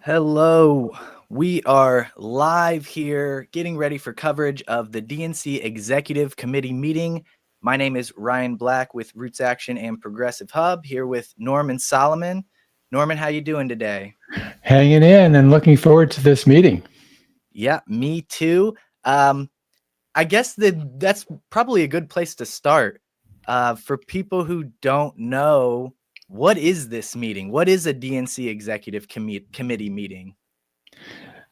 Hello. We are live here getting ready for coverage of the DNC Executive Committee meeting. My name is Ryan Black with Roots Action and Progressive Hub, here with Norman Solomon. Norman, how you doing today? Hanging in and looking forward to this meeting. Yeah, me too. I guess that's probably a good place to start. For people who don't know, what is this meeting? What is a DNC Executive Committee meeting?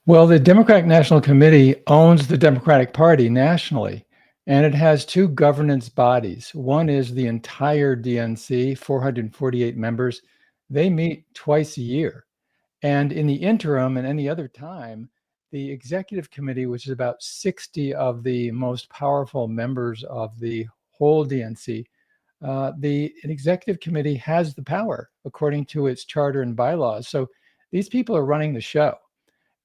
Well, the Democratic National Committee owns the Democratic Party nationally, and it has two governance bodies. One is the entire DNC, 448 members. They meet twice a year. And in the interim and any other time, the Executive Committee, which is about 60 of the most powerful members of the whole DNC, the Executive Committee has the power according to its charter and bylaws. So these people are running the show.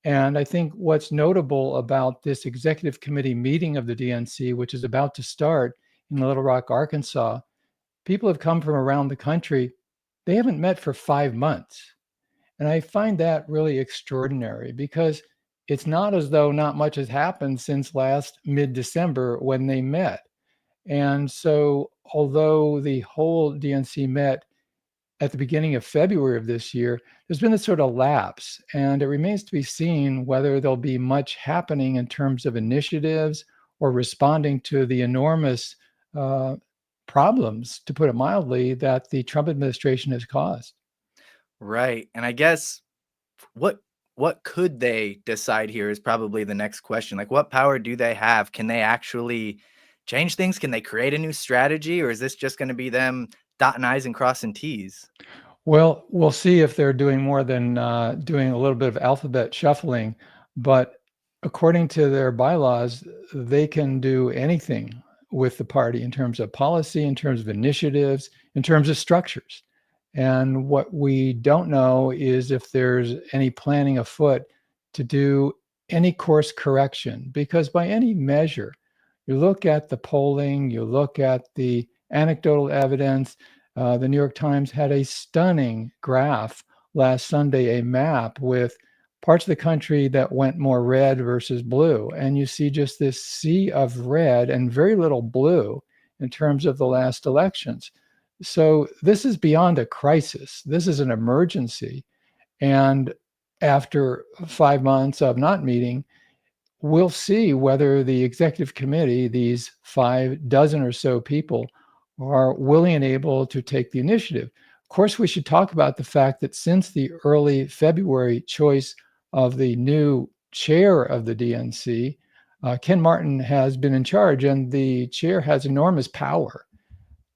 And I think what's notable about this executive committee meeting of the DNC, which is about to start in Little Rock, Arkansas, people have come from around the country. They haven't met for 5 months. And I find that really extraordinary because it's not as though not much has happened since last mid-December when they met. And so, although the whole DNC met at the beginning of February of this year, there's been a sort of lapse, and it remains to be seen whether there'll be much happening in terms of initiatives or responding to the enormous problems, to put it mildly, that the Trump administration has caused. Right. And I guess what could they decide here is probably the next question. Like, what power do they have? Can they actually change things? Can they create a new strategy, or is this just going to be them dotting I's and crossing T's? Well, we'll see if they're doing more than doing a little bit of alphabet shuffling, but according to their bylaws, they can do anything with the party in terms of policy, in terms of initiatives, in terms of structures. And what we don't know is if there's any planning afoot to do any course correction, because by any measure, you look at the polling, you look at the anecdotal evidence. The New York Times had a stunning graph last Sunday, a map with parts of the country that went more red versus blue. And you see just this sea of red and very little blue in terms of the last elections. So this is beyond a crisis. This is an emergency. And after 5 months of not meeting, we'll see whether the executive committee, these 6 or so people, are willing and able to take the initiative. Of course, we should talk about the fact that since the early February choice of the new chair of the DNC, Ken Martin has been in charge, and the chair has enormous power.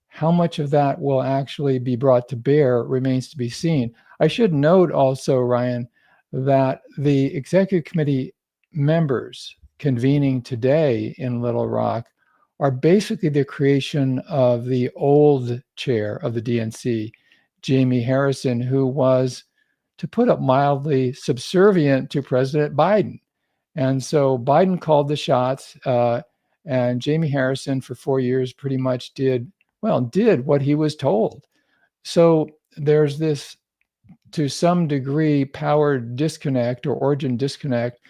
How much of that will actually be brought to bear remains to be seen. I should note also, Ryan, that the executive committee members convening today in Little Rock are basically the creation of the old chair of the DNC, Jamie Harrison, who was, to put it mildly, subservient to President Biden. And so Biden called the shots, and Jamie Harrison for 4 years pretty much did what he was told. So there's this, to some degree, power disconnect or origin disconnect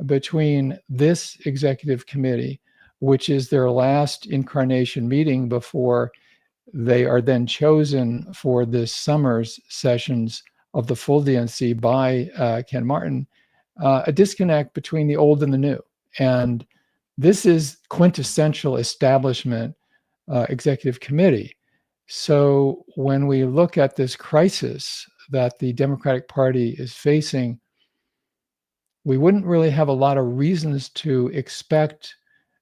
between this executive committee, which is their last incarnation meeting before they are then chosen for this summer's sessions of the full DNC by Ken Martin, a disconnect between the old and the new. And this is quintessential establishment executive committee. So when we look at this crisis that the Democratic Party is facing, we wouldn't really have a lot of reasons to expect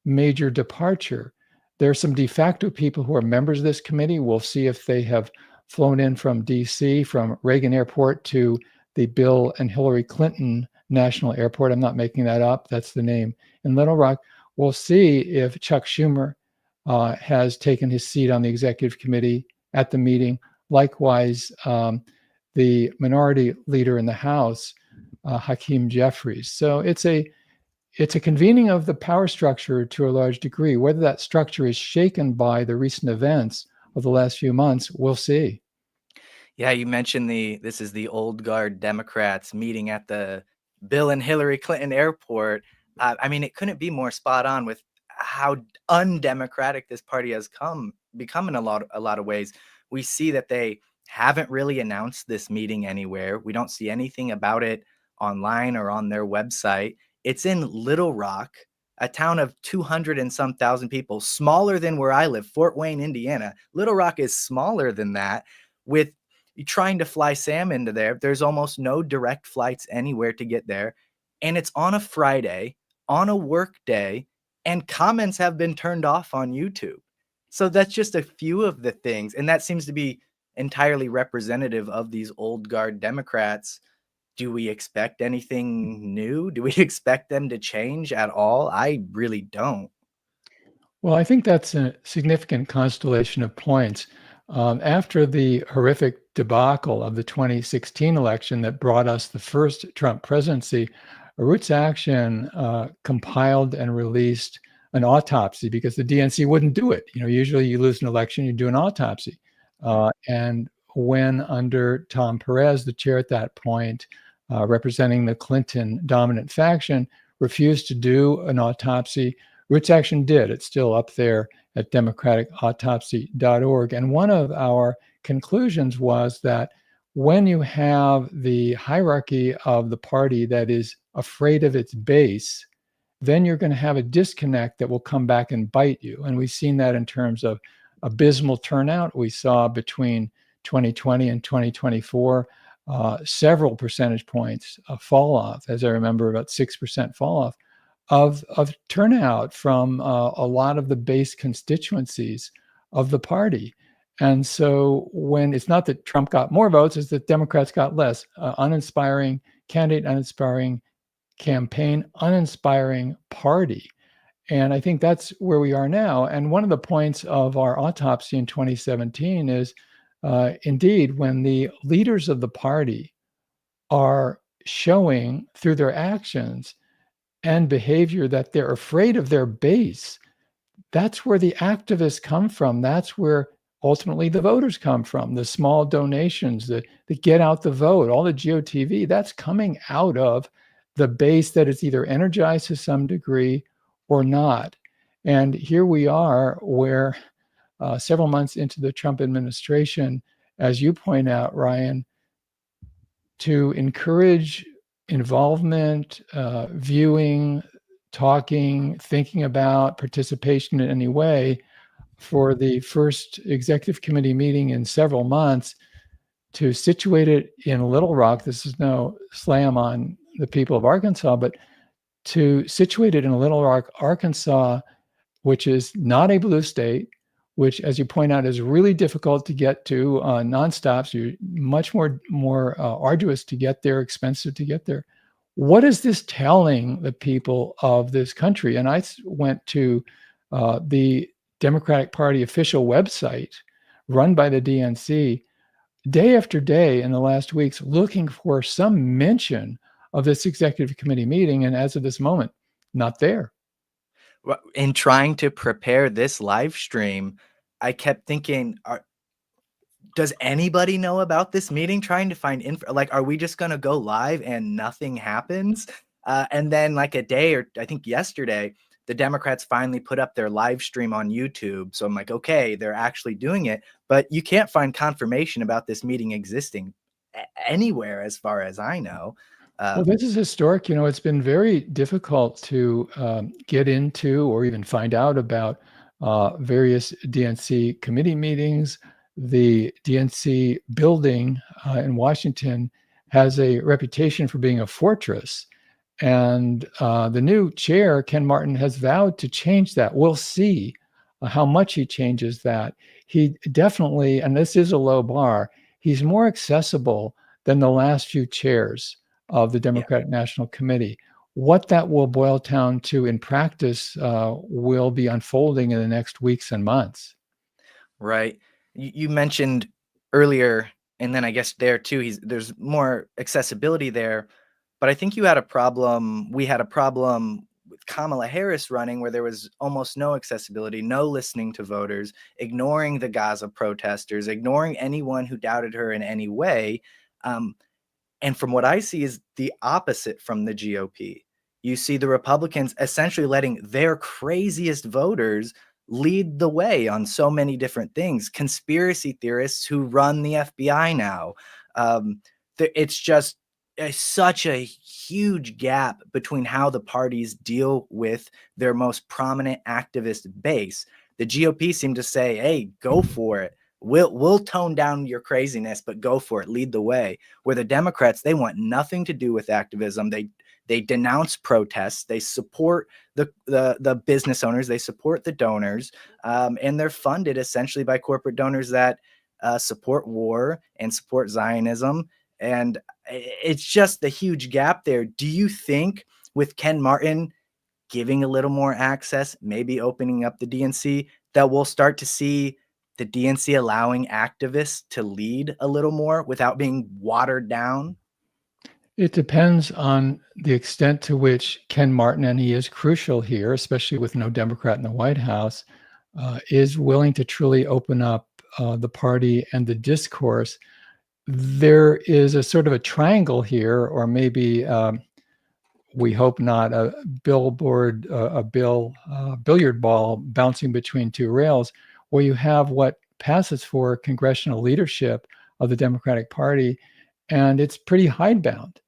major departure. There are some de facto people who are members of this committee. We'll see if they have flown in from DC, from Reagan Airport to the Bill and Hillary Clinton National Airport. I'm not making that up. That's the name in Little Rock. We'll see if Chuck Schumer has taken his seat on the executive committee at the meeting. Likewise, the minority leader in the House, Hakeem Jeffries. So it's a convening of the power structure to a large degree. Whether that structure is shaken by the recent events of the last few months, we'll see. Yeah, you mentioned this is the old guard Democrats meeting at the Bill and Hillary Clinton airport. I mean, it couldn't be more spot on with how undemocratic this party has become in a lot of ways. We see that they haven't really announced this meeting anywhere. We don't see anything about it online or on their website. It's in Little Rock, a town of 200 and some thousand people, smaller than where I live, Fort Wayne, Indiana. Little Rock is smaller than that, with trying to fly Sam into there. There's almost no direct flights anywhere to get there. And it's on a Friday, on a work day, and comments have been turned off on YouTube. So that's just a few of the things. And that seems to be entirely representative of these old guard Democrats. Do we expect anything new? Do we expect them to change at all? I really don't. Well, I think that's a significant constellation of points. After the horrific debacle of the 2016 election that brought us the first Trump presidency, Roots Action compiled and released an autopsy because the DNC wouldn't do it. Usually you lose an election, you do an autopsy. And when under Tom Perez, the chair at that point, representing the Clinton dominant faction, refused to do an autopsy, Roots Action did. It's still up there at democraticautopsy.org. And one of our conclusions was that when you have the hierarchy of the party that is afraid of its base, then you're going to have a disconnect that will come back and bite you. And we've seen that in terms of abysmal turnout. We saw between 2020 and 2024 several percentage points fall off. As I remember, about 6% fall off of turnout from a lot of the base constituencies of the party. And so when it's not that Trump got more votes, it's that Democrats got less. Uninspiring candidate, uninspiring campaign, uninspiring party. And I think that's where we are now. And one of the points of our autopsy in 2017 is indeed when the leaders of the party are showing through their actions and behavior that they're afraid of their base, that's where the activists come from. That's where ultimately the voters come from. The small donations, the get out the vote, all the GOTV, that's coming out of the base that is either energized to some degree or not. And here we are where several months into the Trump administration, as you point out, Ryan, to encourage involvement, viewing, talking, thinking about participation in any way for the first executive committee meeting in several months, to situate it in Little Rock. This is no slam on the people of Arkansas, but to situate it in Little Rock, Arkansas, which is not a blue state, which, as you point out, is really difficult to get to nonstop. So you're much more arduous to get there, expensive to get there. What is this telling the people of this country? And I went to the Democratic Party official website run by the DNC day after day in the last weeks, looking for some mention of this executive committee meeting. And as of this moment, not there. In trying to prepare this live stream, I kept thinking, does anybody know about this meeting? Trying to find info. Like, are we just going to go live and nothing happens? And then like a day, or I think yesterday, the Democrats finally put up their live stream on YouTube. So I'm like, okay, they're actually doing it, but you can't find confirmation about this meeting existing anywhere as far as I know. Well, this is historic. It's been very difficult to get into or even find out about various DNC committee meetings. The DNC building in Washington has a reputation for being a fortress. And the new chair, Ken Martin, has vowed to change that. We'll see how much he changes that. He definitely, and this is a low bar, he's more accessible than the last few chairs of the Democratic National Committee. What that will boil down to in practice will be unfolding in the next weeks and months. Right. You mentioned earlier, and then I guess there too, there's more accessibility there, but I think you had a problem. We had a problem with Kamala Harris running, where there was almost no accessibility, no listening to voters, ignoring the Gaza protesters, ignoring anyone who doubted her in any way. And from what I see is the opposite from the GOP. You see the Republicans essentially letting their craziest voters lead the way on so many different things. Conspiracy theorists who run the FBI now. It's just such a huge gap between how the parties deal with their most prominent activist base. The GOP seem to say, hey, go for it. We'll tone down your craziness, but go for it, lead the way. Where the Democrats, they want nothing to do with activism. They denounce protests. They support the business owners. They support the donors, and they're funded essentially by corporate donors that support war and support Zionism. And it's just the huge gap there. Do you think with Ken Martin giving a little more access, maybe opening up the DNC, that we'll start to see the DNC allowing activists to lead a little more without being watered down? It depends on the extent to which Ken Martin, and he is crucial here, especially with no Democrat in the White House, is willing to truly open up the party and the discourse. There is a sort of a triangle here, or maybe we hope not, a billiard ball bouncing between two rails, where you have what passes for congressional leadership of the Democratic Party, and it's pretty hidebound.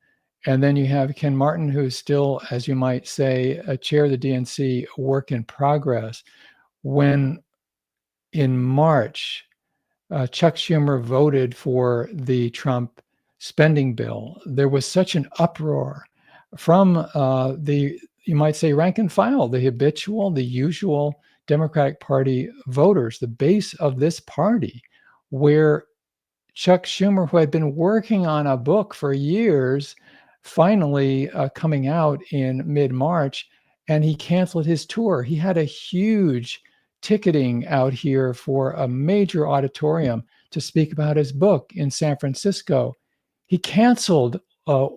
And then you have Ken Martin, who's still, as you might say, a chair of the DNC, work in progress. When in March, Chuck Schumer voted for the Trump spending bill, there was such an uproar from you might say, rank and file, the habitual, the usual Democratic Party voters, the base of this party, where Chuck Schumer, who had been working on a book for years, finally coming out in mid-March, and he canceled his tour. He had a huge ticketing out here for a major auditorium to speak about his book in San Francisco. He canceled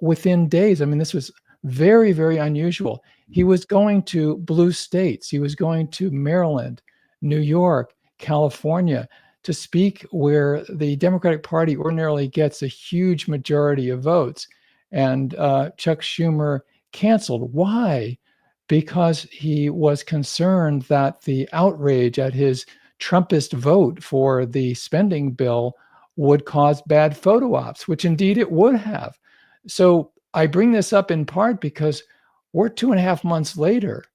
within days. I mean, this was very, very unusual. He was going to blue states. He was going to Maryland, New York, California to speak where the Democratic Party ordinarily gets a huge majority of votes. And Chuck Schumer canceled. Why? Because he was concerned that the outrage at his Trumpist vote for the spending bill would cause bad photo ops, which indeed it would have. So I bring this up in part because we're 2.5 months later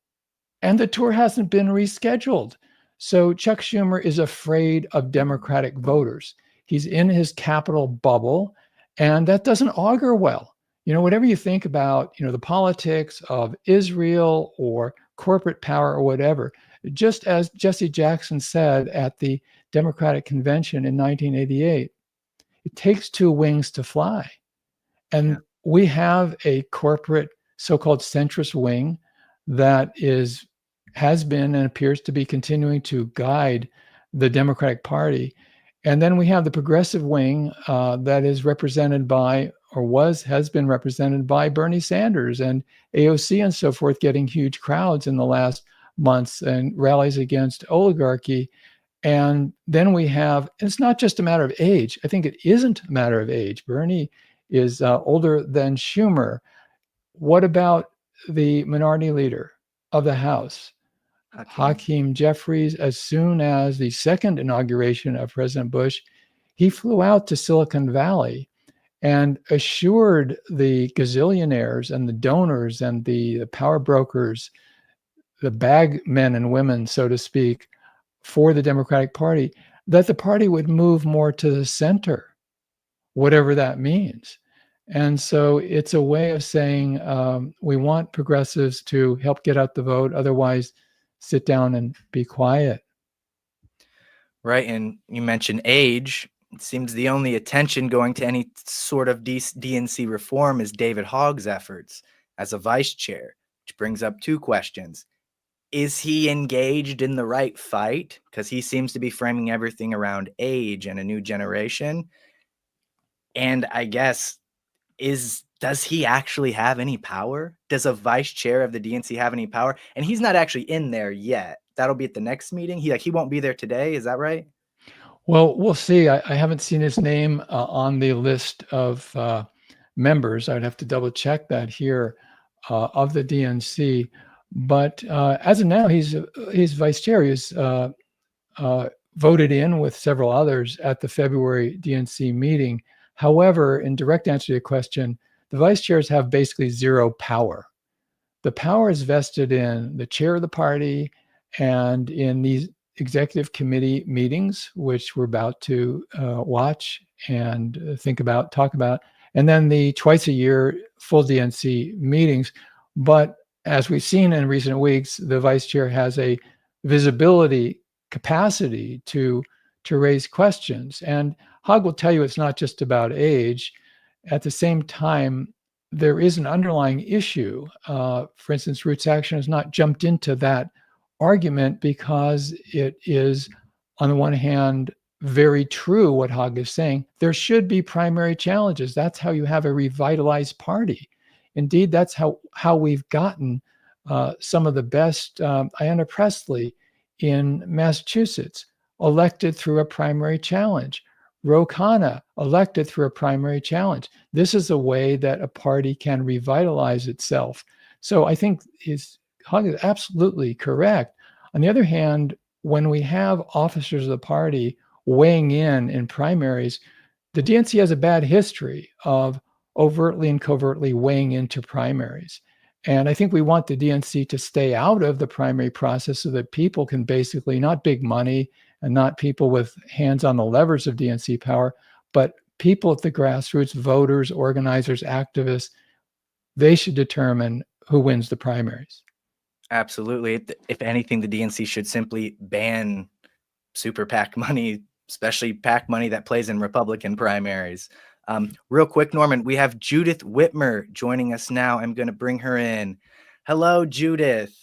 and the tour hasn't been rescheduled. So Chuck Schumer is afraid of Democratic voters. He's in his Capitol bubble, and that doesn't augur well. You know, whatever you think about, the politics of Israel or corporate power or whatever, just as Jesse Jackson said at the Democratic Convention in 1988, it takes two wings to fly. And we have a corporate so-called centrist wing that has been and appears to be continuing to guide the Democratic Party. And then we have the progressive wing that is represented by, or has been represented by Bernie Sanders and AOC and so forth, getting huge crowds in the last months and rallies against oligarchy. And then we have, it's not just a matter of age. I think it isn't a matter of age. Bernie is older than Schumer. What about the minority leader of the House, Hakeem Jeffries? As soon as the second inauguration of President Bush, he flew out to Silicon Valley and assured the gazillionaires and the donors and the power brokers, the bag men and women, so to speak, for the Democratic Party, that the party would move more to the center, whatever that means. And so it's a way of saying we want progressives to help get out the vote. Otherwise, sit down and be quiet. Right. And you mentioned age. It seems the only attention going to any sort of DNC reform is David Hogg's efforts as a vice chair, which brings up two questions. Is he engaged in the right fight? Because he seems to be framing everything around age and a new generation. And I guess, is does he actually have any power? Does a vice chair of the DNC have any power? And he's not actually in there yet. That'll be at the next meeting. He won't be there today. Is that right? Well, we'll see. I haven't seen his name on the list of members. I'd have to double check that here of the DNC. But as of now, he's vice chair. He's voted in with several others at the February DNC meeting. However, in direct answer to your question, the vice chairs have basically zero power. The power is vested in the chair of the party and in these executive committee meetings, which we're about to watch and talk about, and then the twice a year full DNC meetings. But as we've seen in recent weeks, the vice chair has a visibility capacity to raise questions. And Hogg will tell you it's not just about age. At the same time, there is an underlying issue. For instance, Roots Action has not jumped into that argument because it is, on the one hand, very true what Hogg is saying. There should be primary challenges. That's how you have a revitalized party. Indeed, that's how we've gotten some of the best. Ayanna Pressley in Massachusetts, elected through a primary challenge. Ro Khanna, elected through a primary challenge. This is a way that a party can revitalize itself. So I think Hogg is absolutely correct. On the other hand, when we have officers of the party weighing in primaries, the DNC has a bad history of overtly and covertly weighing into primaries. And I think we want the DNC to stay out of the primary process so that people can basically, not big money and not people with hands on the levers of DNC power, but people at the grassroots, voters, organizers, activists, they should determine who wins the primaries. Absolutely. If anything, the DNC should simply ban super PAC money, especially PAC money that plays in Republican primaries. Real quick, Norman, we have Judith Whitmer joining us now. I'm going to bring her in. Hello, Judith.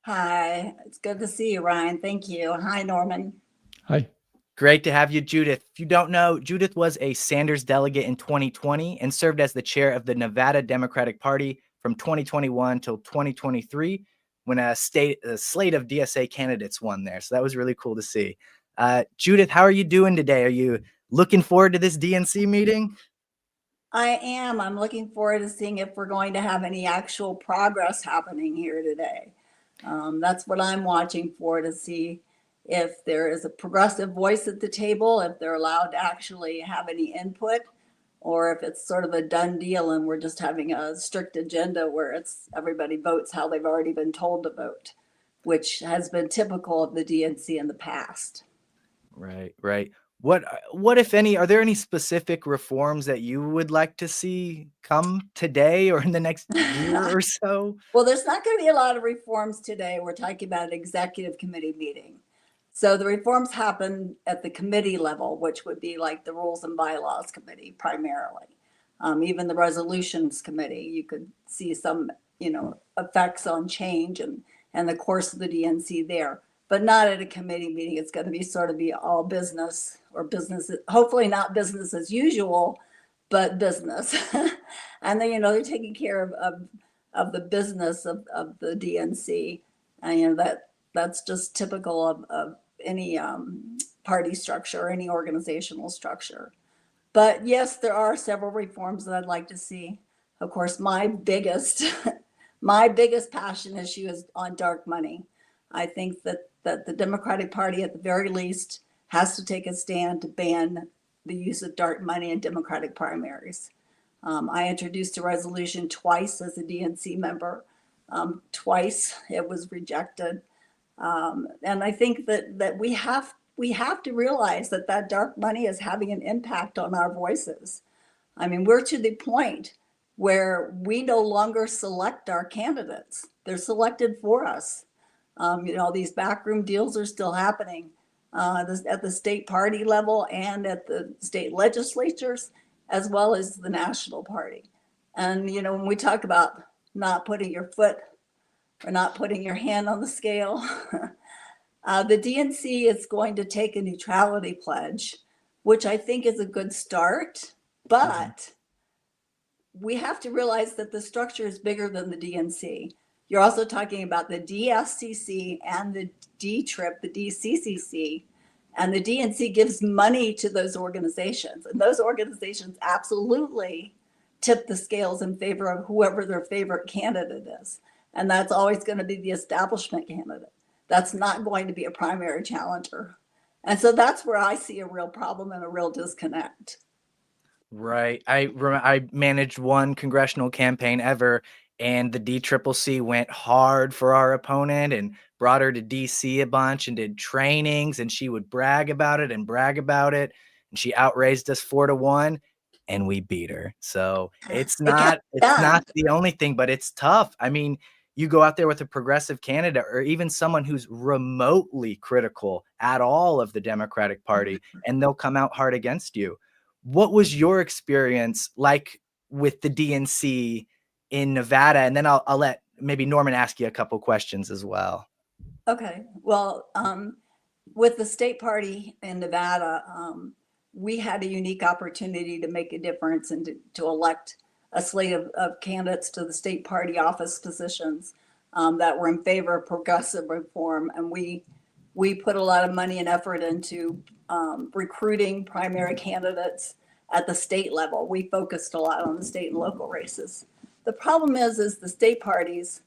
Hi, it's good to see you, Ryan. Thank you. Hi, Norman. Hi. Great to have you, Judith. If you don't know, Judith was a Sanders delegate in 2020 and served as the chair of the Nevada Democratic Party from 2021 till 2023 when a slate of DSA candidates won there. So that was really cool to see. Judith, how are you doing today? Are you looking forward to this DNC meeting? I am. I'm looking forward to seeing if we're going to have any actual progress happening here today. That's what I'm watching for, to see if there is a progressive voice at the table, if they're allowed to actually have any input, or if it's sort of a done deal and we're just having a strict agenda where it's everybody votes how they've already been told to vote, which has been typical of the DNC in the past. Right. What if any, are there any specific reforms that you would like to see come today or in the next year or so? Well, there's not going to be a lot of reforms today. We're talking about an executive committee meeting. So the reforms happen at the committee level, which would be like the Rules and Bylaws Committee primarily. Even the Resolutions Committee, you could see some, effects on change and the course of the DNC there, but not at a committee meeting. It's going to be sort of all business, or business, hopefully not business as usual, but business. And then, they're taking care of the business of the DNC. And that's just typical of any party structure or any organizational structure. But yes, there are several reforms that I'd like to see. Of course, my biggest passion issue is on dark money. I think that the Democratic Party, at the very least, has to take a stand to ban the use of dark money in Democratic primaries. I introduced a resolution twice as a DNC member. Twice it was rejected. And I think that we have to realize that dark money is having an impact on our voices. I mean, we're to the point where we no longer select our candidates. They're selected for us. These backroom deals are still happening at the state party level and at the state legislatures, as well as the national party. And, when we talk about not putting your foot or not putting your hand on the scale, the DNC is going to take a neutrality pledge, which I think is a good start, but we have to realize that the structure is bigger than the DNC. You're also talking about the DSCC and the D-TRIP, the DCCC, and the DNC gives money to those organizations. And those organizations absolutely tip the scales in favor of whoever their favorite candidate is. And that's always going to be the establishment candidate. That's not going to be a primary challenger. And so that's where I see a real problem and a real disconnect. Right. I managed one congressional campaign ever, and the DCCC went hard for our opponent and brought her to DC a bunch and did trainings, and she would brag about it and brag about it. And she outraised us 4-1, and we beat her. So it's not the only thing, but it's tough. I mean, you go out there with a progressive candidate or even someone who's remotely critical at all of the Democratic Party, and they'll come out hard against you. What was your experience like with the DNC in Nevada? And then I'll let maybe Norman ask you a couple questions as well. Okay. Well, with the state party in Nevada, we had a unique opportunity to make a difference and to elect a slate of candidates to the state party office positions that were in favor of progressive reform. And we put a lot of money and effort into recruiting primary candidates at the state level. We focused a lot on the state and local races. The problem is the state parties,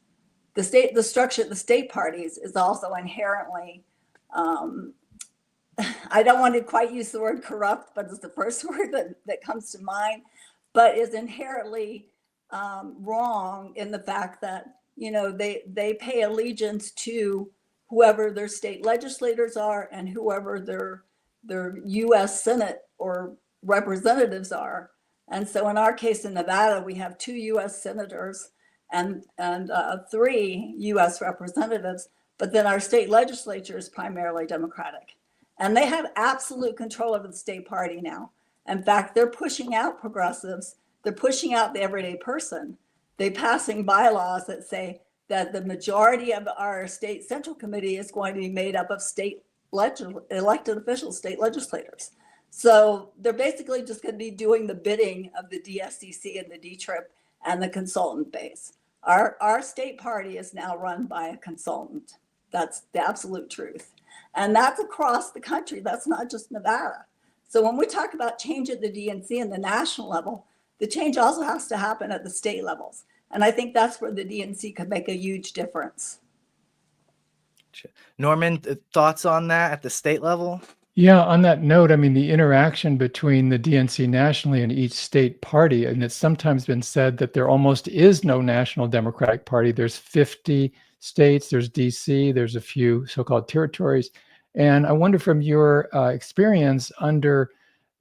the structure of the state parties is also inherently, I don't want to quite use the word corrupt, but it's the first word that comes to mind, but is inherently wrong in the fact that, you know, they pay allegiance to whoever their state legislators are and whoever their U.S. Senate or representatives are. And so in our case in Nevada, we have 2 U.S. senators and 3 U.S. representatives, but then our state legislature is primarily Democratic. And they have absolute control over the state party now. In fact, they're pushing out progressives. They're pushing out the everyday person. They're passing bylaws that say that the majority of our state central committee is going to be made up of state elected officials, state legislators. So they're basically just going to be doing the bidding of the DSCC and the D-TRIP and the consultant base. Our state party is now run by a consultant. That's the absolute truth. And that's across the country. That's not just Nevada. So when we talk about change at the DNC and the national level, the change also has to happen at the state levels. And I think that's where the DNC could make a huge difference. Norman, thoughts on that at the state level? Yeah, on that note, I mean, the interaction between the DNC nationally and each state party, and it's sometimes been said that there almost is no national Democratic Party. There's 50 states, there's DC, there's a few so-called territories. And I wonder from your experience under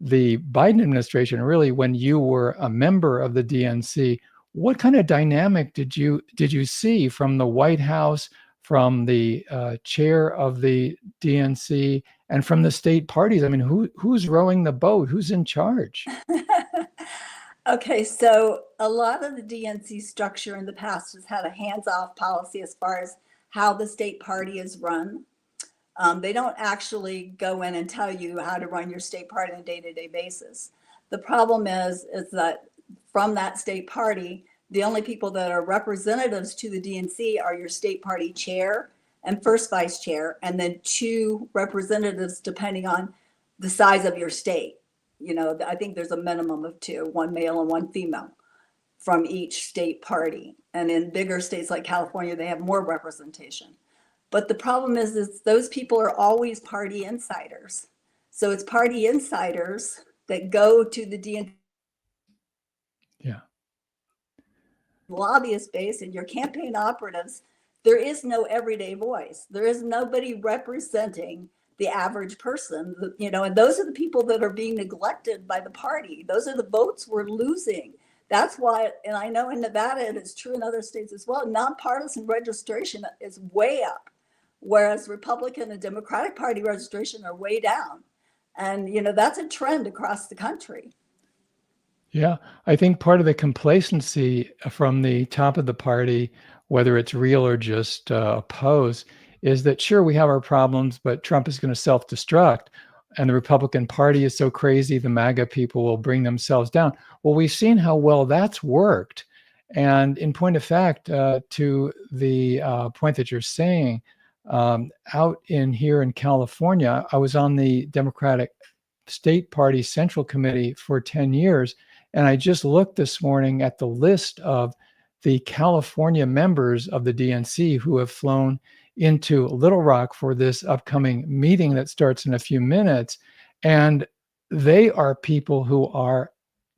the Biden administration, really when you were a member of the DNC, what kind of dynamic did you see from the White House, from the chair of the DNC, and from the state parties? I mean, who's rowing the boat? Who's in charge? Okay, so a lot of the DNC structure in the past has had a hands-off policy as far as how the state party is run. They don't actually go in and tell you how to run your state party on a day-to-day basis. The problem is that from that state party, the only people that are representatives to the DNC are your state party chair and first vice chair, and then 2 representatives depending on the size of your state. You know, I think there's a minimum of 2, 1 male and 1 female from each state party. And in bigger states like California, they have more representation. But the problem is those people are always party insiders. So it's party insiders that go to the DNC lobbyist base and your campaign operatives. There is no everyday voice. There is nobody representing the average person, you know, and those are the people that are being neglected by the party. Those are the votes we're losing. That's why, and I know in Nevada, and it's true in other states as well, nonpartisan registration is way up, whereas Republican and Democratic Party registration are way down. And, you know, that's a trend across the country. Yeah, I think part of the complacency from the top of the party, whether it's real or just a pose, is that sure, we have our problems, but Trump is going to self-destruct. and the Republican Party is so crazy, the MAGA people will bring themselves down. Well, we've seen how well that's worked. And in point of fact, to the point that you're saying, out here in California, I was on the Democratic State Party Central Committee for 10 years. And I just looked this morning at the list of the California members of the DNC who have flown into Little Rock for this upcoming meeting that starts in a few minutes. And they are people who are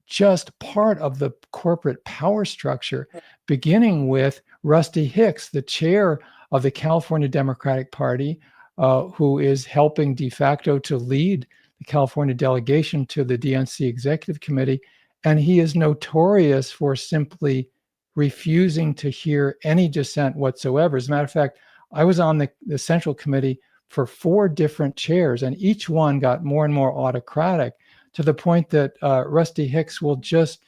just part of the corporate power structure, beginning with Rusty Hicks, the chair of the California Democratic Party, who is helping de facto to lead the California delegation to the DNC Executive Committee. And he is notorious for simply refusing to hear any dissent whatsoever. As a matter of fact, I was on the Central Committee for 4 different chairs, and each one got more and more autocratic, to the point that Rusty Hicks will just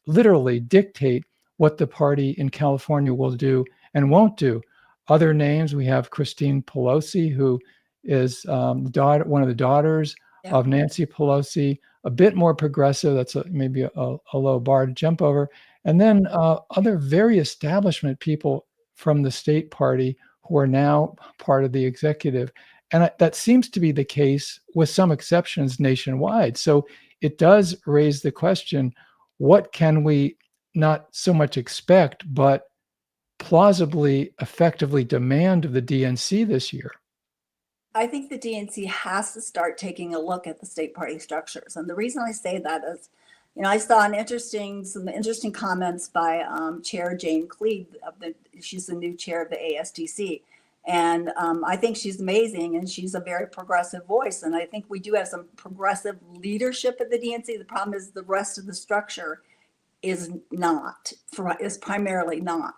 literally dictate what the party in California will do and won't do. Other names, we have Christine Pelosi, who is one of the daughters of Nancy Pelosi, a bit more progressive. That's maybe a low bar to jump over. And then other very establishment people from the state party who are now part of the executive. And that seems to be the case with some exceptions nationwide. So it does raise the question, what can we not so much expect, but plausibly, effectively demand of the DNC this year? I think the DNC has to start taking a look at the state party structures. And the reason I say that is, I saw some interesting comments by Chair Jane Cleave. She's the new chair of the ASDC. And I think she's amazing, and she's a very progressive voice. And I think we do have some progressive leadership at the DNC. The problem is the rest of the structure is primarily not.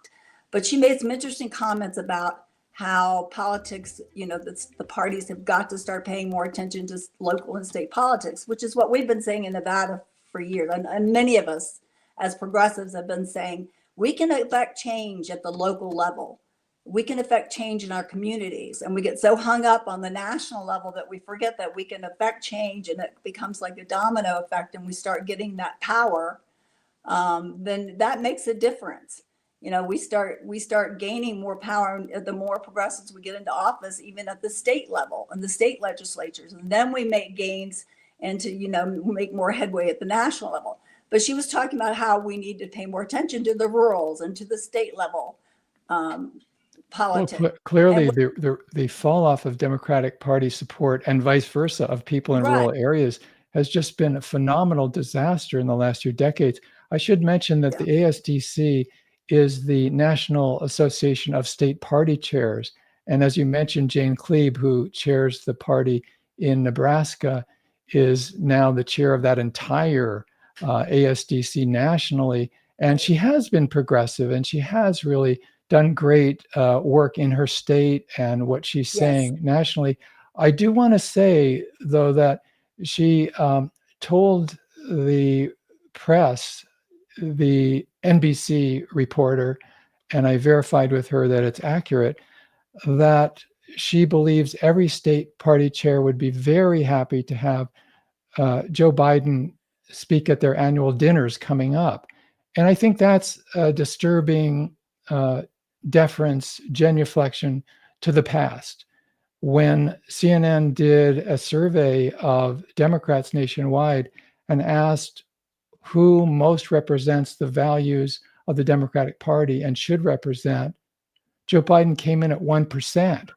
But she made some interesting comments about how politics, the parties have got to start paying more attention to local and state politics, which is what we've been saying in Nevada for years. And many of us as progressives have been saying, we can affect change at the local level. We can affect change in our communities. And we get so hung up on the national level that we forget that we can affect change, and it becomes like a domino effect, and we start getting that power. Then that makes a difference. We start gaining more power the more progressives we get into office, even at the state level and the state legislatures. And then we make gains and to, make more headway at the national level. But she was talking about how we need to pay more attention to the rurals and to the state level politics. Well, clearly, the fall off of Democratic Party support and vice versa of people in rural areas has just been a phenomenal disaster in the last 2 decades. I should mention that the ASDC is the National Association of State Party Chairs. And as you mentioned, Jane Cleave, who chairs the party in Nebraska, is now the chair of that entire ASDC nationally. And she has been progressive, and she has really done great work in her state and what she's saying nationally. I do want to say, though, that she told the press, the NBC reporter, and I verified with her that it's accurate, that she believes every state party chair would be very happy to have Joe Biden speak at their annual dinners coming up. And I think that's a disturbing deference, genuflection to the past. When CNN did a survey of Democrats nationwide and asked who most represents the values of the Democratic Party and should represent, Joe Biden came in at 1%.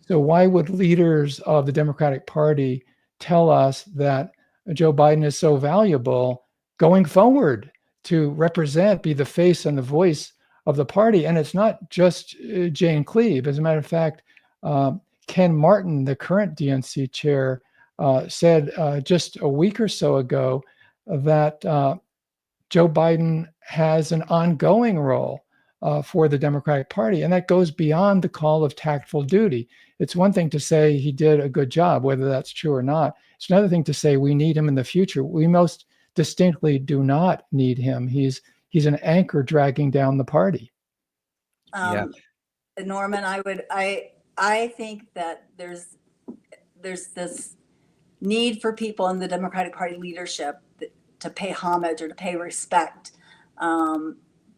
So why would leaders of the Democratic Party tell us that Joe Biden is so valuable going forward to represent, be the face and the voice of the party? And it's not just Jane Cleave. As a matter of fact, Ken Martin, the current DNC chair, said just a week or so ago that Joe Biden has an ongoing role for the Democratic Party. And that goes beyond the call of tactful duty. It's one thing to say he did a good job, whether that's true or not. It's another thing to say we need him in the future. We most distinctly do not need him. He's an anchor dragging down the party. Norman, I think that there's this need for people in the Democratic Party leadership to pay homage or to pay respect.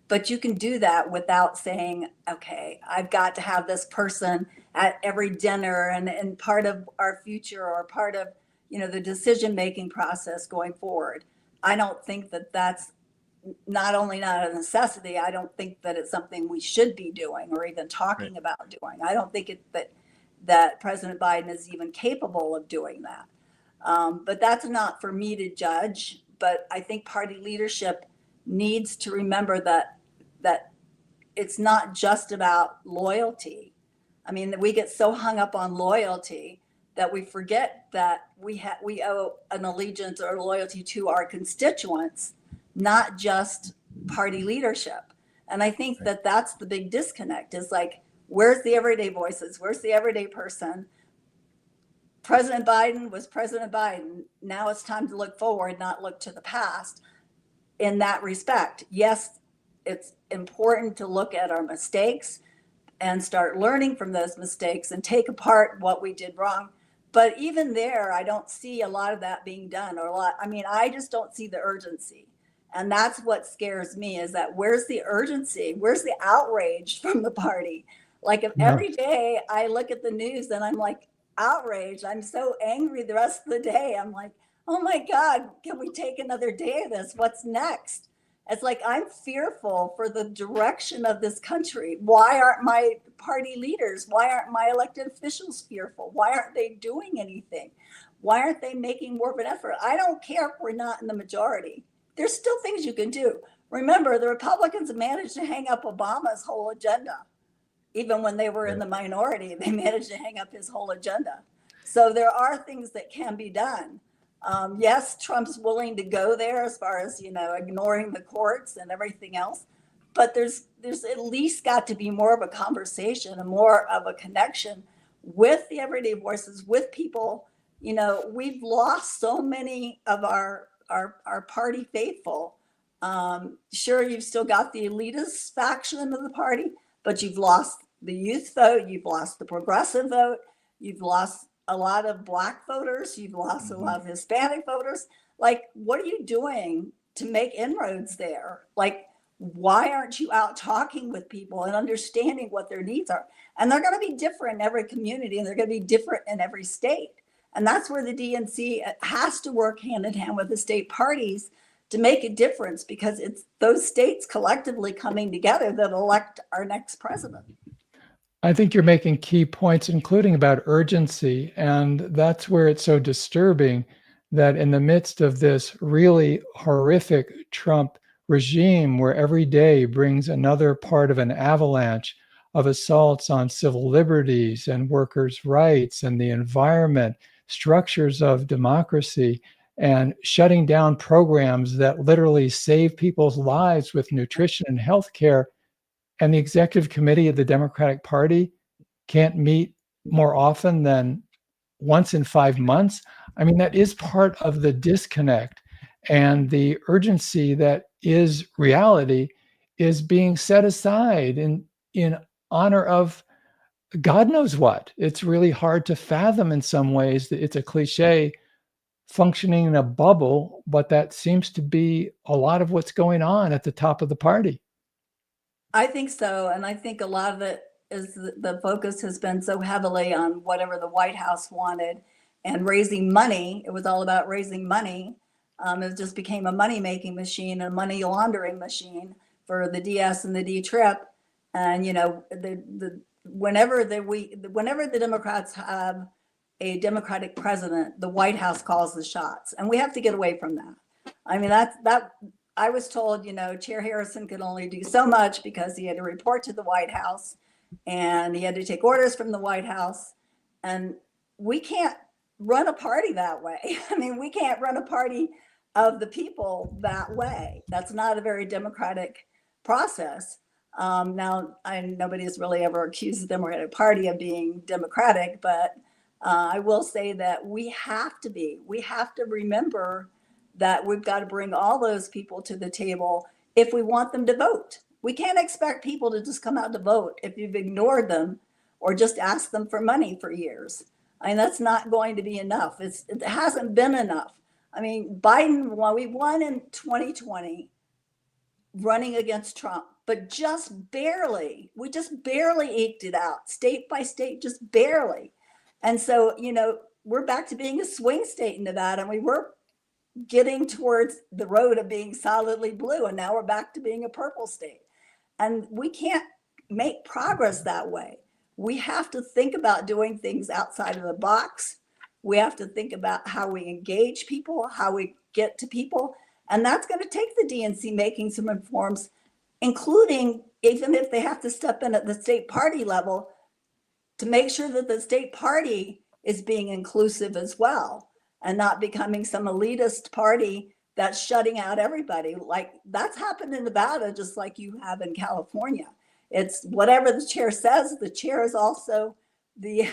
But you can do that without saying, okay, I've got to have this person at every dinner and part of our future or part of, the decision-making process going forward. I don't think that that's not only not a necessity, I don't think that it's something we should be doing or even talking about doing. I don't think that President Biden is even capable of doing that. But that's not for me to judge. But I think party leadership needs to remember that it's not just about loyalty. I mean, we get so hung up on loyalty that we forget that we owe an allegiance or loyalty to our constituents, not just party leadership. And I think that that's the big disconnect, is like, where's the everyday voices? Where's the everyday person? President Biden was President Biden. Now it's time to look forward, not look to the past in that respect. Yes, it's important to look at our mistakes and start learning from those mistakes and take apart what we did wrong. But even there, I don't see a lot of that being done, I just don't see the urgency. And that's what scares me, is that where's the urgency? Where's the outrage from the party? Like, if every day I look at the news and I'm like outraged, I'm so angry the rest of the day. I'm like, oh my God, can we take another day of this? What's next? It's like, I'm fearful for the direction of this country. Why aren't my party leaders, why aren't my elected officials fearful? Why aren't they doing anything? Why aren't they making more of an effort? I don't care if we're not in the majority. There's still things you can do. Remember, the Republicans managed to hang up Obama's whole agenda. Even when they were in the minority, they managed to hang up his whole agenda. So there are things that can be done. Yes, Trump's willing to go there as far as, ignoring the courts and everything else. But there's at least got to be more of a conversation and more of a connection with the everyday voices, with people. We've lost so many of our party faithful. Sure, you've still got the elitist faction of the party, but you've lost the youth vote, you've lost the progressive vote, you've lost a lot of Black voters, you've lost a lot of Hispanic voters. Like, what are you doing to make inroads there? Like, why aren't you out talking with people and understanding what their needs are? And they're going to be different in every community, and they're going to be different in every state. And that's where the DNC has to work hand in hand with the state parties to make a difference, because it's those states collectively coming together that elect our next president. I think you're making key points, including about urgency. And that's where it's so disturbing that in the midst of this really horrific Trump regime, where every day brings another part of an avalanche of assaults on civil liberties and workers' rights and the environment, structures of democracy, and shutting down programs that literally save people's lives with nutrition and healthcare, and the executive committee of the Democratic Party can't meet more often than once in 5 months. I mean, that is part of the disconnect, and the urgency that is reality is being set aside in honor of God knows what. It's really hard to fathom in some ways. It's a cliche, functioning in a bubble, but that seems to be a lot of what's going on at the top of the party. I think so. And I think a lot of it is the focus has been so heavily on whatever the White House wanted and raising money. It was all about raising money. It just became a money-making machine, a money laundering machine for the DS and the D trip. And, whenever the Democrats have a Democratic president, the White House calls the shots, and we have to get away from that. I mean, that I was told, Chair Harrison could only do so much because he had to report to the White House and he had to take orders from the White House. And we can't run a party that way. I mean, we can't run a party of the people that way. That's not a very democratic process. Now, nobody has really ever accused the Democratic Party of being democratic, but I will say that we have to remember that we've got to bring all those people to the table if we want them to vote. We can't expect people to just come out to vote if you've ignored them or just asked them for money for years. I mean, that's not going to be enough. It hasn't been enough. I mean, Biden, well, we won in 2020 running against Trump, but just barely. We just barely eked it out, state by state, just barely. And so, we're back to being a swing state in Nevada, and we were getting towards the road of being solidly blue, and now we're back to being a purple state. And we can't make progress that way. We have to think about doing things outside of the box. We have to think about how we engage people, how we get to people. And that's going to take the DNC making some reforms, including even if they have to step in at the state party level to make sure that the state party is being inclusive as well and not becoming some elitist party that's shutting out everybody. Like that's happened in Nevada, just like you have in California. It's whatever the chair says. The chair is also the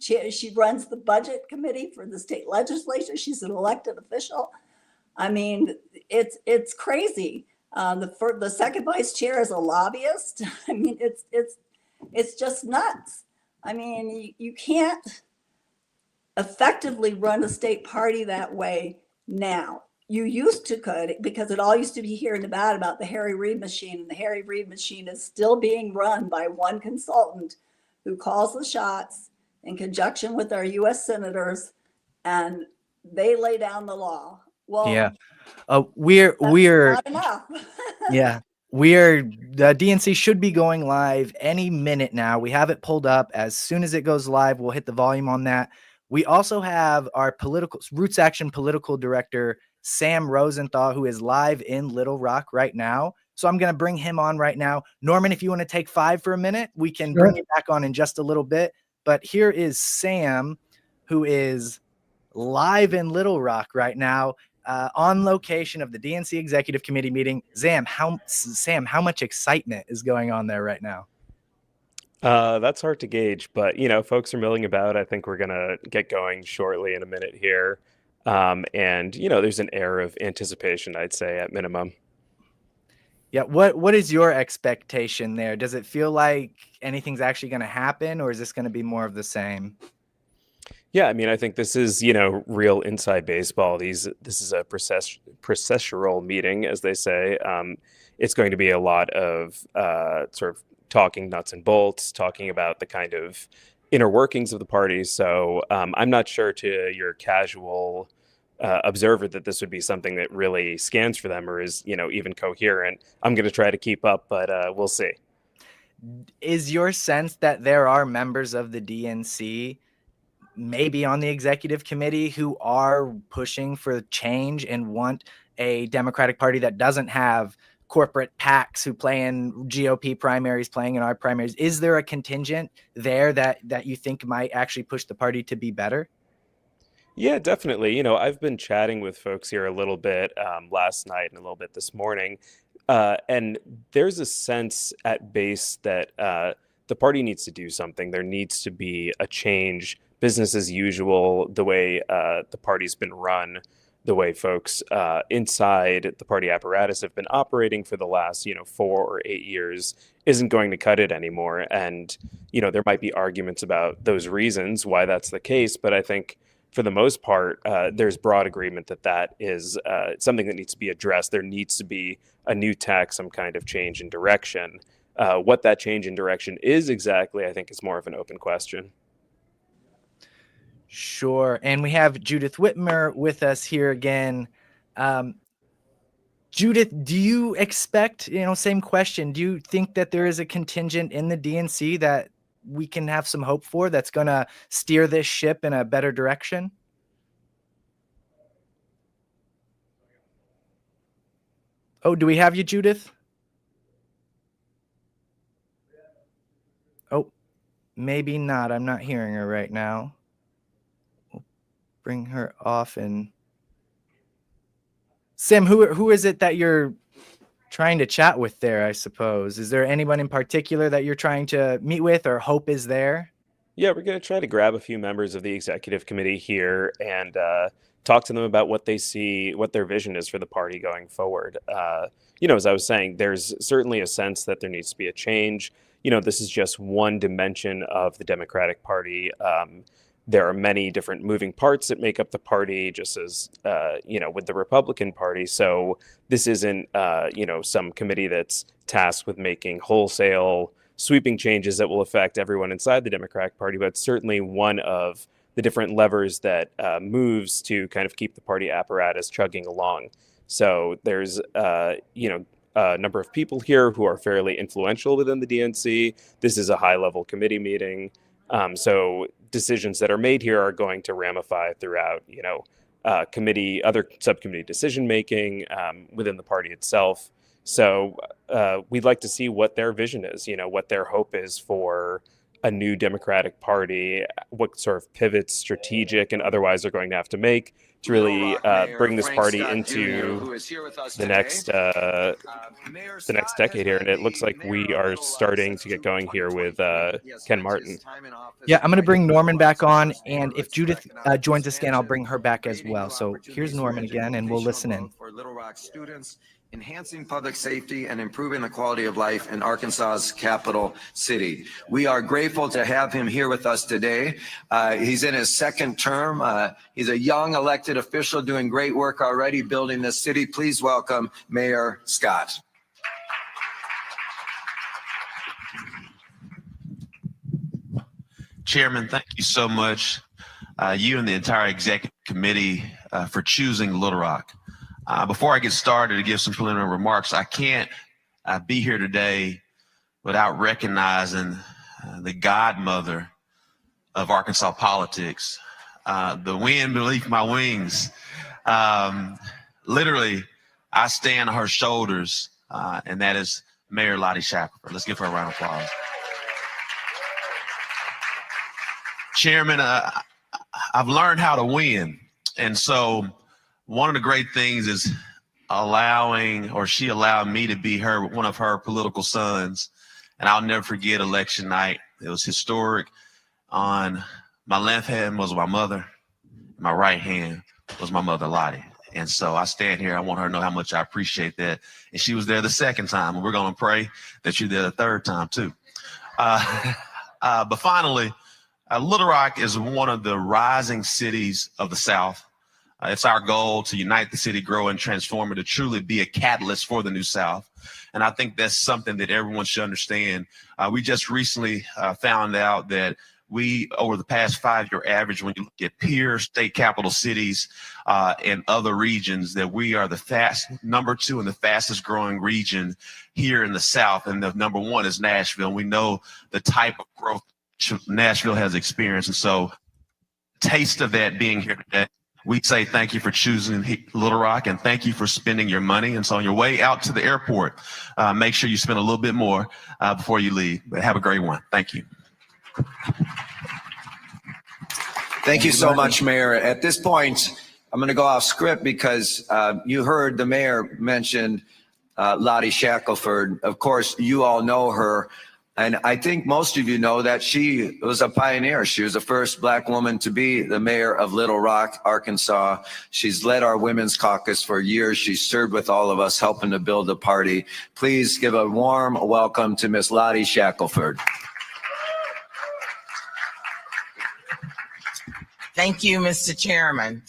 chair. She runs the budget committee for the state legislature. She's an elected official. I mean, it's crazy. The second vice chair is a lobbyist. I mean, it's just nuts. I mean, you can't effectively run a state party that way now. You used to could, because it all used to be here in Nevada about the Harry Reid machine, and the Harry Reid machine is still being run by one consultant who calls the shots in conjunction with our U.S. senators, and they lay down the law. Well, Yeah. We're not enough. yeah. The DNC should be going live any minute now. We have it pulled up. As soon as it goes live, we'll hit the volume on that. We also have our Roots Action political director, Sam Rosenthal, who is live in Little Rock right now. So I'm going to bring him on right now. Norman, if you want to take 5 for a minute, we can bring you back on in just a little bit. But here is Sam, who is live in Little Rock right now, on location of the DNC Executive Committee meeting. Sam, how much excitement is going on there right now? That's hard to gauge, but folks are milling about. I think we're gonna get going shortly in a minute here. And there's an air of anticipation, I'd say, at minimum. Yeah, what is your expectation there? Does it feel like anything's actually going to happen, or is this going to be more of the same? Yeah, I mean, I think this is, real inside baseball. This is a processual meeting, as they say. It's going to be a lot of sort of talking nuts and bolts, talking about the kind of inner workings of the party. So I'm not sure to your casual observer that this would be something that really scans for them or is, even coherent. I'm going to try to keep up, but we'll see. Is your sense that there are members of the DNC maybe on the executive committee who are pushing for change and want a Democratic Party that doesn't have corporate PACs who play in GOP primaries, playing in our primaries? Is there a contingent there that you think might actually push the party to be better? Yeah, definitely. I've been chatting with folks here a little bit last night and a little bit this morning. And there's a sense at base that the party needs to do something. There needs to be a change, business as usual, the way the party's been run, the way folks inside the party apparatus have been operating for the last, 4 or 8 years isn't going to cut it anymore. And, there might be arguments about those reasons why that's the case. But I think for the most part, there's broad agreement that is something that needs to be addressed. There needs to be a new tack, some kind of change in direction. What that change in direction is exactly, I think, is more of an open question. Sure. And we have Judith Whitmer with us here again. Judith, do you expect, same question, do you think that there is a contingent in the DNC that we can have some hope for that's going to steer this ship in a better direction? Oh, do we have you, Judith? Oh, maybe not. I'm not hearing her right now. We'll bring her off. And Sam, who is it that you're trying to chat with there, I suppose? Is there anyone in particular that you're trying to meet with or hope is there? Yeah, we're going to try to grab a few members of the executive committee here and talk to them about what they see, what their vision is for the party going forward. As I was saying, there's certainly a sense that there needs to be a change. This is just one dimension of the Democratic Party. there are many different moving parts that make up the party, just as with the Republican Party. So this isn't some committee that's tasked with making wholesale sweeping changes that will affect everyone inside the Democratic Party, but certainly one of the different levers that moves to kind of keep the party apparatus chugging along. So there's a number of people here who are fairly influential within the DNC. This is a high-level committee meeting. So decisions that are made here are going to ramify throughout, other subcommittee decision making within the party itself. So we'd like to see what their vision is, what their hope is for a new Democratic Party, what sort of pivots, strategic and otherwise, they're going to have to make to really bring this party into the next decade here. And it looks like we are starting to get going here with Ken Martin. Yeah, I'm going to bring Norman back on, and if Judith joins us again, I'll bring her back as well. So here's Norman again, and we'll listen in. For Little Rock students, enhancing public safety and improving the quality of life in Arkansas's capital city. We are grateful to have him here with us today. He's in his second term. He's a young elected official doing great work already building this city. Please welcome Mayor Scott. Chairman, thank you so much, you and the entire executive committee for choosing Little Rock. Before I get started to give some preliminary remarks, I can't be here today without recognizing the godmother of Arkansas politics, the wind beneath my wings. Literally, I stand on her shoulders, and that is Mayor Lottie Shackelford. Let's give her a round of applause. Chairman, I've learned how to win, and so one of the great things is she allowed me to be one of her political sons. And I'll never forget election night. It was historic. On my left hand was my mother. My right hand was my mother, Lottie. And so I stand here. I want her to know how much I appreciate that. And she was there the second time. And we're going to pray that you're there the third time, too. But finally, Little Rock is one of the rising cities of the South. It's our goal to unite the city, grow, and transform it to truly be a catalyst for the New South. And I think that's something that everyone should understand. We just recently found out that over the past 5-year average, when you look at peer state capital cities and other regions, that we are the number 2 and the fastest growing region here in the South. And the number 1 is Nashville. And we know the type of growth Nashville has experienced. And so, taste of that being here today. We say thank you for choosing Little Rock, and thank you for spending your money. And so on your way out to the airport, make sure you spend a little bit more before you leave. But have a great one. Thank you. Thank you so much, Mayor. At this point, I'm going to go off script because you heard the mayor mention Lottie Shackelford. Of course, you all know her. And I think most of you know that she was a pioneer. She was the first Black woman to be the mayor of Little Rock, Arkansas. She's led our women's caucus for years. She's served with all of us, helping to build the party. Please give a warm welcome to Miss Lottie Shackelford. Thank you, Mr. Chairman,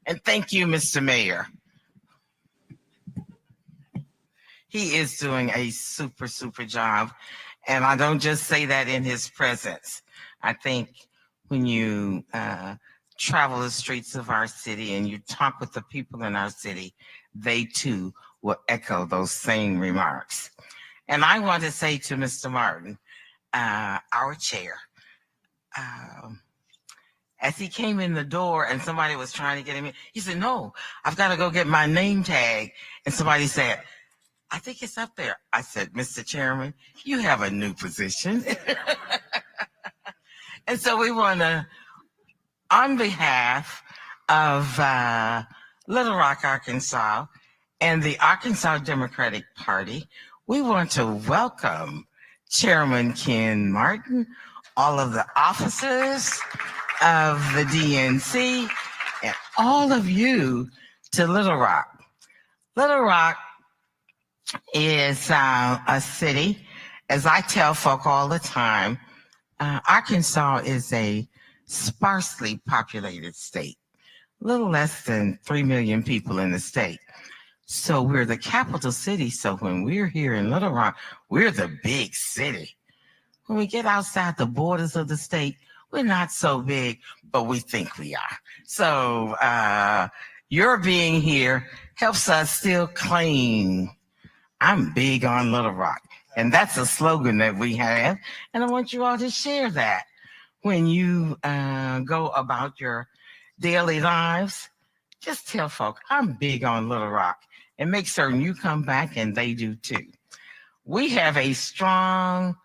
and thank you, Mr. Mayor. He is doing a super job. And I don't just say that in his presence. I think when you travel the streets of our city and you talk with the people in our city, they too will echo those same remarks. And I want to say to Mr. Martin, our chair, as he came in the door and somebody was trying to get him in, he said, "No, I've got to go get my name tag." And somebody said, "I think it's up there." I said, "Mr. Chairman, you have a new position." And so we want to, on behalf of Little Rock, Arkansas, and the Arkansas Democratic Party, we want to welcome Chairman Ken Martin, all of the officers of the DNC, and all of you to Little Rock. Little Rock is a city, as I tell folk all the time, Arkansas is a sparsely populated state, little less than 3 million people in the state. So we're the capital city. So when we're here in Little Rock, we're the big city. When we get outside the borders of the state, we're not so big, but we think we are. So your being here helps us still claim, I'm big on Little Rock. And that's a slogan that we have. And I want you all to share that when you go about your daily lives. Just tell folk, I'm big on Little Rock, and make certain you come back and they do too. We have a strong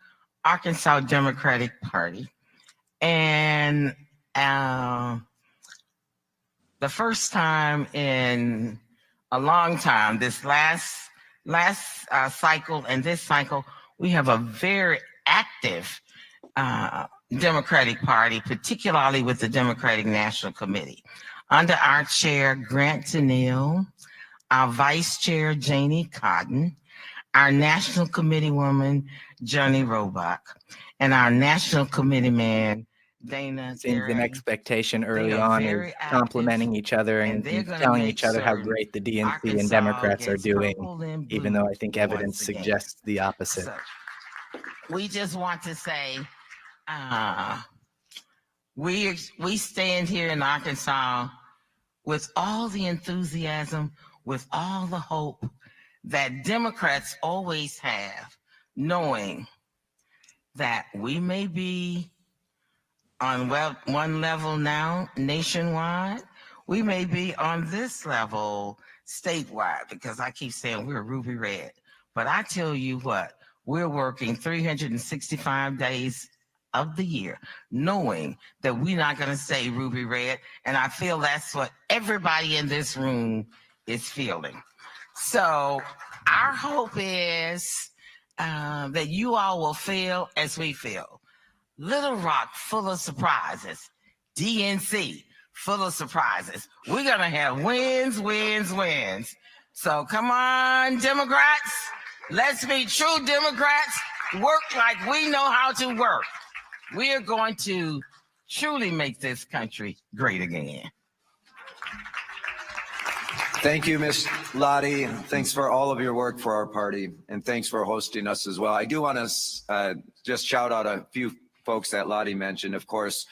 Arkansas Democratic Party. And the first time in a long time, this last cycle and this cycle, we have a very active Democratic Party, particularly with the Democratic National Committee. Under our chair, Grant Tennille, our vice chair, Janie Cotton, our national committee woman, Johnny Roebuck, and our national committee man, Dana. Seems an expectation early on is complimenting each other and telling each other how great the DNC and Democrats are doing, even though I think evidence suggests the opposite. So, we just want to say, we stand here in Arkansas with all the enthusiasm, with all the hope that Democrats always have, knowing that we may be on one level now nationwide, we may be on this level statewide, because I keep saying we're ruby red. But I tell you what, we're working 365 days of the year, knowing that we're not going to say ruby red. And I feel that's what everybody in this room is feeling. So our hope is that you all will feel as we feel. Little Rock full of surprises. DNC full of surprises. We're going to have wins, wins, wins. So come on, Democrats. Let's be true Democrats. Work like we know how to work. We are going to truly make this country great again. Thank you, Ms. Lottie. Thanks for all of your work for our party, and thanks for hosting us as well. I do want to just shout out a few folks that Lottie mentioned. Of course,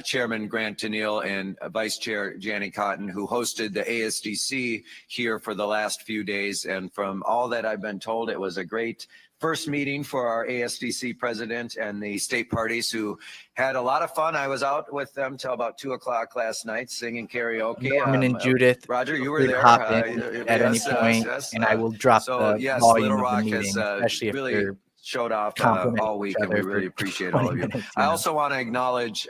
Chairman Grant Tennille and Vice Chair Janie Cotton, who hosted the ASDC here for the last few days. And from all that I've been told, it was a great first meeting for our ASDC president and the state parties, who had a lot of fun. I was out with them till about 2 o'clock last night singing karaoke. Norman and Judith, Roger, you were there. Hop in at any point, and I will drop the yes, volume Little of the Rock meeting, has especially if really they're showed off complimenting all week, each and we other really for appreciate 20 all of you. minutes, I also want to acknowledge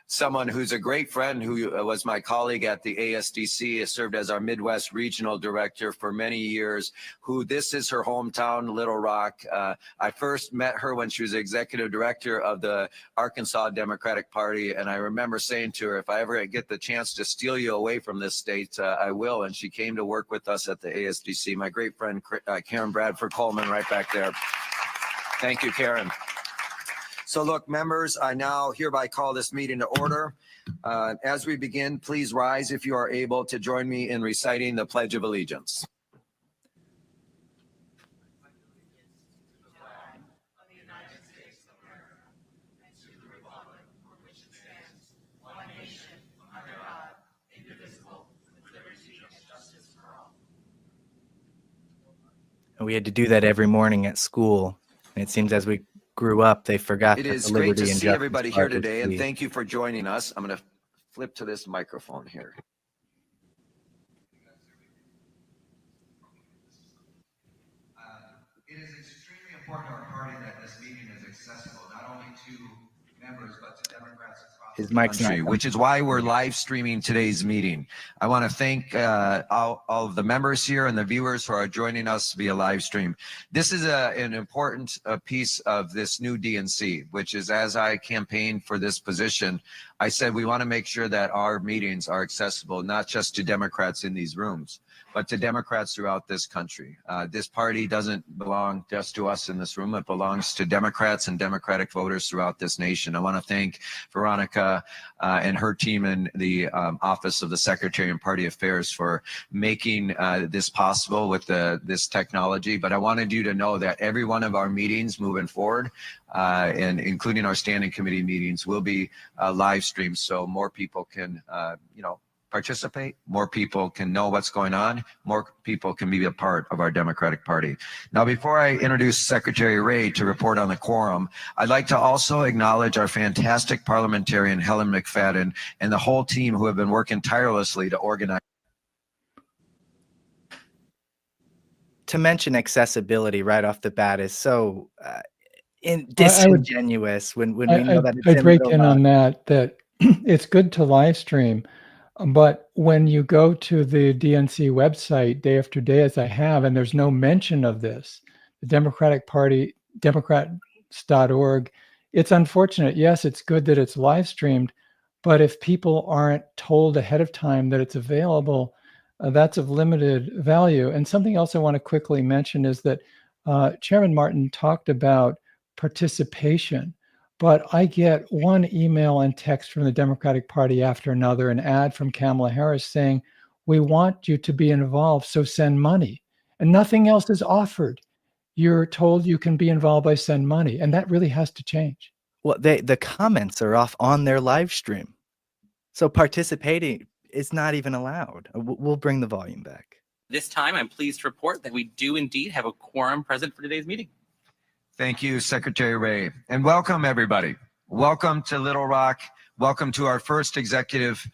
someone who's a great friend, who was my colleague at the ASDC, served as our Midwest Regional Director for many years, who this is her hometown, Little Rock. I first met her when she was Executive Director of the Arkansas Democratic Party, and I remember saying to her, if I ever get the chance to steal you away from this state, I will. And she came to work with us at the ASDC. My great friend, Karen Bradford Coleman, right back there. Thank you, Karen. So look, members, I now hereby call this meeting to order. As we begin, please rise if you are able to join me in reciting the Pledge of Allegiance. And we had to do that every morning at school. And it seems as we grew up, they forgot It that is the great liberty to and see justice everybody part here was today, and key. thank you for joining us. I'm going to flip to this microphone here. It is extremely important to our party that this meeting is accessible, not only to members, but to Democrats across His the mic's not country, which is why we're live streaming today's meeting. I want to thank all of the members here and the viewers who are joining us via live stream. This is an important piece of this new DNC, which is, as I campaigned for this position, I said we want to make sure that our meetings are accessible, not just to Democrats in these rooms, but to Democrats throughout this country. This party doesn't belong just to us in this room. It belongs to Democrats and Democratic voters throughout this nation. I want to thank Veronica and her team in the Office of the Secretary and Party Affairs for making this possible with this technology. But I wanted you to know that every one of our meetings moving forward, and including our standing committee meetings, will be live streamed so more people can, participate, more people can know what's going on, more people can be a part of our Democratic Party. Now, before I introduce Secretary Ray to report on the quorum, I'd like to also acknowledge our fantastic parliamentarian, Helen McFadden, and the whole team who have been working tirelessly to organize. To mention accessibility right off the bat is so disingenuous when we know that it's I'd break Little in Rock. on that it's good to live stream, but when you go to the DNC website day after day, as I have, and there's no mention of this, the Democratic Party, Democrats.org, it's unfortunate. Yes, it's good that it's live streamed, but if people aren't told ahead of time that it's available, that's of limited value. And something else I want to quickly mention is that Chairman Martin talked about participation, but I get one email and text from the Democratic Party after another, an ad from Kamala Harris saying, we want you to be involved, so send money. And nothing else is offered. You're told you can be involved by send money, and that really has to change. Well, the comments are off on their live stream. So participating is not even allowed. We'll bring the volume back. This time, I'm pleased to report that we do indeed have a quorum present for today's meeting. Thank you, Secretary Ray. And welcome, everybody. Welcome to Little Rock. Welcome to our first executive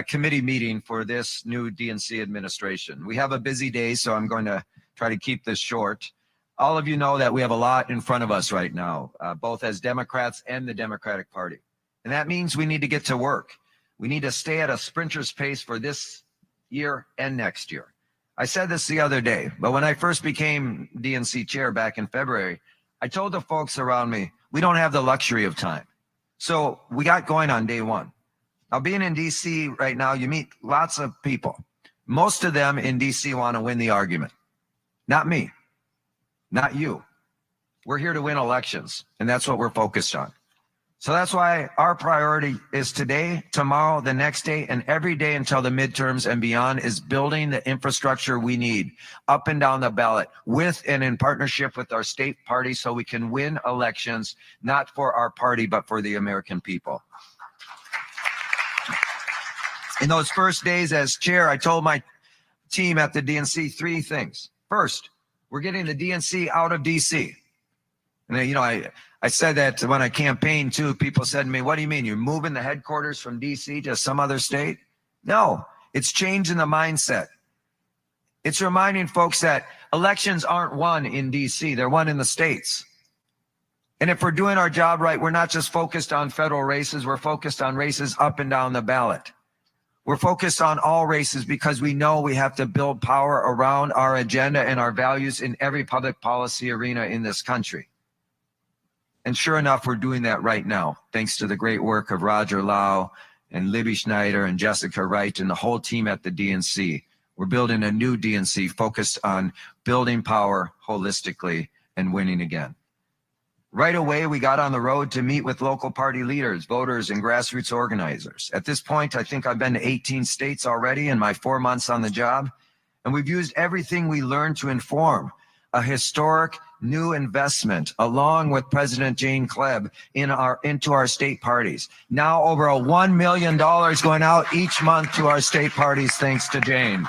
committee meeting for this new DNC administration. We have a busy day, so I'm going to try to keep this short. All of you know that we have a lot in front of us right now, both as Democrats and the Democratic Party. And that means we need to get to work. We need to stay at a sprinter's pace for this year and next year. I said this the other day, but when I first became DNC chair back in February, I told the folks around me, we don't have the luxury of time. So we got going on day one. Now, being in DC right now, you meet lots of people. Most of them in DC want to win the argument. Not me, not you. We're here to win elections, and that's what we're focused on. So that's why our priority is today, tomorrow, the next day, and every day until the midterms and beyond is building the infrastructure we need up and down the ballot with and in partnership with our state party so we can win elections, not for our party, but for the American people. In those first days as chair, I told my team at the DNC three things. First, we're getting the DNC out of DC. And I said that when I campaigned too, people said to me, what do you mean? You're moving the headquarters from DC to some other state? No, it's changing the mindset. It's reminding folks that elections aren't won in DC, they're won in the states. And if we're doing our job right, we're not just focused on federal races, we're focused on races up and down the ballot. We're focused on all races because we know we have to build power around our agenda and our values in every public policy arena in this country. And sure enough, we're doing that right now, thanks to the great work of Roger Lau and Libby Schneider and Jessica Wright and the whole team at the DNC. We're building a new DNC focused on building power holistically and winning again. Right away, we got on the road to meet with local party leaders, voters, and grassroots organizers. At this point, I think I've been to 18 states already in my 4 months on the job, and we've used everything we learned to inform a historic new investment along with President Jane Klebb into our state parties. Now over $1 million going out each month to our state parties, thanks to Jane.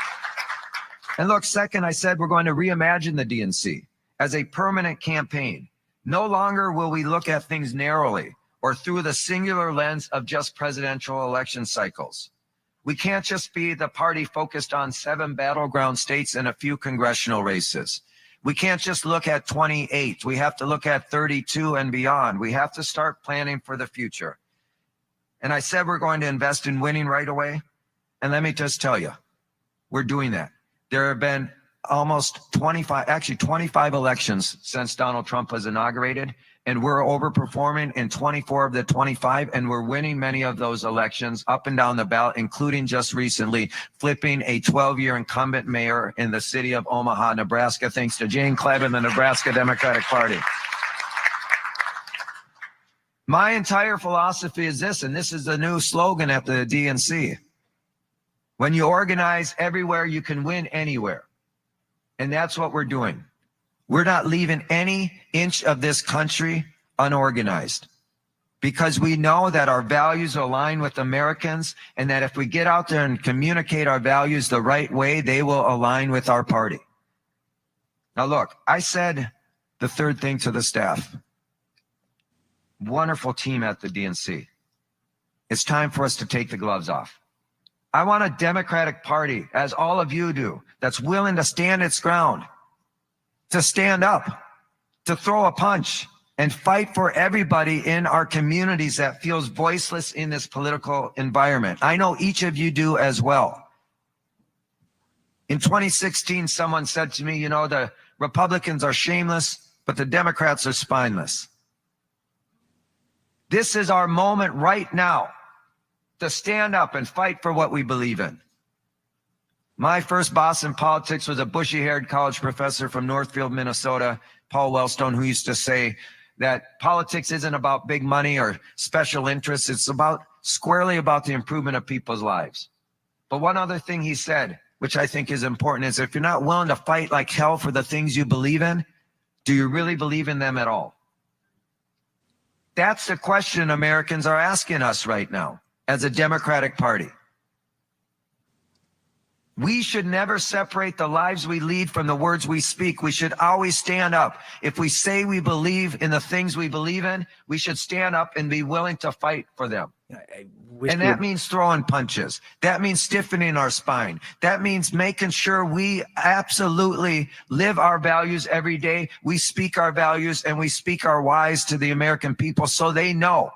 And look, second, I said we're going to reimagine the DNC as a permanent campaign. No longer will we look at things narrowly or through the singular lens of just presidential election cycles. We can't just be the party focused on 7 battleground states and a few congressional races. We can't just look at 28. We have to look at 32 and beyond. We have to start planning for the future. And I said we're going to invest in winning right away. And let me just tell you, we're doing that. There have been almost 25 elections since Donald Trump was inaugurated, and we're overperforming in 24 of the 25, and we're winning many of those elections up and down the ballot, including just recently flipping a 12-year incumbent mayor in the city of Omaha, Nebraska, thanks to Jane Kleeb and the Nebraska Democratic Party. My entire philosophy is this, and this is the new slogan at the DNC. When you organize everywhere, you can win anywhere. And that's what we're doing. We're not leaving any inch of this country unorganized, because we know that our values align with Americans, and that if we get out there and communicate our values the right way, they will align with our party. Now look, I said the third thing to the staff. Wonderful team at the DNC. It's time for us to take the gloves off. I want a Democratic Party, as all of you do, that's willing to stand its ground, to stand up, to throw a punch, and fight for everybody in our communities that feels voiceless in this political environment. I know each of you do as well. In 2016, someone said to me, you know, the Republicans are shameless, but the Democrats are spineless. This is our moment right now to stand up and fight for what we believe in. My first boss in politics was a bushy-haired college professor from Northfield, Minnesota, Paul Wellstone, who used to say that politics isn't about big money or special interests. It's squarely about the improvement of people's lives. But one other thing he said, which I think is important, is if you're not willing to fight like hell for the things you believe in, do you really believe in them at all? That's the question Americans are asking us right now as a Democratic Party. We should never separate the lives we lead from the words we speak. We should always stand up. If we say we believe in the things we believe in, we should stand up and be willing to fight for them. And that means throwing punches. That means stiffening our spine. That means making sure we absolutely live our values every day. We speak our values and we speak our whys to the American people so they know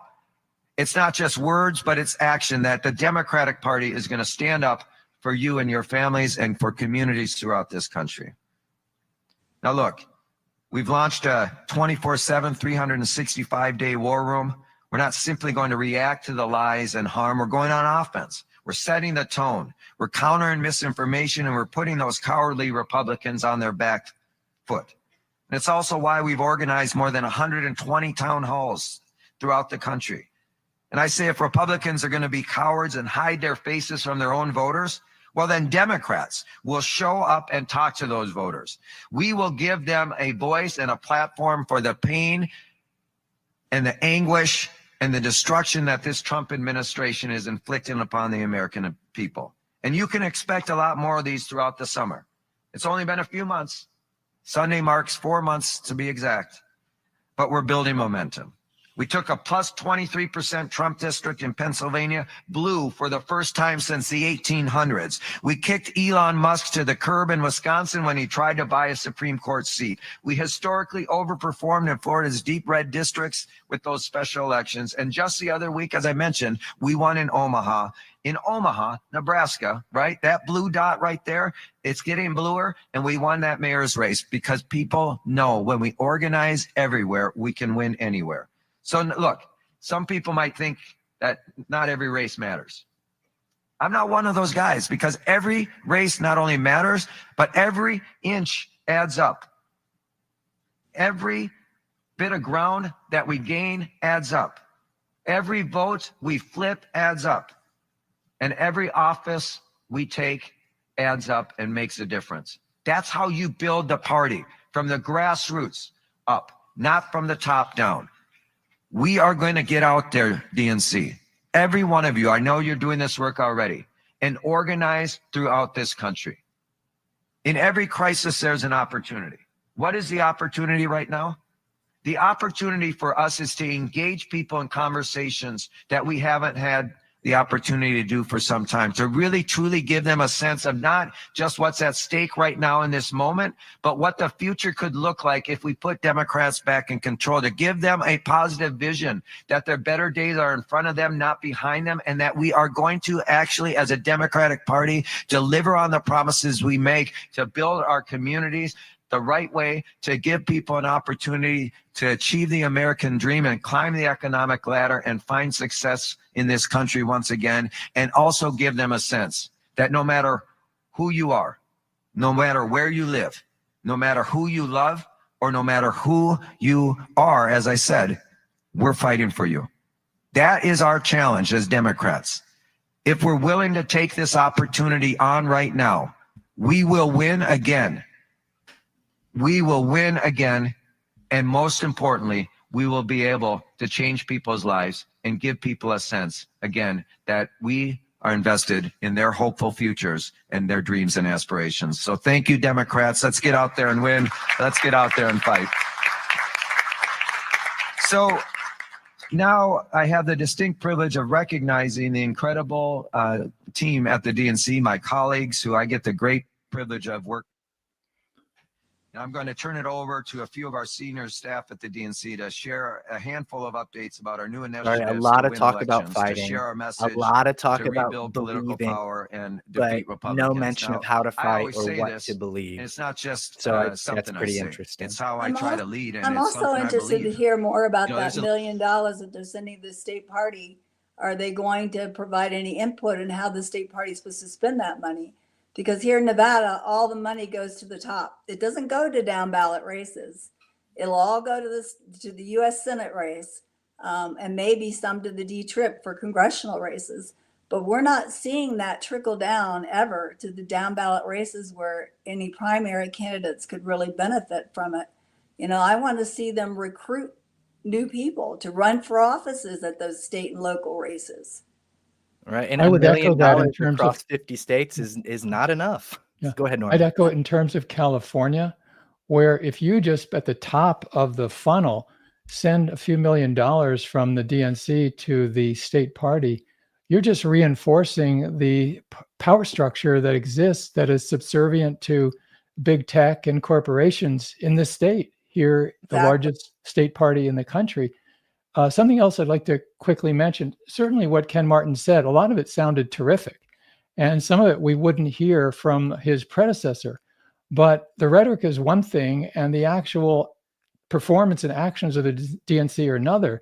it's not just words, but it's action, that the Democratic Party is going to stand up for you and your families and for communities throughout this country. Now look, we've launched a 24/7, 365-day war room. We're not simply going to react to the lies and harm. We're going on offense. We're setting the tone. We're countering misinformation, and we're putting those cowardly Republicans on their back foot. And it's also why we've organized more than 120 town halls throughout the country. And I say, if Republicans are going to be cowards and hide their faces from their own voters, well, then Democrats will show up and talk to those voters. We will give them a voice and a platform for the pain and the anguish and the destruction that this Trump administration is inflicting upon the American people. And you can expect a lot more of these throughout the summer. It's only been a few months. Sunday marks 4 months to be exact, but we're building momentum. We took a plus 23% Trump district in Pennsylvania, blue for the first time since the 1800s. We kicked Elon Musk to the curb in Wisconsin when he tried to buy a Supreme Court seat. We historically overperformed in Florida's deep red districts with those special elections. And just the other week, as I mentioned, we won in Omaha. In Omaha, Nebraska, right? That blue dot right there, it's getting bluer, and we won that mayor's race because people know when we organize everywhere, we can win anywhere. So look, some people might think that not every race matters. I'm not one of those guys, because every race not only matters, but every inch adds up. Every bit of ground that we gain adds up. Every vote we flip adds up. And every office we take adds up and makes a difference. That's how you build the party, from the grassroots up, not from the top down. We are going to get out there, DNC. Every one of you, I know you're doing this work already, and organize throughout this country. In every crisis, there's an opportunity. What is the opportunity right now? The opportunity for us is to engage people in conversations that we haven't had the opportunity to do for some time, to really truly give them a sense of not just what's at stake right now in this moment, but what the future could look like if we put Democrats back in control, to give them a positive vision that their better days are in front of them, not behind them, and that we are going to actually, as a Democratic Party, deliver on the promises we make to build our communities the right way, to give people an opportunity to achieve the American dream and climb the economic ladder and find success in this country once again, and also give them a sense that no matter who you are, no matter where you live, no matter who you love, or no matter who you are, as I said, we're fighting for you. That is our challenge as Democrats. If we're willing to take this opportunity on right now, we will win again. We will win again, and most importantly, we will be able to change people's lives and give people a sense, again, that we are invested in their hopeful futures and their dreams and aspirations. So thank you, Democrats. Let's get out there and win. Let's get out there and fight. So now I have the distinct privilege of recognizing the incredible team at the DNC, my colleagues, who I get the great privilege of working. Now I'm going to turn it over to a few of our senior staff at the DNC to share a handful of updates about our new initiatives. Sorry, a lot to of win talk about elections, fighting, to share our message, a lot of talk to about rebuild political believing, power and but defeat Republicans. no mention Now, of how to I fight always or say what this, to believe. and it's not just So that's something I pretty say. interesting. It's how I I'm try al- to lead, and I'm it's also something I interested to believe. hear more about You know, that there's $1 a- million that they're sending the state party. Are they going to provide any input in how the state party is supposed to spend that money? Because here in Nevada, all the money goes to the top. It doesn't go to down ballot races. It'll all go to the U.S. Senate race, and maybe some to the D-Trip for congressional races. But we're not seeing that trickle down ever to the down ballot races where any primary candidates could really benefit from it. You know, I want to see them recruit new people to run for offices at those state and local races. Right, and I $1 would echo million that in terms across of 50 states is not enough. Yeah. Go ahead, I'd Norman. echo it in terms of California, where if you just at the top of the funnel send a few $1 million from the DNC to the state party, you're just reinforcing the power structure that exists that is subservient to big tech and corporations in the state, here, the Exactly. largest state party in the country. Something else I'd like to quickly mention, certainly what Ken Martin said, a lot of it sounded terrific. And some of it we wouldn't hear from his predecessor. But the rhetoric is one thing, and the actual performance and actions of the DNC are another.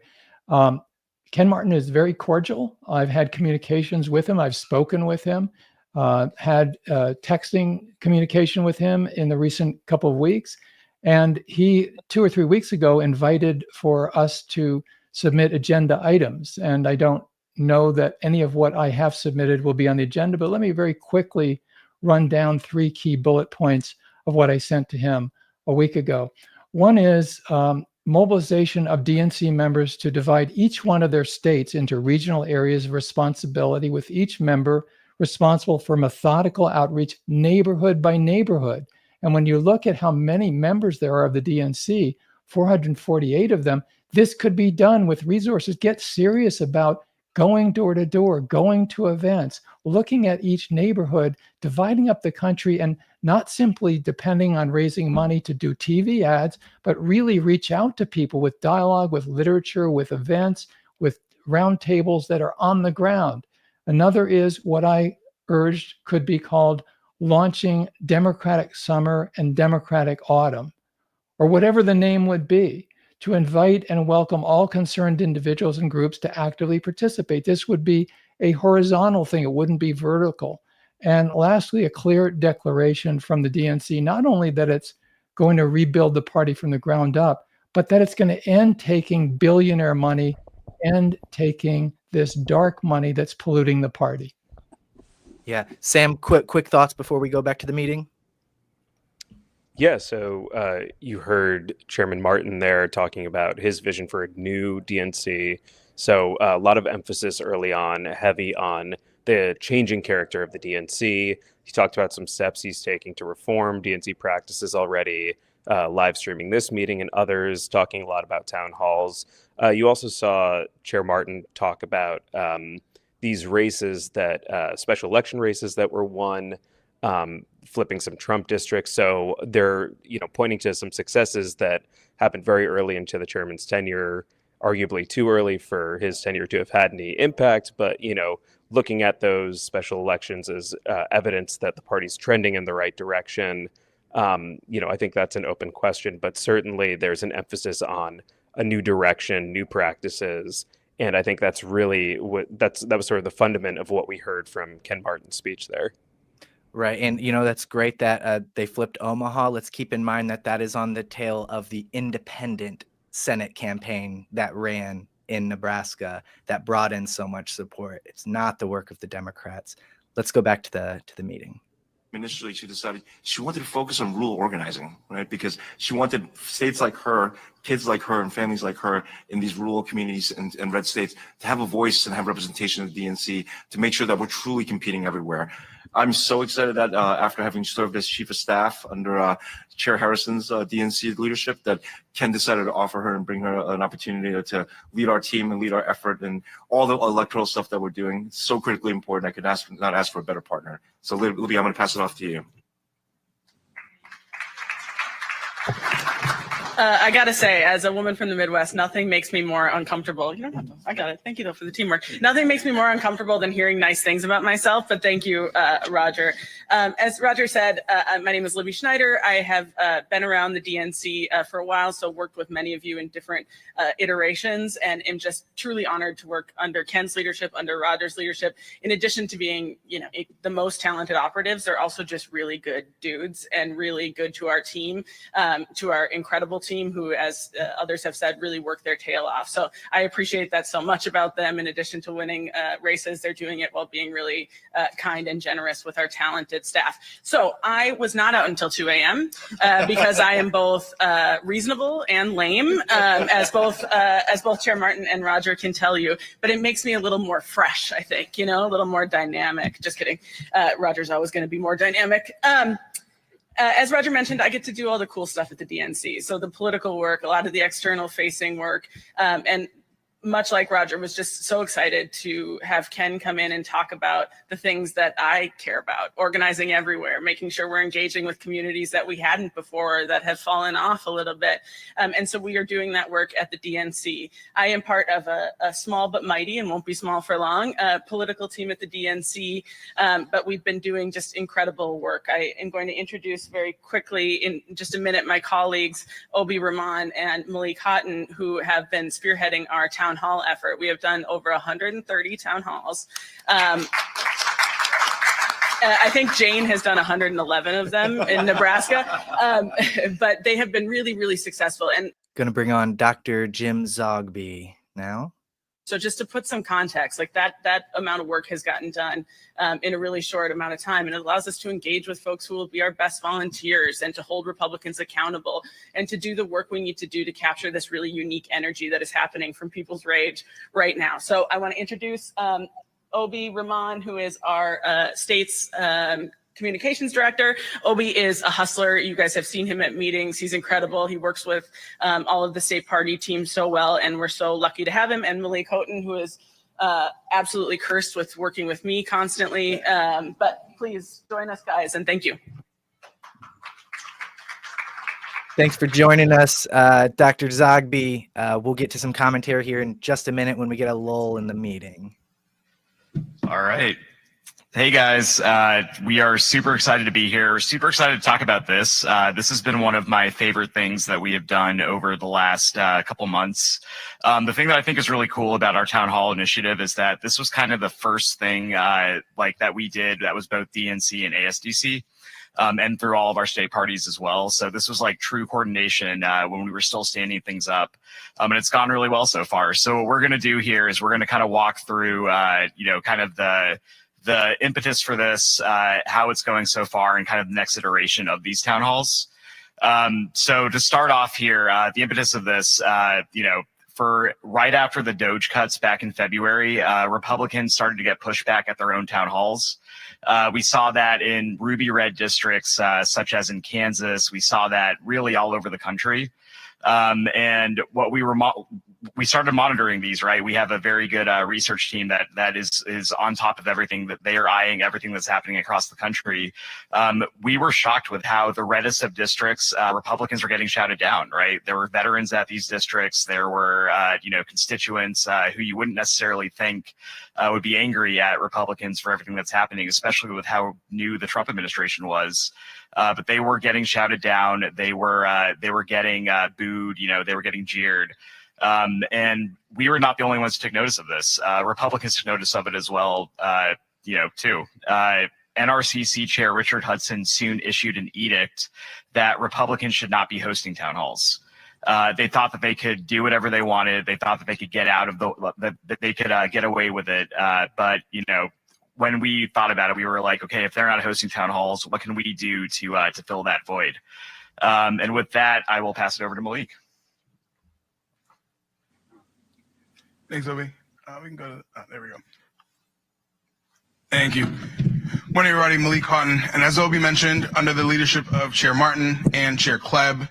Ken Martin is very cordial. I've had communications with him. I've spoken with him, had texting communication with him in the recent couple of weeks. And he, 2 or 3 weeks ago, invited for us to submit agenda items. And I don't know that any of what I have submitted will be on the agenda, but let me very quickly run down 3 key bullet points of what I sent to him a week ago. One is mobilization of DNC members to divide each one of their states into regional areas of responsibility, with each member responsible for methodical outreach neighborhood by neighborhood. And when you look at how many members there are of the DNC, 448 of them, this could be done with resources. Get serious about going door to door, going to events, looking at each neighborhood, dividing up the country, and not simply depending on raising money to do TV ads, but really reach out to people with dialogue, with literature, with events, with roundtables that are on the ground. Another is what I urged could be called launching Democratic Summer and Democratic Autumn, or whatever the name would be, to invite and welcome all concerned individuals and groups to actively participate. This would be a horizontal thing. It wouldn't be vertical. And lastly, a clear declaration from the DNC, not only that it's going to rebuild the party from the ground up, but that it's going to end taking billionaire money and taking this dark money that's polluting the party. Yeah, Sam, quick thoughts before we go back to the meeting. Yeah, so you heard Chairman Martin there talking about his vision for a new DNC. So a lot of emphasis early on, heavy on the changing character of the DNC. He talked about some steps he's taking to reform DNC practices already, live streaming this meeting and others, talking a lot about town halls. You also saw Chair Martin talk about these races that special election races that were won, flipping some Trump districts. So they're, pointing to some successes that happened very early into the chairman's tenure, arguably too early for his tenure to have had any impact. But, looking at those special elections as evidence that the party's trending in the right direction, I think that's an open question. But certainly there's an emphasis on a new direction, new practices. And I think that's really that was sort of the fundament of what we heard from Ken Martin's speech there. Right. And, that's great that they flipped Omaha. Let's keep in mind that that is on the tail of the independent Senate campaign that ran in Nebraska that brought in so much support. It's not the work of the Democrats. Let's go back to the meeting. Initially, she decided she wanted to focus on rural organizing, right? Because she wanted states like her, kids like her, and families like her in these rural communities and red states to have a voice and have representation at the DNC to make sure that we're truly competing everywhere. I'm so excited that after having served as chief of staff under Chair Harrison's DNC leadership, that Ken decided to offer her and bring her an opportunity to lead our team and lead our effort and all the electoral stuff that we're doing. It's so critically important. I could not ask for a better partner. So Libby, I'm going to pass it off to you. I gotta say, as a woman from the Midwest, nothing makes me more uncomfortable. You don't have to. I got it. Thank you, though, for the teamwork. Nothing makes me more uncomfortable than hearing nice things about myself. But thank you, Roger. As Roger said, my name is Libby Schneider. I have been around the DNC for a while, so worked with many of you in different iterations, and am just truly honored to work under Ken's leadership, under Roger's leadership. In addition to being, the most talented operatives, they're also just really good dudes and really good to our team, to our incredible team who, as others have said, really work their tail off. So I appreciate that so much about them. In addition to winning races, they're doing it while being really kind and generous with our talented staff. So I was not out until 2 a.m. Because I am both reasonable and lame, as both Chair Martin and Roger can tell you. But it makes me a little more fresh, I think, a little more dynamic. Just kidding. Roger's always going to be more dynamic. As Roger mentioned, I get to do all the cool stuff at the DNC. So the political work, a lot of the external facing work, and much like Roger, was just so excited to have Ken come in and talk about the things that I care about, organizing everywhere, making sure we're engaging with communities that we hadn't before, that have fallen off a little bit. And so we are doing that work at the DNC. I am part of a small but mighty, and won't be small for long, political team at the DNC, but we've been doing just incredible work. I am going to introduce very quickly in just a minute my colleagues, Obi Rahman and Malik Houghton, who have been spearheading our town hall effort. We have done over 130 town halls. I think Jane has done 111 of them in Nebraska, but they have been really, really successful. And Going to bring on Dr. Jim Zogby now. So just to put some context, like that amount of work has gotten done in a really short amount of time. And it allows us to engage with folks who will be our best volunteers and to hold Republicans accountable and to do the work we need to do to capture this really unique energy that is happening from people's rage right now. So I want to introduce Obi Rahman, who is our state's communications director. Obi is a hustler. You guys have seen him at meetings. He's incredible. He works with all of the state party teams so well, and we're so lucky to have him. And Malik Houghton, who is absolutely cursed with working with me constantly. But please join us, guys, and thank you. Thanks for joining us, Dr. Zogby. We'll get to some commentary here in just a minute when we get a lull in the meeting. All right. Hey guys, we are super excited to be here. We're super excited to talk about this. This has been one of my favorite things that we have done over the last couple months. The thing that I think is really cool about our town hall initiative is that this was kind of the first thing like that we did that was both DNC and ASDC. And through all of our state parties as well. So this was like true coordination when we were still standing things up. And it's gone really well so far. So what we're going to do here is we're going to kind of walk through, kind of the impetus for this, how it's going so far, and kind of the next iteration of these town halls. So to start off here, the impetus of this, for right after the Doge cuts back in February, Republicans started to get pushback at their own town halls. We saw that in ruby red districts, such as in Kansas. We saw that really all over the country. And what we we started monitoring these, right? We have a very good research team that is on top of everything, that they are eyeing everything that's happening across the country. We were shocked with how the reddest of districts, Republicans were getting shouted down, right? There were veterans at these districts. There were, constituents who you wouldn't necessarily think would be angry at Republicans for everything that's happening, especially with how new the Trump administration was. But they were getting shouted down. They were getting booed. They were getting jeered. And we were not the only ones to take notice of this. Republicans took notice of it as well, too. NRCC Chair Richard Hudson soon issued an edict that Republicans should not be hosting town halls. They thought that they could do whatever they wanted. They thought that they could get out of that they could get away with it. But when we thought about it, we were like, okay, if they're not hosting town halls, what can we do to fill that void? And with that, I will pass it over to Malik. Thanks, Obi. We can go to, there we go. Thank you. Morning, everybody. Malik Houghton. And as Obi mentioned, under the leadership of Chair Martin and Chair Kleb,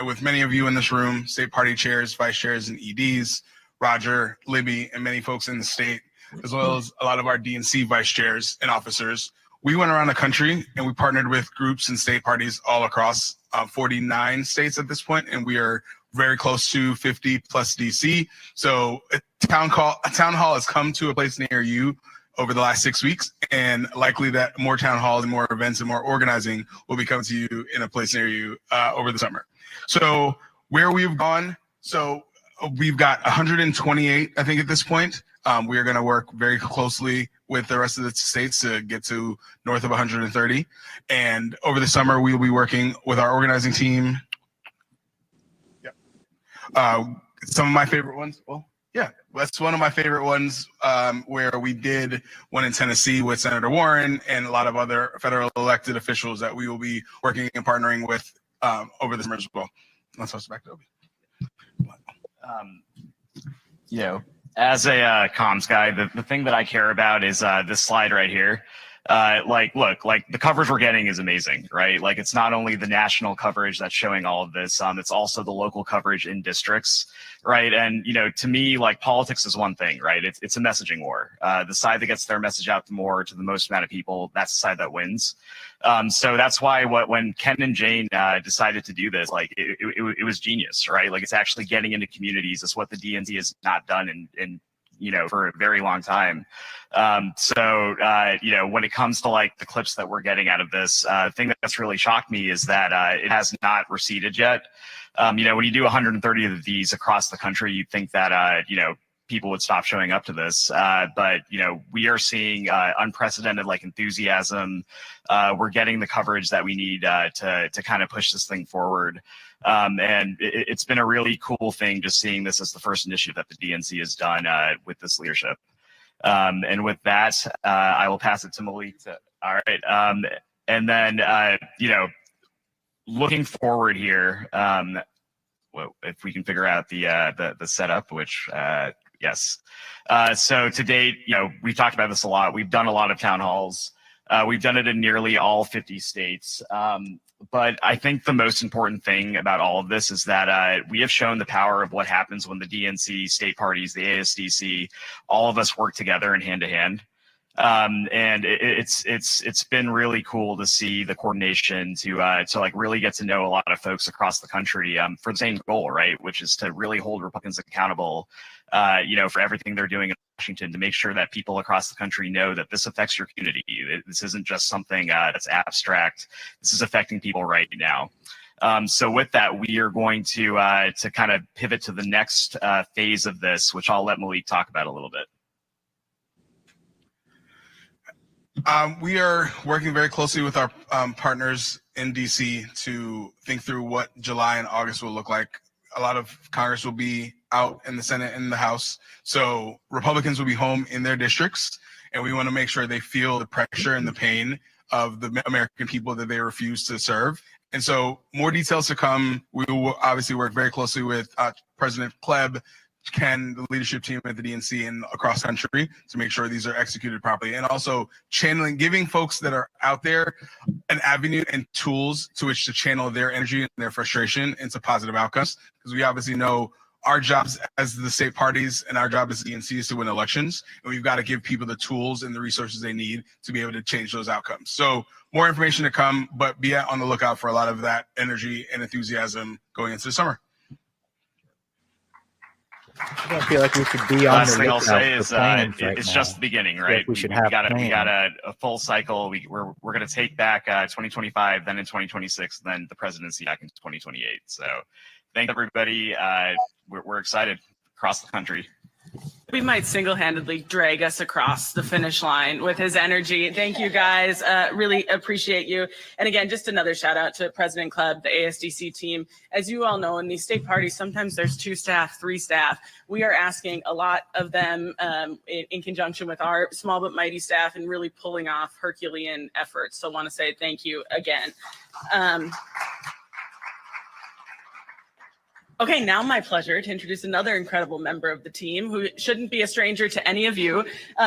with many of you in this room, state party chairs, vice chairs, and EDs, Roger, Libby, and many folks in the state, as well as a lot of our DNC vice chairs and officers, we went around the country and we partnered with groups and state parties all across 49 states at this point, and we are very close to 50 plus DC. So a town hall has come to a place near you over the last 6 weeks, and likely that more town halls and more events and more organizing will be coming to you in a place near you over the summer. So where we've gone, so we've got 128, I think, at this point. We are going to work very closely with the rest of the states to get to north of 130. And over the summer, we will be working with our organizing team. Some of my favorite ones, that's one of my favorite ones, where we did one in Tennessee with Senator Warren and a lot of other federal elected officials that we will be working and partnering with over the summer as well. Let's toss it back to Obi. As a comms guy, the thing that I care about is this slide right here. The coverage we're getting is amazing, right? Like, it's not only the national coverage that's showing all of this, it's also the local coverage in districts, right? And, to me, like, politics is one thing, right? It's a messaging war. The side that gets their message out more to the most amount of people, that's the side that wins. So that's why when Ken and Jane decided to do this, like, it was genius, right? Like, it's actually getting into communities. It's what the DNC has not done in for a very long time. When it comes to like the clips that we're getting out of this, the thing that's really shocked me is that it has not receded yet. When you do 130 of these across the country, you'd think that, people would stop showing up to this. But we are seeing unprecedented like enthusiasm. We're getting the coverage that we need to kind of push this thing forward. And it's been a really cool thing just seeing this as the first initiative that the DNC has done with this leadership. And with that, I will pass it to Malik. All right. And then, looking forward here, if we can figure out the setup, which yes. So to date, we've talked about this a lot. We've done a lot of town halls. We've done it in nearly all 50 states. But I think the most important thing about all of this is that we have shown the power of what happens when the DNC, state parties, the ASDC, all of us work together and hand to hand. And it's been really cool to see the coordination to like really get to know a lot of folks across the country for the same goal, right? Which is to really hold Republicans accountable, for everything they're doing in Washington, to make sure that people across the country know that this affects your community. This isn't just something that's abstract. This is affecting people right now. So with that, we are going to kind of pivot to the next phase of this, which I'll let Malik talk about a little bit. We are working very closely with our partners in DC to think through what July and August will look like. A lot of Congress will be out in the Senate and the House. So Republicans will be home in their districts, and we want to make sure they feel the pressure and the pain of the American people that they refuse to serve. And so more details to come. We will obviously work very closely with President Kleb, Ken, the leadership team at the DNC and across country to make sure these are executed properly, and also giving folks that are out there an avenue and tools to which to channel their energy and their frustration into positive outcomes, because we obviously know our jobs as the state parties and our job as DNC is to win elections, and we've got to give people the tools and the resources they need to be able to change those outcomes. So more information to come, but be on the lookout for a lot of that energy and enthusiasm going into the summer. I don't feel like we should be on Last the thing I'll lookout say for is plans right it's now. just the beginning, I feel right? like we should we have got plans. a full cycle. We're going to take back 2025, then in 2026, then the presidency back in 2028. So thank everybody. We're excited across the country. We might single-handedly drag us across the finish line with his energy. Thank you, guys. Really appreciate you. And again, just another shout out to President Club, the ASDC team. As you all know, in these state parties, sometimes there's 2 staff, 3 staff. We are asking a lot of them in conjunction with our small but mighty staff and really pulling off Herculean efforts. So I want to say thank you again. Okay, now my pleasure to introduce another incredible member of the team who shouldn't be a stranger to any of you.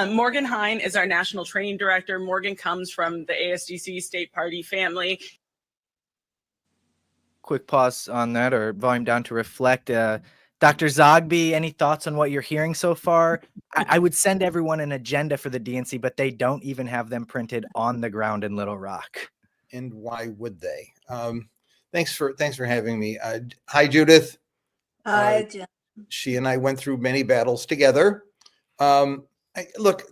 Morgan Hine is our National Training Director. Morgan comes from the ASDC State Party family. Quick pause on that, or volume down to reflect. Dr. Zogby, any thoughts on what you're hearing so far? I would send everyone an agenda for the DNC, but they don't even have them printed on the ground in Little Rock. And why would they? Thanks for having me. Hi, Judith. Hi, Jim. She and I went through many battles together. Look,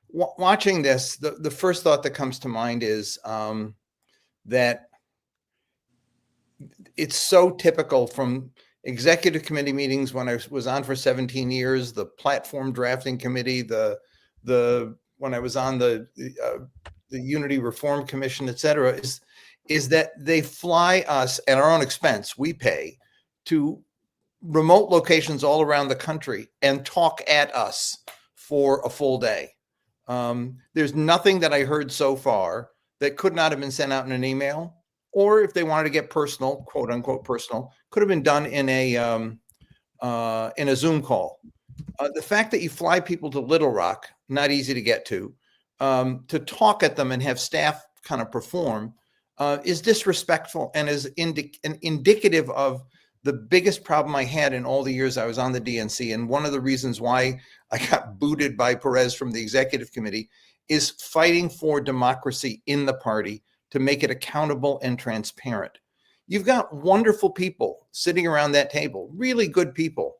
watching this, the first thought that comes to mind is that it's so typical from executive committee meetings when I was on for 17 years, the platform drafting committee, when I was on the Unity Reform Commission, et cetera, is that they fly us at our own expense. We pay to remote locations all around the country and talk at us for a full day. There's nothing that I heard so far that could not have been sent out in an email, or if they wanted to get personal, quote unquote personal, could have been done in a Zoom call. The fact that you fly people to Little Rock, not easy to get to talk at them and have staff kind of perform is disrespectful and is indicative of the biggest problem I had in all the years I was on the DNC. And one of the reasons why I got booted by Perez from the executive committee is fighting for democracy in the party to make it accountable and transparent. You've got wonderful people sitting around that table, really good people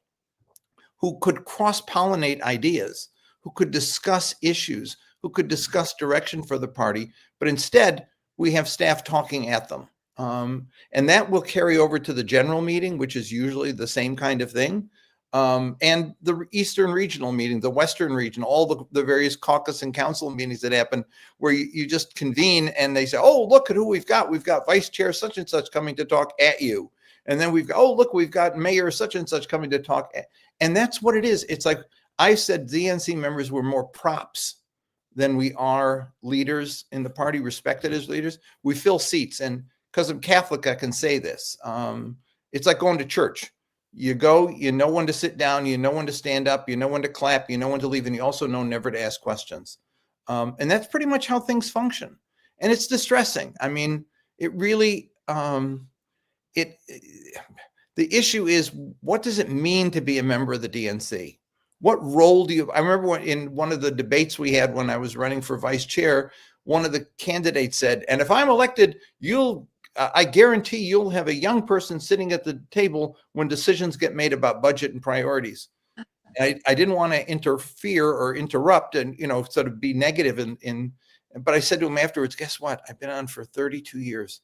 who could cross-pollinate ideas, who could discuss issues, who could discuss direction for the party, but instead we have staff talking at them. And that will carry over to the general meeting, which is usually the same kind of thing. And the Eastern Regional meeting, the Western Region, all the various caucus and council meetings that happen where you just convene and they say, oh, look at who we've got. We've got Vice Chair such and such coming to talk at you. And then we've got, oh, look, we've got Mayor such and such coming to talk at. And that's what it is. It's like I said, DNC members were more props than we are leaders in the party, respected as leaders. We fill seats. And because I'm Catholic, I can say this. It's like going to church. You go, you know when to sit down, you know when to stand up, you know when to clap, you know when to leave, and you also know never to ask questions. And that's pretty much how things function. And it's distressing. I mean, it really, the issue is, what does it mean to be a member of the DNC? What role do you, I remember in one of the debates we had when I was running for vice chair, one of the candidates said, and if I'm elected, I guarantee you'll have a young person sitting at the table when decisions get made about budget and priorities. I didn't want to interfere or interrupt and, sort of be negative but I said to him afterwards, guess what? I've been on for 32 years.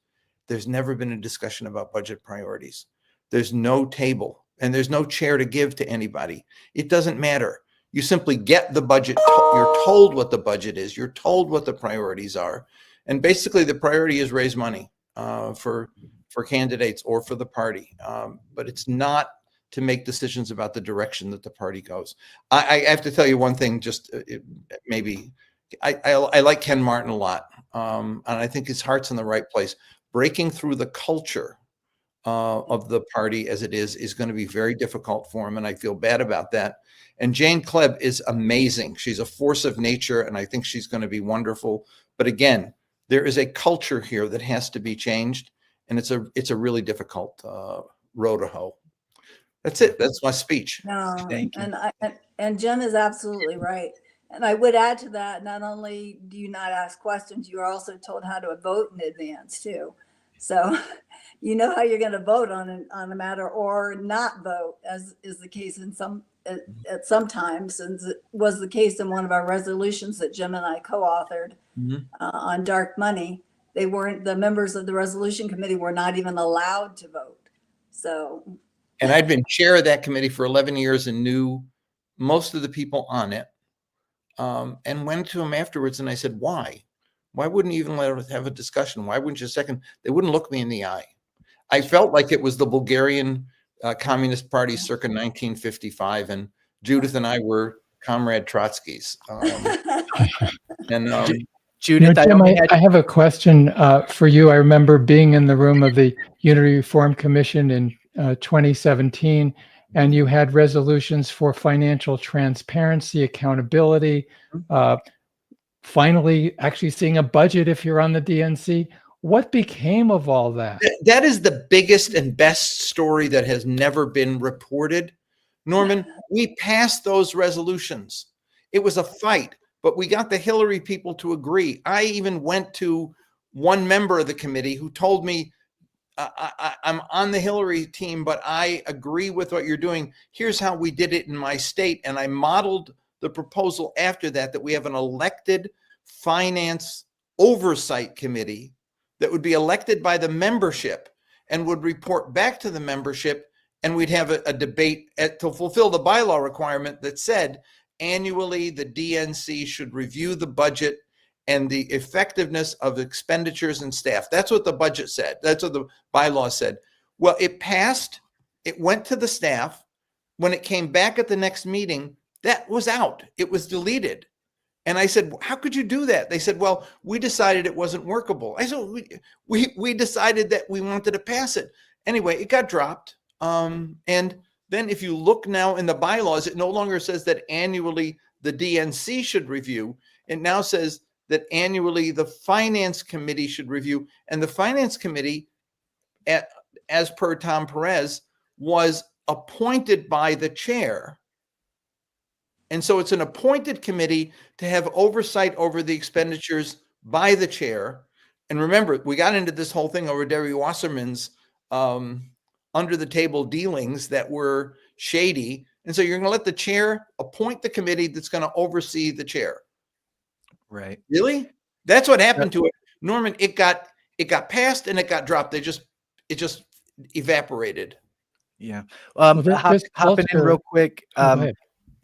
There's never been a discussion about budget priorities. There's no table and there's no chair to give to anybody. It doesn't matter. You simply get the budget. You're told what the budget is. You're told what the priorities are. And basically the priority is raise money for candidates or for the party. But it's not to make decisions about the direction that the party goes. I have to tell you one thing, I like Ken Martin a lot. And I think his heart's in the right place. Breaking through the culture of the party as it is going to be very difficult for him. And I feel bad about that. And Jane Klebb is amazing. She's a force of nature, and I think she's going to be wonderful. But again, there is a culture here that has to be changed, and it's a really difficult row to hoe. That's it. That's my speech. No, Thank you. and Jim is absolutely right. And I would add to that, not only do you not ask questions, you are also told how to vote in advance too. So you know how you're going to vote on a matter or not vote, as is the case in at some times, since it was the case in one of our resolutions that Jim and I co-authored on dark money. The members of the resolution committee were not even allowed to vote. So. And I'd been chair of that committee for 11 years and knew most of the people on it, and went to them afterwards and I said, why? Why wouldn't you even let us have a discussion? Why wouldn't you second? They wouldn't look me in the eye. I felt like it was the Bulgarian Communist Party circa 1955, and Judith and I were Comrade Trotskys. Judith, Jim, I have a question for you. I remember being in the room of the Unity Reform Commission in 2017, and you had resolutions for financial transparency, accountability, finally actually seeing a budget if you're on the DNC. What became of all that? That is the biggest and best story that has never been reported. Norman, we passed those resolutions. It was a fight, but we got the Hillary people to agree. I even went to one member of the committee who told me, I'm on the Hillary team, but I agree with what you're doing. Here's how we did it in my state. And I modeled the proposal after that we have an elected finance oversight committee that would be elected by the membership and would report back to the membership. And we'd have a debate to fulfill the bylaw requirement that said annually the DNC should review the budget and the effectiveness of expenditures and staff. That's what the budget said. That's what the bylaw said. Well, it passed. It went to the staff. When it came back at the next meeting, that was out. It was deleted. And I said, how could you do that? They said, well, we decided it wasn't workable. I said, we decided that we wanted to pass it. Anyway, it got dropped. And then if you look now in the bylaws, it no longer says that annually the DNC should review. It now says that annually the finance committee should review. And the finance committee, as per Tom Perez, was appointed by the chair. And so it's an appointed committee to have oversight over the expenditures by the chair. And remember, we got into this whole thing over Debbie Wasserman's under the table dealings that were shady. And so you're going to let the chair appoint the committee that's going to oversee the chair. Right. Really? That's what happened to it. Norman, it got passed and it got dropped. It just evaporated. Yeah. This Hopping in culture- real quick. Go ahead.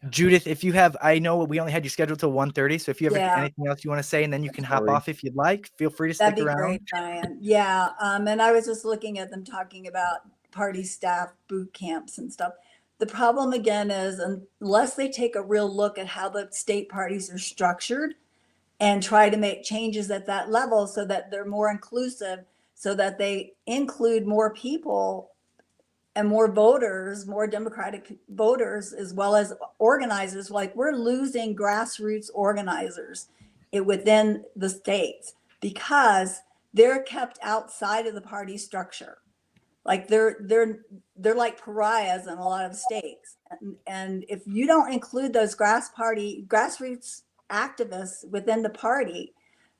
Judith, if you have, I know we only had you scheduled till 1:30. So if you have Yeah. anything else you want to say, and then you can hop off if you'd like, feel free to stick That'd be around. great, Diane. Yeah, and I was just looking at them talking about party staff boot camps and stuff. The problem again is unless they take a real look at how the state parties are structured and try to make changes at that level so that they're more inclusive, so that they include more people and more voters, more Democratic voters, as well as organizers. Like we're losing grassroots organizers within the states because they're kept outside of the party structure. Like they're like pariahs in a lot of states. And if you don't include those grassroots activists within the party,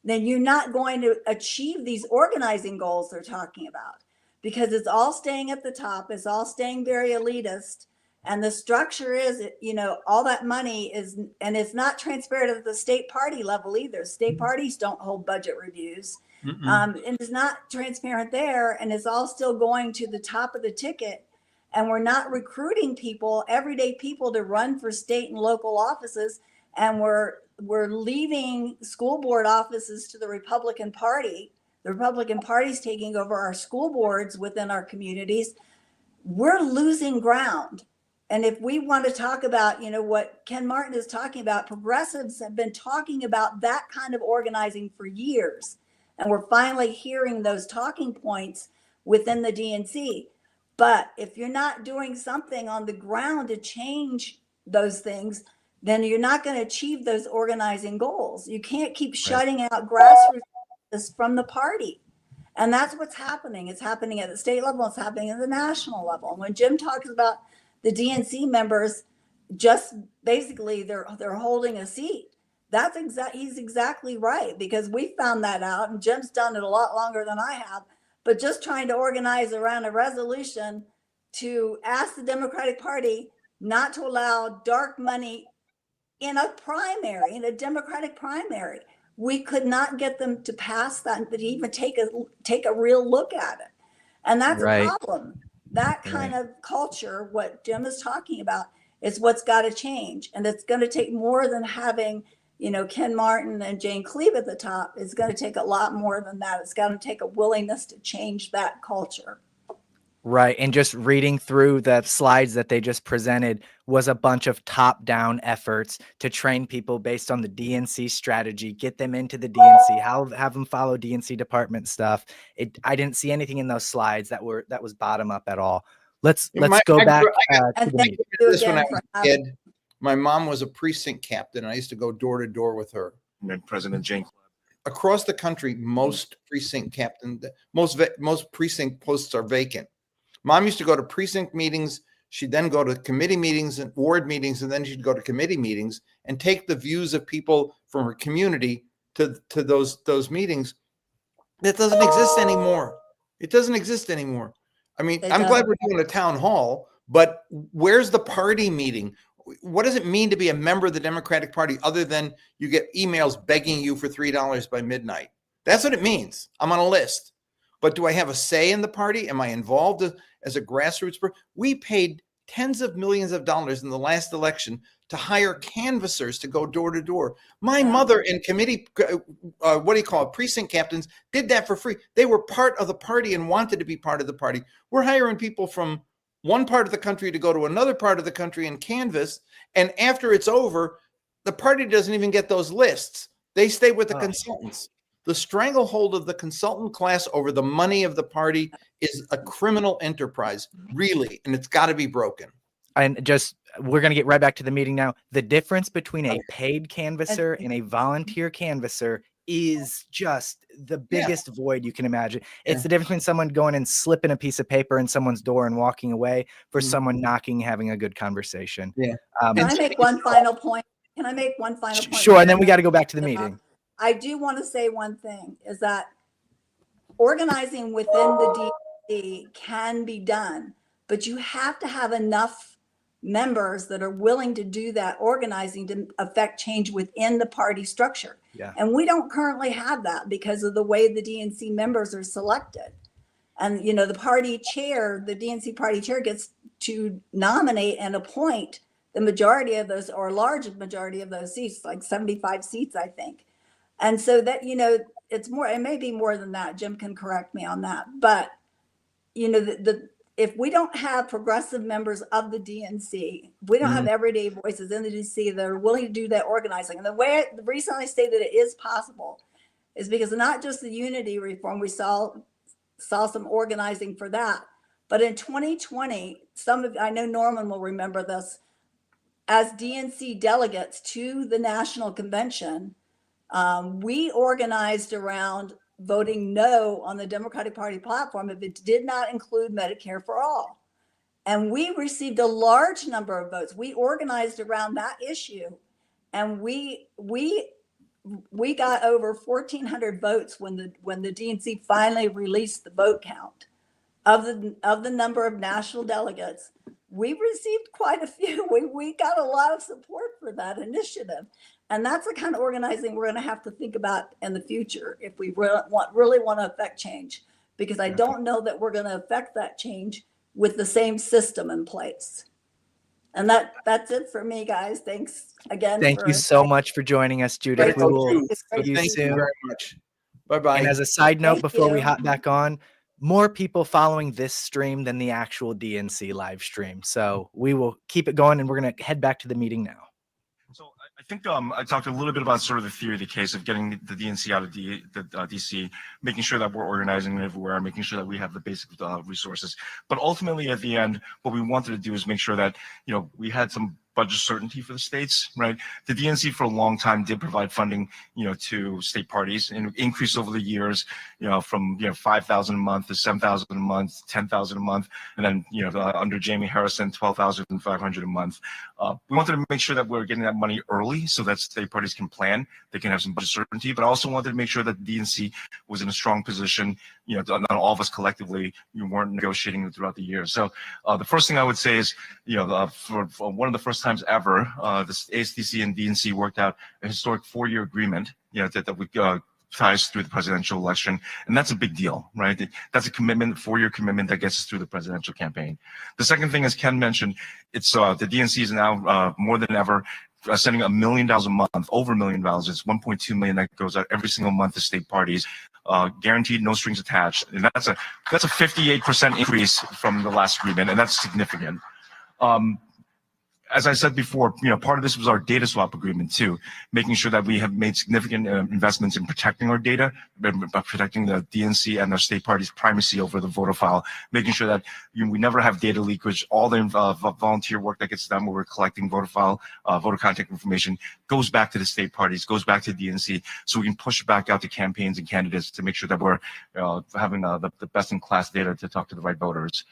then you're not going to achieve these organizing goals they're talking about, because it's all staying at the top. It's all staying very elitist. And the structure is, all that money is, and it's not transparent at the state party level either. State parties don't hold budget reviews. And it's not transparent there. And it's all still going to the top of the ticket. And we're not recruiting people, everyday people, to run for state and local offices. And we're leaving school board offices to the Republican Party. The Republican Party's taking over our school boards within our communities. We're losing ground. And if we want to talk about, what Ken Martin is talking about, progressives have been talking about that kind of organizing for years. And we're finally hearing those talking points within the DNC. But if you're not doing something on the ground to change those things, then you're not going to achieve those organizing goals. You can't keep shutting out grassroots from the party. And that's what's happening. It's happening at the state level. It's happening at the national level. And when Jim talks about the DNC members just basically they're holding a seat. He's exactly right, because we found that out, and Jim's done it a lot longer than I have. But just trying to organize around a resolution to ask the Democratic Party not to allow dark money in a primary, in a Democratic primary. We could not get them to pass that, but even take a real look at it. And that's a problem. That kind of culture, what Jim is talking about, is what's got to change. And it's going to take more than having, Ken Martin and Jane Cleave at the top. It's going to take a lot more than that. It's going to take a willingness to change that culture. Right. And just reading through the slides that they just presented was a bunch of top-down efforts to train people based on the DNC strategy, get them into the DNC, have them follow DNC department stuff. I didn't see anything in those slides that was bottom up at all. Let's go back to the meeting. This when I was a kid. My mom was a precinct captain, and I used to go door to door with her. And President Jane. Across the country, most precinct precinct posts are vacant. Mom used to go to precinct meetings. She'd then go to committee meetings and ward meetings, and then she'd go to committee meetings and take the views of people from her community to those meetings. That doesn't exist anymore. It doesn't exist anymore. I mean, I'm glad we're doing a town hall, but where's the party meeting? What does it mean to be a member of the Democratic Party other than you get emails begging you for $3 by midnight? That's what it means. I'm on a list. But do I have a say in the party? Am I involved as a grassroots person? We paid tens of millions of dollars in the last election to hire canvassers to go door to door. My mother and committee, precinct captains did that for free. They were part of the party and wanted to be part of the party. We're hiring people from one part of the country to go to another part of the country and canvass. And after it's over, the party doesn't even get those lists. They stay with the consultants. The stranglehold of the consultant class over the money of the party is a criminal enterprise, really, and it's got to be broken. And we're going to get right back to the meeting now. The difference between a paid canvasser and a volunteer canvasser is just the biggest void you can imagine. It's the difference between someone going and slipping a piece of paper in someone's door and walking away for someone knocking, having a good conversation. Can I make one final point? Sure, and then we got to go back to the meeting. I do want to say one thing, is that organizing within the DNC can be done, but you have to have enough members that are willing to do that organizing to affect change within the party structure. Yeah. And we don't currently have that because of the way the DNC members are selected. And, the party chair, the DNC party chair gets to nominate and appoint the majority of those, or a large majority of those seats, like 75 seats, I think. And so that, it's more, it may be more than that. Jim can correct me on that. But, if we don't have progressive members of the DNC, we don't have everyday voices in the DNC that are willing to do that organizing. And the reason I say that it is possible is because not just the unity reform, we saw some organizing for that. But in 2020, I know Norman will remember this, as DNC delegates to the national convention, we organized around voting no on the Democratic Party platform if it did not include Medicare for all. And we received a large number of votes. We organized around that issue, and we got over 1,400 votes when the DNC finally released the vote count of the number of national delegates. We received quite a few. We got a lot of support for that initiative. And that's the kind of organizing we're going to have to think about in the future if we really want to affect change, because I don't know that we're going to affect that change with the same system in place. And that's it for me, guys. Thanks again. Thank you so much for joining us, Judith. We will see you Thank soon. you very much. Bye-bye. And as a side note, before we hop back on, more people following this stream than the actual DNC live stream. So we will keep it going, and we're going to head back to the meeting now. So I think I talked a little bit about sort of the theory of the case of getting the DNC out of the DC, making sure that we're organizing everywhere, making sure that we have the basic resources. But ultimately, at the end, what we wanted to do is make sure that we had some budget certainty for the states, right? The DNC for a long time did provide funding, to state parties, and increased over the years, from 5,000 a month to 7,000 a month, 10,000 a month, and then under Jamie Harrison, 12,500 a month. We wanted to make sure that we're getting that money early so that state parties can plan, they can have some budget certainty, but I also wanted to make sure that the DNC was in a strong position, not all of us collectively, weren't negotiating throughout the year. So the first thing I would say is, for one of the first times ever, the ASDC and DNC worked out a historic 4-year agreement, that would ties through the presidential election, and that's a big deal, right? That's a commitment, 4-year commitment that gets us through the presidential campaign. The second thing, as Ken mentioned, it's the DNC is now more than ever sending $1 million a month, over $1 million. It's 1.2 million that goes out every single month to state parties, guaranteed, no strings attached, and that's a 58% increase from the last agreement, and that's significant. As I said before, part of this was our data swap agreement too, making sure that we have made significant investments in protecting our data, protecting the DNC and our state parties' primacy over the voter file, making sure that we never have data leakage. All the volunteer work that gets done where we're collecting voter file, voter contact information goes back to the state parties, goes back to the DNC, so we can push it back out to campaigns and candidates to make sure that we're having the best-in-class data to talk to the right voters.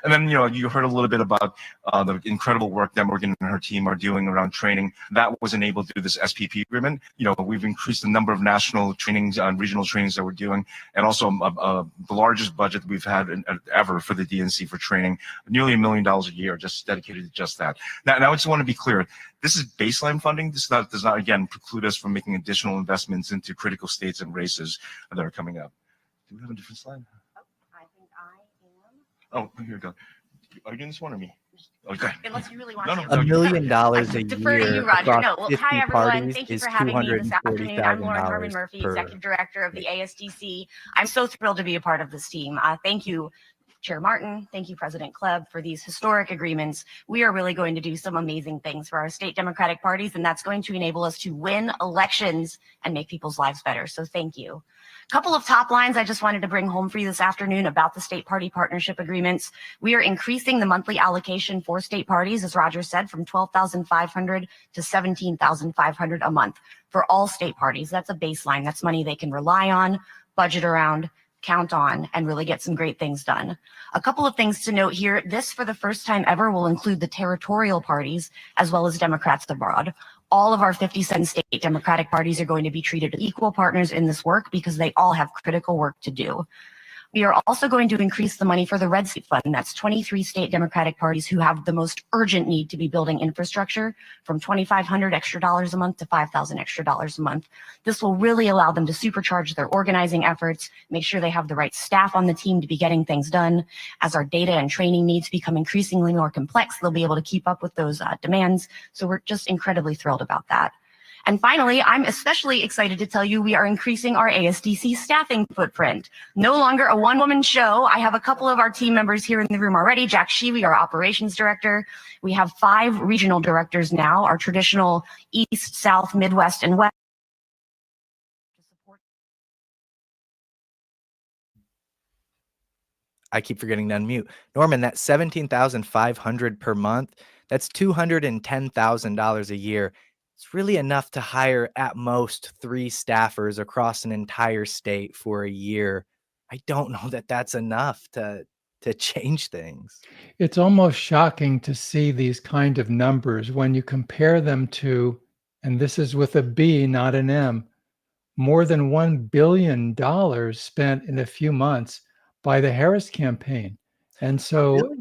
And then, you heard a little bit about the incredible work that Morgan and her team are doing around training. That was enabled through this SPP agreement. We've increased the number of national trainings and regional trainings that we're doing, and also the largest budget we've had ever for the DNC for training, nearly $1 million a year, just dedicated to just that. Now I just want to be clear. This is baseline funding. This does not, again, preclude us from making additional investments into critical states and races that are coming up. Do we have a different slide? Oh, here we go. Are you doing this one or me? Okay. Unless you really want No, to. no, $1 million I defer to a you, year Roger. across No, well, 50 hi everyone. parties Thank you is for having me this afternoon. I'm Lauren Harmon $240,000 Murphy, per. Executive Director of the ASDC. I'm so thrilled to be a part of this team. Thank you, Chair Martin. Thank you, President Klebb, for these historic agreements. We are really going to do some amazing things for our state Democratic parties, and that's going to enable us to win elections and make people's lives better. So thank you. Couple of top lines I just wanted to bring home for you this afternoon about the state party partnership agreements. We are increasing the monthly allocation for state parties, as Roger said, from $12,500 to $17,500 a month for all state parties. That's a baseline. That's money they can rely on, budget around, count on, and really get some great things done. A couple of things to note here. This, for the first time ever, will include the territorial parties as well as Democrats abroad. All of our 57 state Democratic parties are going to be treated as equal partners in this work because they all have critical work to do. We are also going to increase the money for the Red State Fund. That's 23 state Democratic parties who have the most urgent need to be building infrastructure, from $2,500 extra a month to $5,000 extra a month. This will really allow them to supercharge their organizing efforts, make sure they have the right staff on the team to be getting things done. As our data and training needs become increasingly more complex, they'll be able to keep up with those demands. So we're just incredibly thrilled about that. And finally, I'm especially excited to tell you we are increasing our ASDC staffing footprint. No longer a one-woman show. I have a couple of our team members here in the room already. Jack Sheevy, our operations director. We have 5 regional directors now, our traditional East, South, Midwest, and West. I keep forgetting to unmute. Norman, that $17,500 per month, that's $210,000 a year. It's really enough to hire at most 3 staffers across an entire state for a year. I don't know that that's enough to change things. It's almost shocking to see these kind of numbers when you compare them to, and this is with a B, not an M, more than $1 billion spent in a few months by the Harris campaign. And so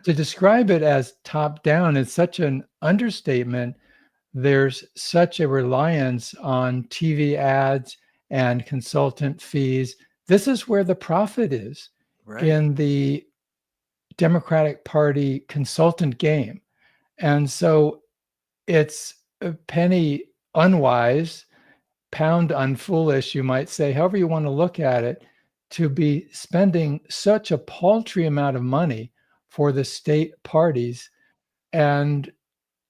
to describe it as top down is such an understatement. There's such a reliance on TV ads and consultant fees. This is where the profit is in the Democratic Party consultant game. And so it's a penny unwise, pound unfoolish, you might say, however you want to look at it, to be spending such a paltry amount of money for the state parties. And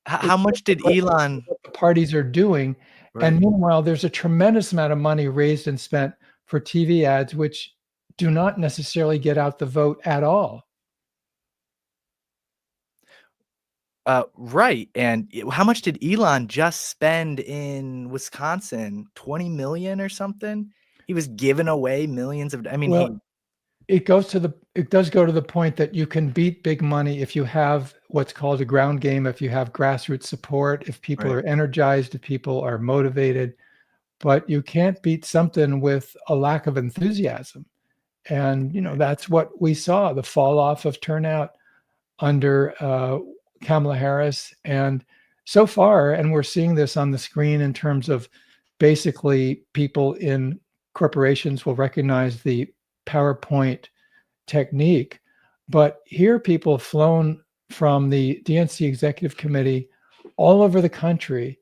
how much did Elon? What the parties are doing. Right. And meanwhile, there's a tremendous amount of money raised and spent for TV ads, which do not necessarily get out the vote at all. Right. And how much did Elon just spend in Wisconsin? 20 million or something? He was giving away millions of, I mean, Well, it does go to the point that you can beat big money if you have what's called a ground game, if you have grassroots support, if people Right. are energized, if people are motivated, but you can't beat something with a lack of enthusiasm. And, that's what we saw, the fall off of turnout under Kamala Harris. And so far, and we're seeing this on the screen in terms of basically people in corporations will recognize the PowerPoint technique. But here, people have flown from the DNC Executive Committee all over the country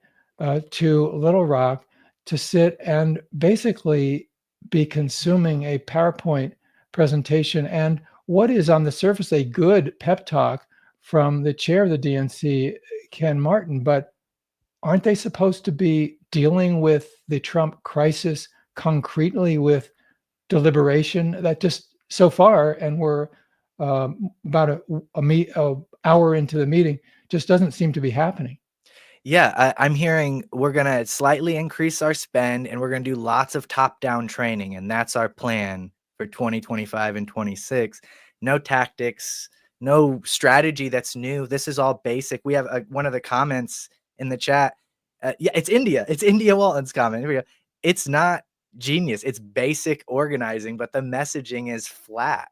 to Little Rock to sit and basically be consuming a PowerPoint presentation and what is on the surface a good pep talk from the chair of the DNC, Ken Martin. But aren't they supposed to be dealing with the Trump crisis concretely with deliberation? That just so far, and we're about a hour into the meeting, just doesn't seem to be happening. Yeah, I'm hearing we're going to slightly increase our spend and we're going to do lots of top-down training. And that's our plan for 2025 and 26. No tactics, no strategy that's new. This is all basic. We have one of the comments in the chat. Yeah, it's India. It's India Walton's comment. Here we go. It's not genius. It's basic organizing, but the messaging is flat.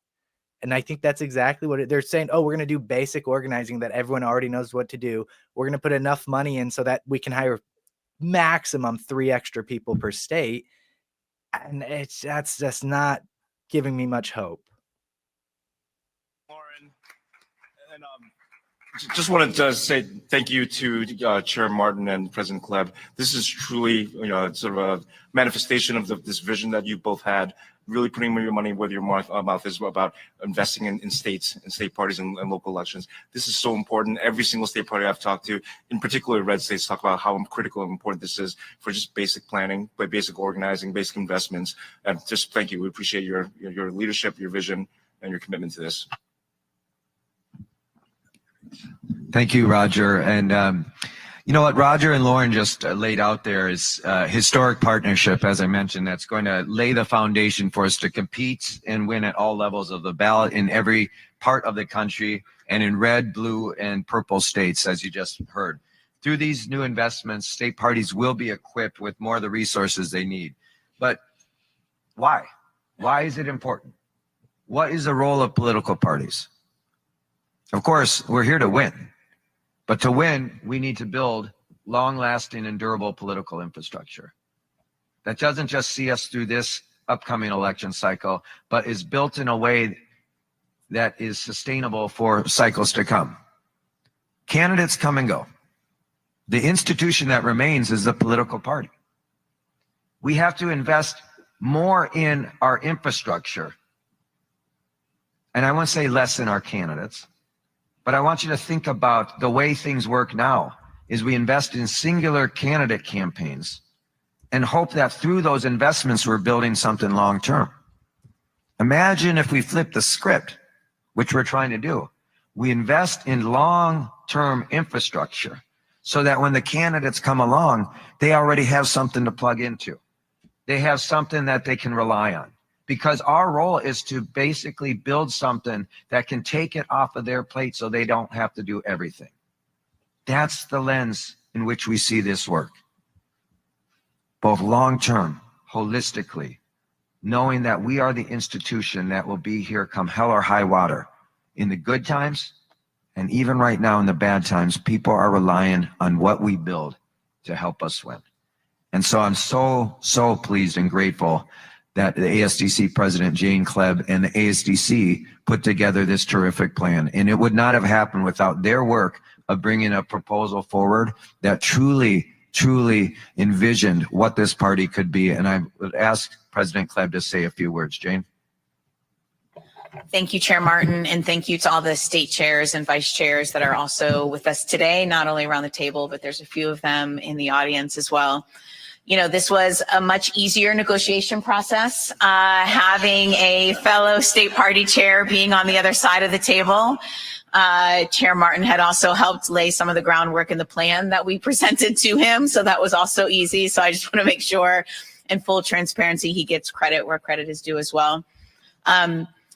And I think that's exactly what they're saying. Oh, we're going to do basic organizing that everyone already knows what to do. We're going to put enough money in so that we can hire maximum 3 extra people per state. And that's just not giving me much hope. Lauren, and just wanted to say thank you to Chair Martin and President Klebb. This is truly, sort of a manifestation of this vision that you both had. Really putting your money where your mouth is about investing in states and state parties and local elections. This is so important. Every single state party I've talked to, in particular red states, talk about how critical and important this is for just basic planning, but basic organizing, basic investments. And just thank you. We appreciate your leadership, your vision, and your commitment to this. Thank you, Roger. And you know what Roger and Lauren just laid out there is a historic partnership, as I mentioned, that's going to lay the foundation for us to compete and win at all levels of the ballot in every part of the country and in red, blue, and purple states, as you just heard. Through these new investments, state parties will be equipped with more of the resources they need. But why? Why is it important? What is the role of political parties? Of course, we're here to win. But to win, we need to build long-lasting and durable political infrastructure that doesn't just see us through this upcoming election cycle, but is built in a way that is sustainable for cycles to come. Candidates come and go. The institution that remains is the political party. We have to invest more in our infrastructure. And I won't say less in our candidates. But I want you to think about the way things work now is we invest in singular candidate campaigns and hope that through those investments, we're building something long-term. Imagine if we flip the script, which we're trying to do. We invest in long-term infrastructure so that when the candidates come along, they already have something to plug into. They have something that they can rely on. Because our role is to basically build something that can take it off of their plate so they don't have to do everything. That's the lens in which we see this work. Both long-term, holistically, knowing that we are the institution that will be here come hell or high water. In the good times, and even right now in the bad times, people are relying on what we build to help us win. And so I'm so pleased and grateful that the ASDC President Jane Klebb and the ASDC put together this terrific plan. And it would not have happened without their work of bringing a proposal forward that truly envisioned what this party could be. And I would ask President Klebb to say a few words. Jane. Thank you, Chair Martin, and thank you to all the state chairs and vice chairs that are also with us today, not only around the table, but there's a few of them in the audience as well. You know, this was a much easier negotiation process, having a fellow state party chair being on the other side of the table. Chair Martin had also helped lay some of the groundwork in the plan that we presented to him. So that was also easy. So I just want to make sure in full transparency, he gets credit where credit is due as well.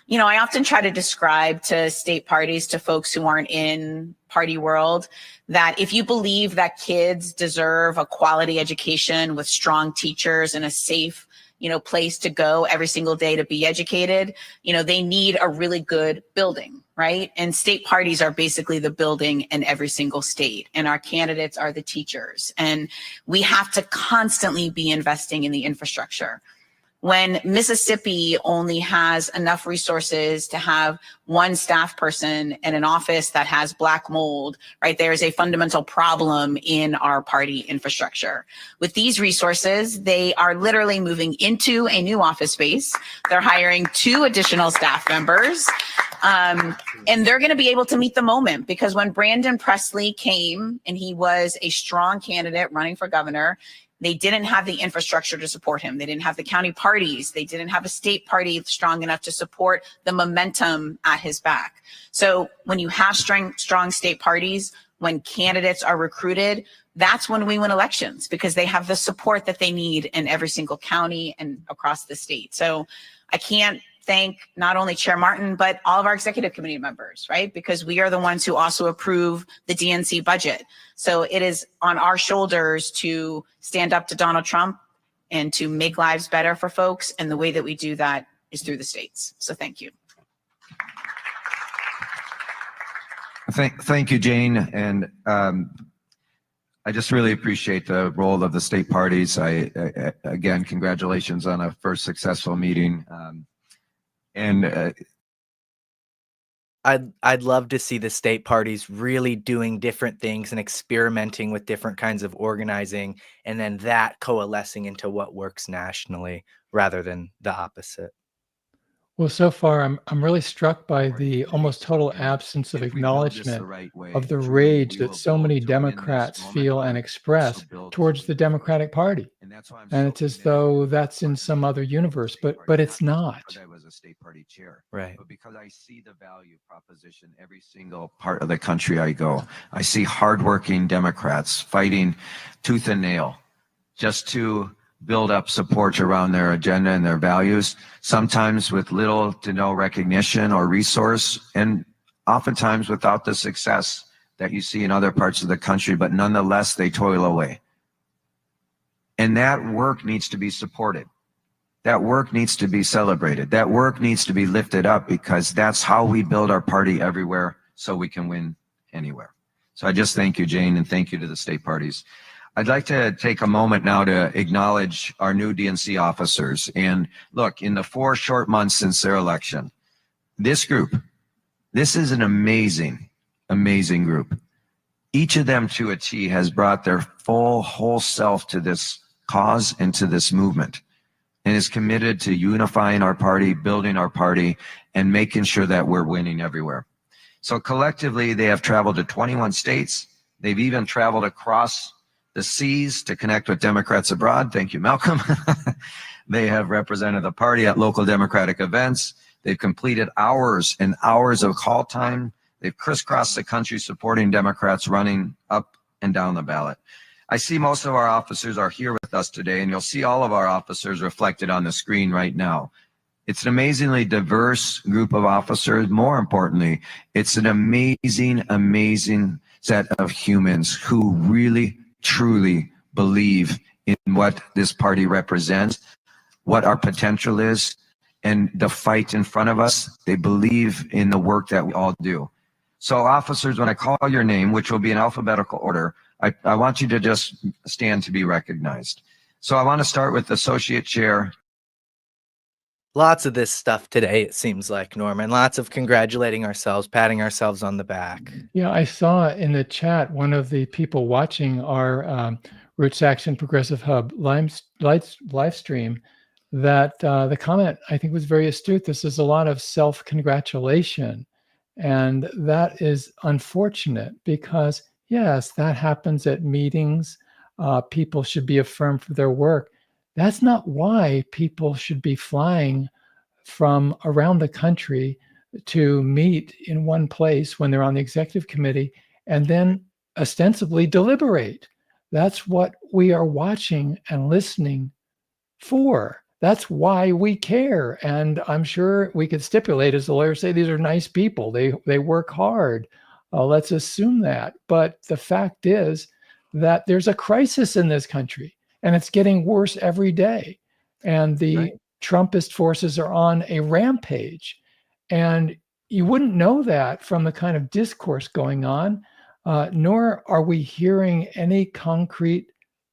You know, I often try to describe to state parties, to folks who aren't in party world, that if you believe that kids deserve a quality education with strong teachers and a safe, you know, place to go every single day to be educated, you know, they need a really good building, right? And state parties are basically the building in every single state, and our candidates are the teachers. And we have to constantly be investing in the infrastructure. When Mississippi only has enough resources to have one staff person in an office that has black mold, right, there is a fundamental problem in our party infrastructure. With these resources, they are literally moving into a new office space. They're hiring 2 additional staff members. And they're going to be able to meet the moment, because when Brandon Presley came and he was a strong candidate running for governor, they didn't have the infrastructure to support him. They didn't have the county parties. They didn't have a state party strong enough to support the momentum at his back. So when you have strong state parties, when candidates are recruited, that's when we win elections, because they have the support that they need in every single county and across the state. So I can't thank not only Chair Martin, but all of our executive committee members, right? Because we are the ones who also approve the DNC budget. So it is on our shoulders to stand up to Donald Trump and to make lives better for folks. And the way that we do that is through the states. So thank you. Thank you, Jane. And I just really appreciate the role of the state parties. Again, congratulations on a first successful meeting. I'd love to see the state parties really doing different things and experimenting with different kinds of organizing, and then that coalescing into what works nationally rather than the opposite. Well, so far, I'm really struck by the almost total absence of acknowledgement of the rage that so many Democrats feel and express towards the Democratic Party. And it's as though that's in some other universe, but it's not. I was a state party chair. Right. But because I see the value proposition every single part of the country I go, I see hardworking Democrats fighting tooth and nail just to build up support around their agenda and their values, sometimes with little to no recognition or resource, and oftentimes without the success that you see in other parts of the country, but nonetheless, they toil away. And that work needs to be supported. That work needs to be celebrated. That work needs to be lifted up, because that's how we build our party everywhere so we can win anywhere. So I just thank you, Jane, and thank you to the state parties. I'd like to take a moment now to acknowledge our new DNC officers. And look, in the 4 short months since their election, this group, this is an amazing, amazing group. Each of them to a T has brought their whole self to this cause and to this movement, and is committed to unifying our party, building our party, and making sure that we're winning everywhere. So collectively, they have traveled to 21 states. They've even traveled across the seas to connect with Democrats abroad. Thank you, Malcolm. They have represented the party at local Democratic events. They've completed hours and hours of call time. They've crisscrossed the country supporting Democrats running up and down the ballot. I see most of our officers are here with us today, and you'll see all of our officers reflected on the screen right now. It's an amazingly diverse group of officers. More importantly, it's an amazing, amazing set of humans who really truly believe in what this party represents, what our potential is, and the fight in front of us. They believe in the work that we all do. So officers, when I call your name, which will be in alphabetical order, I want you to just stand to be recognized. So I want to start with Associate Chair. Lots of this stuff today, it seems like, Norman. Lots of congratulating ourselves, patting ourselves on the back. Yeah, I saw in the chat one of the people watching our Roots Action Progressive Hub live stream that the comment, I think, was very astute. This is a lot of self-congratulation. And that is unfortunate because, yes, that happens at meetings. People should be affirmed for their work. That's not why people should be flying from around the country to meet in one place when they're on the executive committee and then ostensibly deliberate. That's what we are watching and listening for. That's why we care. And I'm sure we could stipulate, as the lawyers say, these are nice people. They work hard. Let's assume that. But the fact is that there's a crisis in this country, and it's getting worse every day. And the Trumpist forces are on a rampage. And you wouldn't know that from the kind of discourse going on, nor are we hearing any concrete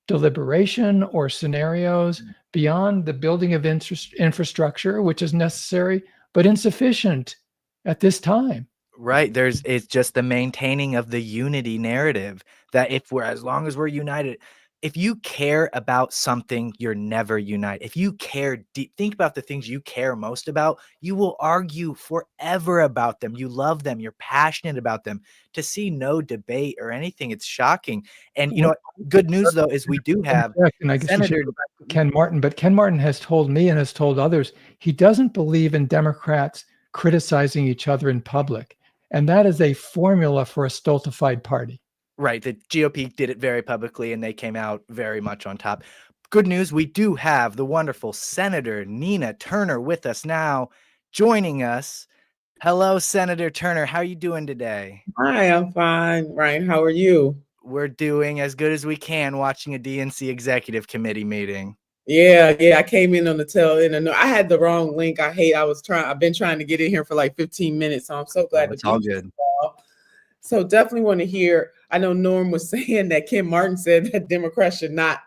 deliberation or scenarios beyond the building of infrastructure, which is necessary but insufficient at this time. Right. It's just the maintaining of the unity narrative that as long as we're united, if you care about something, you're never united. If you care deep, think about the things you care most about, you will argue forever about them. You love them. You're passionate about them. To see no debate or anything, it's shocking. And you know, good news though, is we do have and I guess we should go back to Ken Martin, but Ken Martin has told me and has told others, he doesn't believe in Democrats criticizing each other in public. And that is a formula for a stultified party. Right. The GOP did it very publicly and they came out very much on top. Good news. We do have the wonderful Senator Nina Turner with us now, joining us. Hello, Senator Turner. How are you doing today? Hi, I'm fine. Ryan, how are you? We're doing as good as we can watching a DNC executive committee meeting. Yeah, I came in on the tail end. And I had the wrong link. I've been trying to get in here for like 15 minutes. So I'm so glad it's all good. So definitely want to hear. I know Norm was saying that Ken Martin said that Democrats should not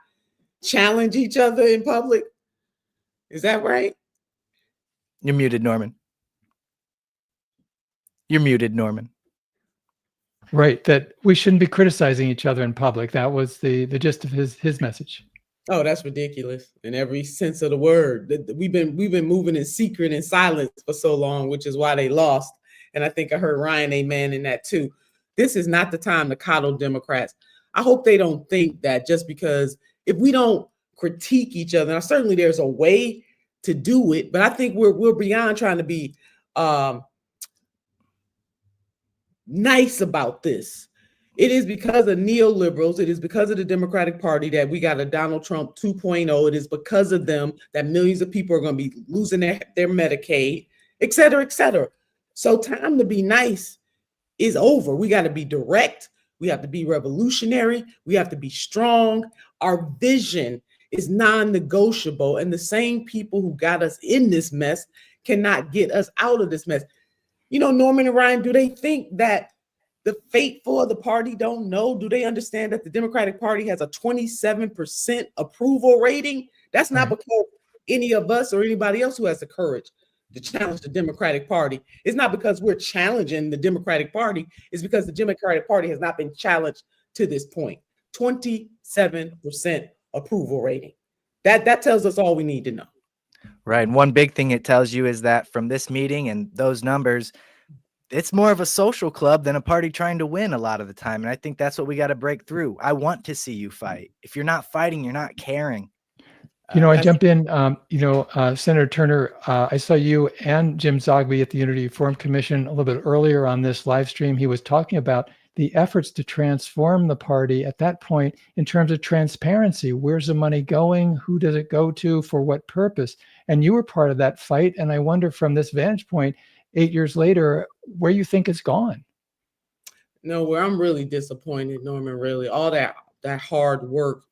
challenge each other in public. Is that right? You're muted, Norman. You're muted, Norman. Right, that we shouldn't be criticizing each other in public. That was the gist of his message. Oh, that's ridiculous in every sense of the word. We've been moving in secret and silence for so long, which is why they lost. And I think I heard Ryan amen in that too. This is not the time to coddle Democrats. I hope they don't think that just because if we don't critique each other, now certainly there's a way to do it, but I think we're beyond trying to be nice about this. It is because of neoliberals. It is because of the Democratic Party that we got a Donald Trump 2.0. It is because of them that millions of people are going to be losing their Medicaid, et cetera, et cetera. So time to be nice is over. We got to be direct. We have to be revolutionary. We have to be strong. Our vision is non-negotiable. And the same people who got us in this mess cannot get us out of this mess. You know, Norman and Ryan, do they think that the faithful of the party don't know? Do they understand that the Democratic Party has a 27% approval rating? That's not because any of us or anybody else who has the courage to challenge the Democratic Party. It's not because we're challenging the Democratic Party. It's because the Democratic Party has not been challenged to this point. 27% approval rating. That tells us all we need to know. Right. And one big thing it tells you is that from this meeting and those numbers, it's more of a social club than a party trying to win a lot of the time. And I think that's what we got to break through. I want to see you fight. If you're not fighting, you're not caring. You know, I jump in, Senator Turner, I saw you and Jim Zogby at the Unity Forum Commission a little bit earlier on this live stream. He was talking about the efforts to transform the party at that point in terms of transparency. Where's the money going? Who does it go to? For what purpose? And you were part of that fight. And I wonder from this vantage point, 8 years later, where you think it's gone. No, where I'm really disappointed, Norman, really, all that hard work.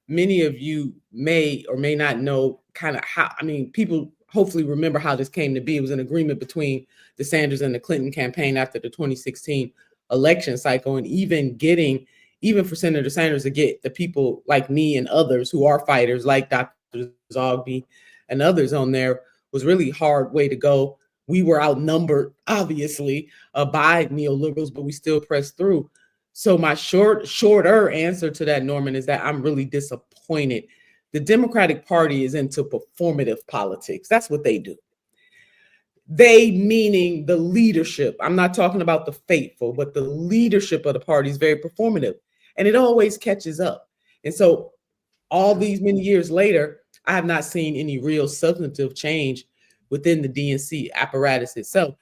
Many of you may or may not know kind of how, people hopefully remember how this came to be. It was an agreement between the Sanders and the Clinton campaign after the 2016 election cycle. And even for Senator Sanders to get the people like me and others who are fighters like Dr. Zogby and others on there was really hard way to go. We were outnumbered, obviously, by neoliberals, but we still pressed through. So my shorter answer to that, Norman, is that I'm really disappointed. The Democratic Party is into performative politics. That's what they do. They, meaning the leadership. I'm not talking about the faithful, but the leadership of the party is very performative. And it always catches up. And so all these many years later, I have not seen any real substantive change within the DNC apparatus itself.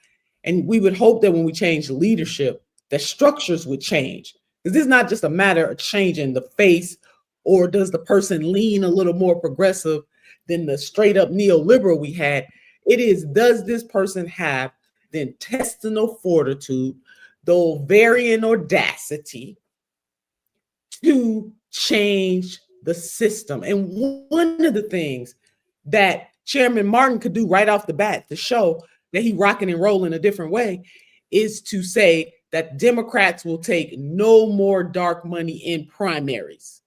And we would hope that when we change leadership, that structures would change. Because this is not just a matter of changing the face, or does the person lean a little more progressive than the straight up neoliberal we had. It is, does this person have the intestinal fortitude, the ovarian audacity to change the system? And one of the things that Chairman Martin could do right off the bat to show that he rocking and rolling a different way is to say that Democrats will take no more dark money in primaries,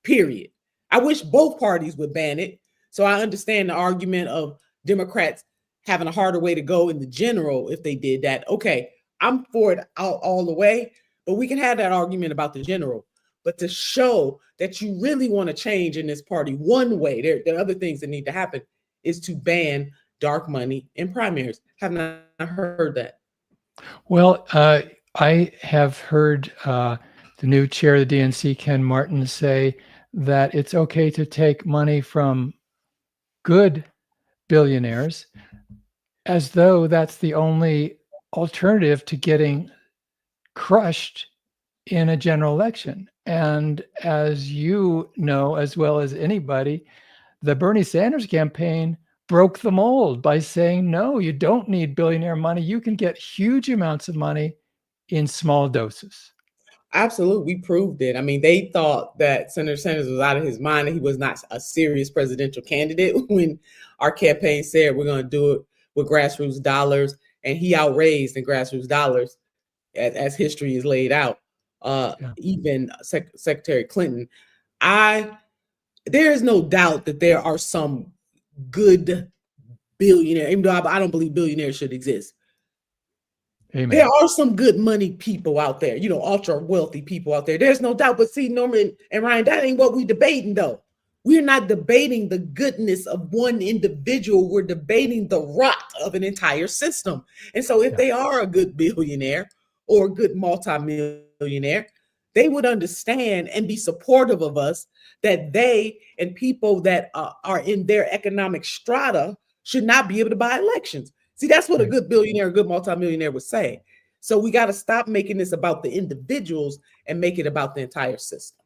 period. I wish both parties would ban it. So I understand the argument of Democrats having a harder way to go in the general if they did that. Okay, I'm for it all the way, but we can have that argument about the general. But to show that you really want to change in this party one way, there are other things that need to happen, is to ban dark money in primaries. Have not heard that. Well, I have heard the new chair of the DNC, Ken Martin, say that it's okay to take money from good billionaires as though that's the only alternative to getting crushed in a general election. And as you know, as well as anybody, the Bernie Sanders campaign broke the mold by saying, no, you don't need billionaire money. You can get huge amounts of money in small doses. Absolutely. We proved it. I mean, they thought that Senator Sanders was out of his mind and he was not a serious presidential candidate when our campaign said we're going to do it with grassroots dollars, and he outraised in grassroots dollars as history is laid out. Even Secretary Clinton. There is no doubt that there are some good billionaires, even though I don't believe billionaires should exist. Amen. There are some good money people out there, ultra wealthy people out there. There's no doubt. But see, Norman and Ryan, that ain't what we're debating, though. We're not debating the goodness of one individual. We're debating the rot of an entire system. And so if they are a good billionaire or a good multimillionaire, they would understand and be supportive of us that they and people that are in their economic strata should not be able to buy elections. See, that's what a good billionaire, a good multimillionaire would say. So we got to stop making this about the individuals and make it about the entire system.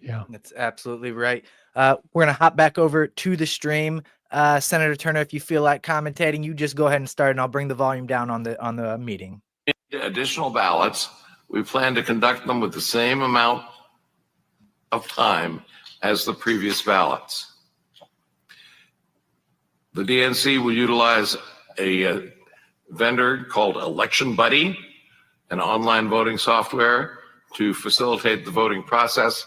Yeah, that's absolutely right. We're going to hop back over to the stream. Senator Turner, if you feel like commentating, you just go ahead and start, and I'll bring the volume down on the meeting. Additional ballots. We plan to conduct them with the same amount of time as the previous ballots. The DNC will utilize a vendor called Election Buddy, an online voting software to facilitate the voting process.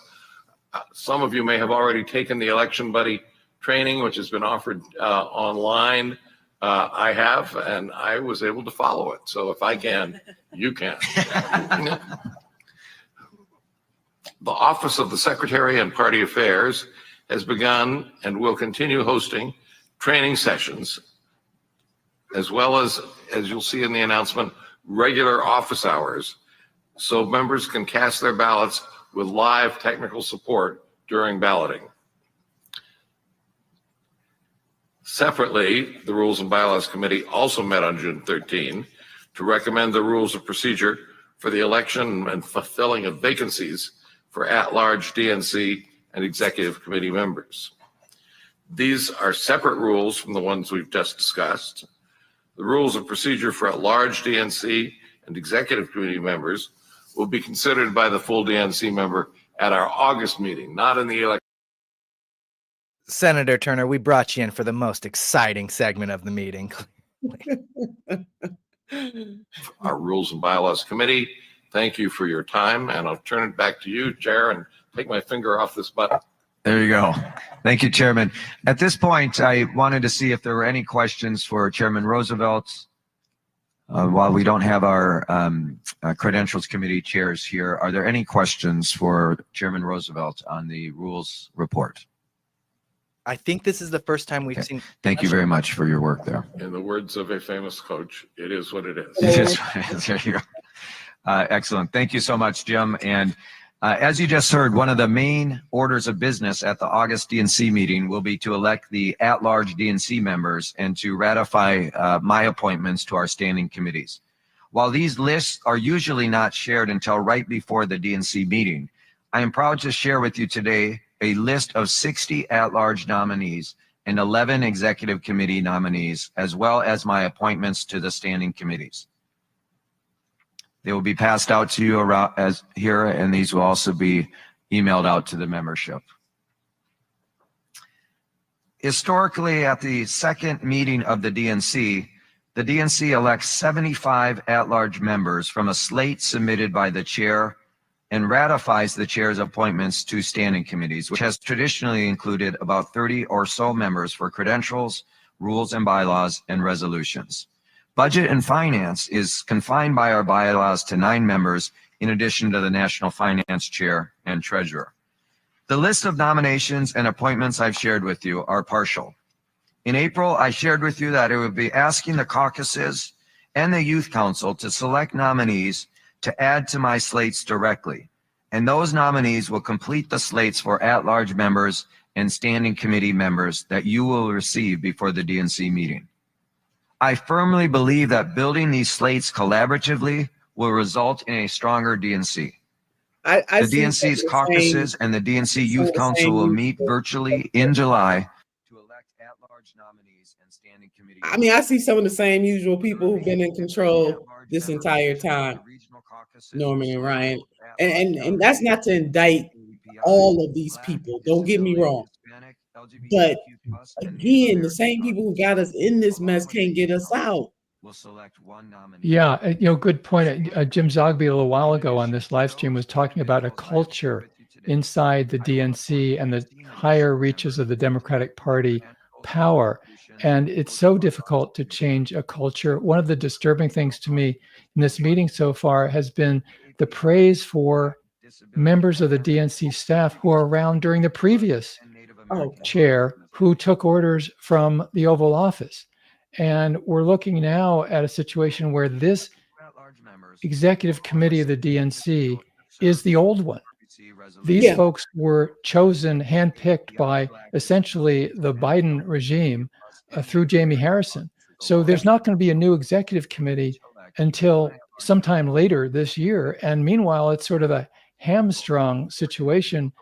Some of you may have already taken the Election Buddy training, which has been offered online. I have, and I was able to follow it. So if I can, you can. The Office of the Secretary and Party Affairs has begun and will continue hosting training sessions, as well as you'll see in the announcement, regular office hours, so members can cast their ballots with live technical support during balloting. Separately, the Rules and Bylaws Committee also met on June 13 to recommend the rules of procedure for the election and fulfilling of vacancies for at-large DNC and executive committee members. These are separate rules from the ones we've just discussed. The rules of procedure for at-large DNC and executive committee members will be considered by the full DNC member at our August meeting, not in the election. Senator Turner, we brought you in for the most exciting segment of the meeting. Our Rules and Bylaws Committee, thank you for your time, and I'll turn it back to you, Chair, and take my finger off this button. There you go. Thank you, Chairman. At this point, I wanted to see if there were any questions for Chairman Roosevelt. While we don't have our Credentials Committee chairs here, are there any questions for Chairman Roosevelt on the rules report? I think this is the first time we've seen. Thank you very much for your work there. In the words of a famous coach, it is what it is. It is. There you go. Excellent. Thank you so much, Jim. And As you just heard, one of the main orders of business at the August DNC meeting will be to elect the at-large DNC members and to ratify my appointments to our standing committees. While these lists are usually not shared until right before the DNC meeting, I am proud to share with you today a list of 60 at-large nominees and 11 executive committee nominees, as well as my appointments to the standing committees. They will be passed out to you around as here, and these will also be emailed out to the membership. Historically, at the second meeting of the DNC elects 75 at-large members from a slate submitted by the chair and ratifies the chair's appointments to standing committees, which has traditionally included about 30 or so members for credentials, rules and bylaws, and resolutions. Budget and Finance is confined by our bylaws to 9 members, in addition to the National Finance Chair and Treasurer. The list of nominations and appointments I've shared with you are partial. In April, I shared with you that I would be asking the caucuses and the Youth Council to select nominees to add to my slates directly, and those nominees will complete the slates for at-large members and standing committee members that you will receive before the DNC meeting. I firmly believe that building these slates collaboratively will result in a stronger DNC. The DNC's caucuses and the DNC Youth Council will meet virtually in July to elect at-large nominees and standing committee. I mean, I see some of the same usual people who've been in control this entire time, Norman and Ryan. And that's not to indict all of these people. Don't get me wrong. But again, the same people who got us in this mess can't get us out. Yeah, good point. Jim Zogby a little while ago on this live stream was talking about a culture inside the DNC and the higher reaches of the Democratic Party power. And it's so difficult to change a culture. One of the disturbing things to me in this meeting so far has been the praise for members of the DNC staff who are around during the previous chair who took orders from the Oval Office. And we're looking now at a situation where this executive committee of the DNC is the old one. These folks were chosen, handpicked by essentially the Biden regime through Jamie Harrison. So there's not going to be a new executive committee until sometime later this year. And meanwhile, it's sort of a hamstrung situation.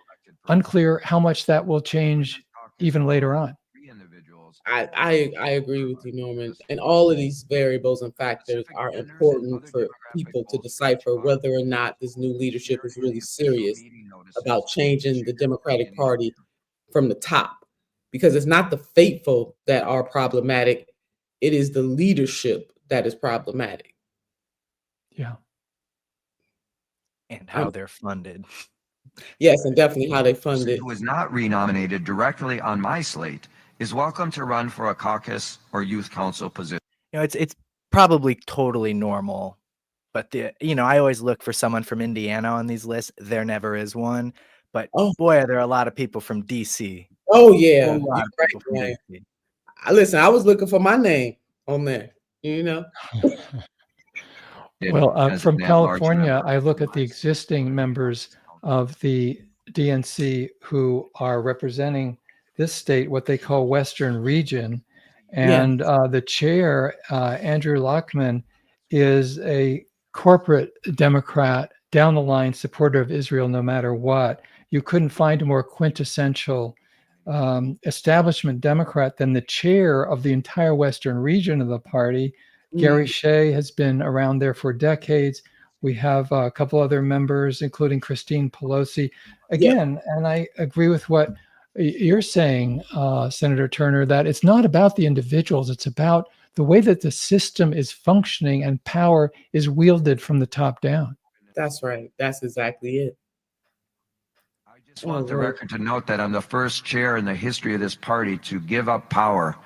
Unclear how much that will change even later on. I agree with you, Norman. And all of these variables and factors are important for people to decipher whether or not this new leadership is really serious about changing the Democratic Party from the top. Because it's not the faithful that are problematic. It is the leadership that is problematic. Yeah. And how they're funded. Yes, and definitely how they fund it. Who is not renominated directly on my slate is welcome to run for a caucus or youth council position. It's probably totally normal, but I always look for someone from Indiana on these lists. There never is one, but boy, are there a lot of people from DC. Oh yeah, DC. Listen, I was looking for my name on there. Well, from California, I look at the existing members of the DNC who are representing this state, what they call Western Region. And the chair, Andrew Lockman, is a corporate Democrat, down the line supporter of Israel no matter what. You couldn't find a more quintessential establishment Democrat than the chair of the entire Western region of the party. Gary Shea has been around there for decades. We have a couple other members, including Christine Pelosi. Again, and I agree with what you're saying, Senator Turner, that it's not about the individuals. It's about the way that the system is functioning and power is wielded from the top down. That's right. That's exactly it. I just want the record to note that I'm the first chair in the history of this party to give up power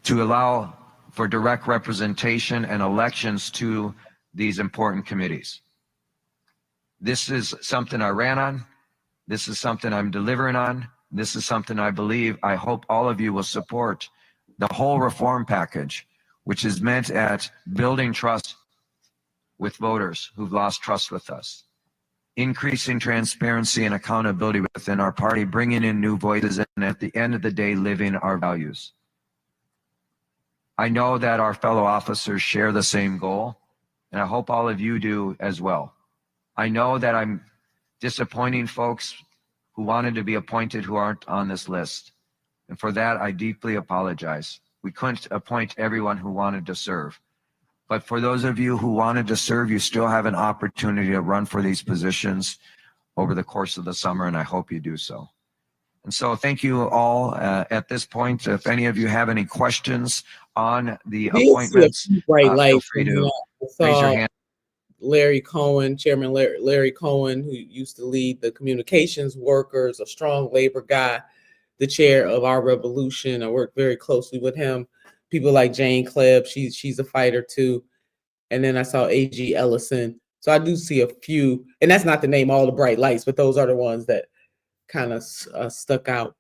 to allow for direct representation and elections to these important committees. This is something I ran on. This is something I'm delivering on. This is something I hope all of you will support. The whole reform package, which is meant at building trust with voters who've lost trust with us. increasing transparency and accountability within our party, bringing in new voices, and at the end of the day, living our values. I know that our fellow officers share the same goal, and I hope all of you do as well. I know that I'm disappointing folks who wanted to be appointed who aren't on this list. And for that, I deeply apologize. We couldn't appoint everyone who wanted to serve. But for those of you who wanted to serve, you still have an opportunity to run for these positions over the course of the summer, and I hope you do so. And so thank you all. At this point, if any of you have any questions on the appointments, feel free to raise your hand. Larry Cohen, Chairman Larry Cohen, who used to lead the communications workers, a strong labor guy, the chair of Our Revolution. I work very closely with him. People like Jane Klebb, she's a fighter too. And then I saw A.G. Ellison. So I do see a few, and that's not to name all the bright lights, but those are the ones that kind of stuck out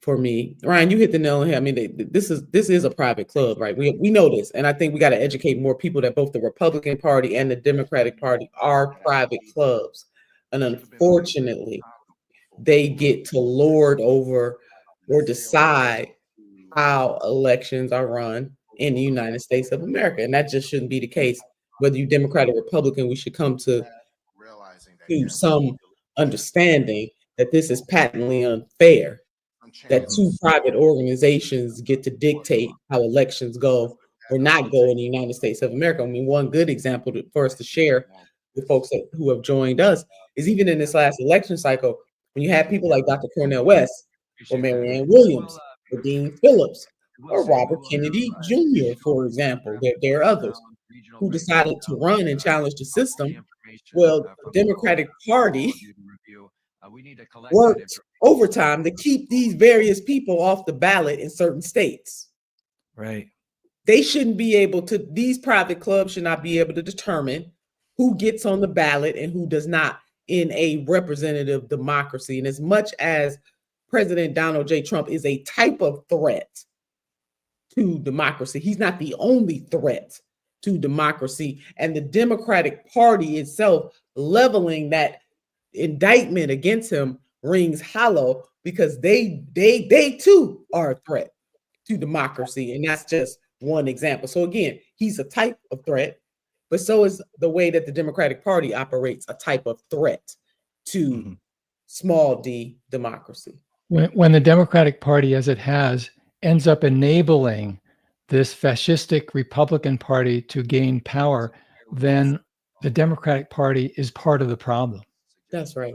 for me. Ryan, you hit the nail on the head. I mean, this is a private club, right? We know this, and I think we got to educate more people that both the Republican Party and the Democratic Party are private clubs, and unfortunately, they get to lord over or decide how elections are run in the United States of America, and that just shouldn't be the case. Whether you're Democrat or Republican, we should come to some understanding that this is patently unfair, that two private organizations get to dictate how elections go or not go in the United States of America. I mean, one good example for us to share with folks who have joined us is even in this last election cycle, when you had people like Dr. Cornel West or Marianne Williams or Dean Phillips or Robert Kennedy Jr., for example. There are others who decided to run and challenge the system. Well, the Democratic Party worked overtime to keep these various people off the ballot in certain states. Right. They shouldn't be able to, these private clubs should not be able to determine who gets on the ballot and who does not in a representative democracy. And as much as President Donald J. Trump is a type of threat to democracy, he's not the only threat to democracy. And the Democratic Party itself leveling that indictment against him rings hollow because they too are a threat to democracy. And that's just one example. So again, he's a type of threat, but so is the way that the Democratic Party operates a type of threat to small d democracy. When the Democratic Party, as it has, ends up enabling this fascistic Republican Party to gain power, then the Democratic Party is part of the problem. That's right.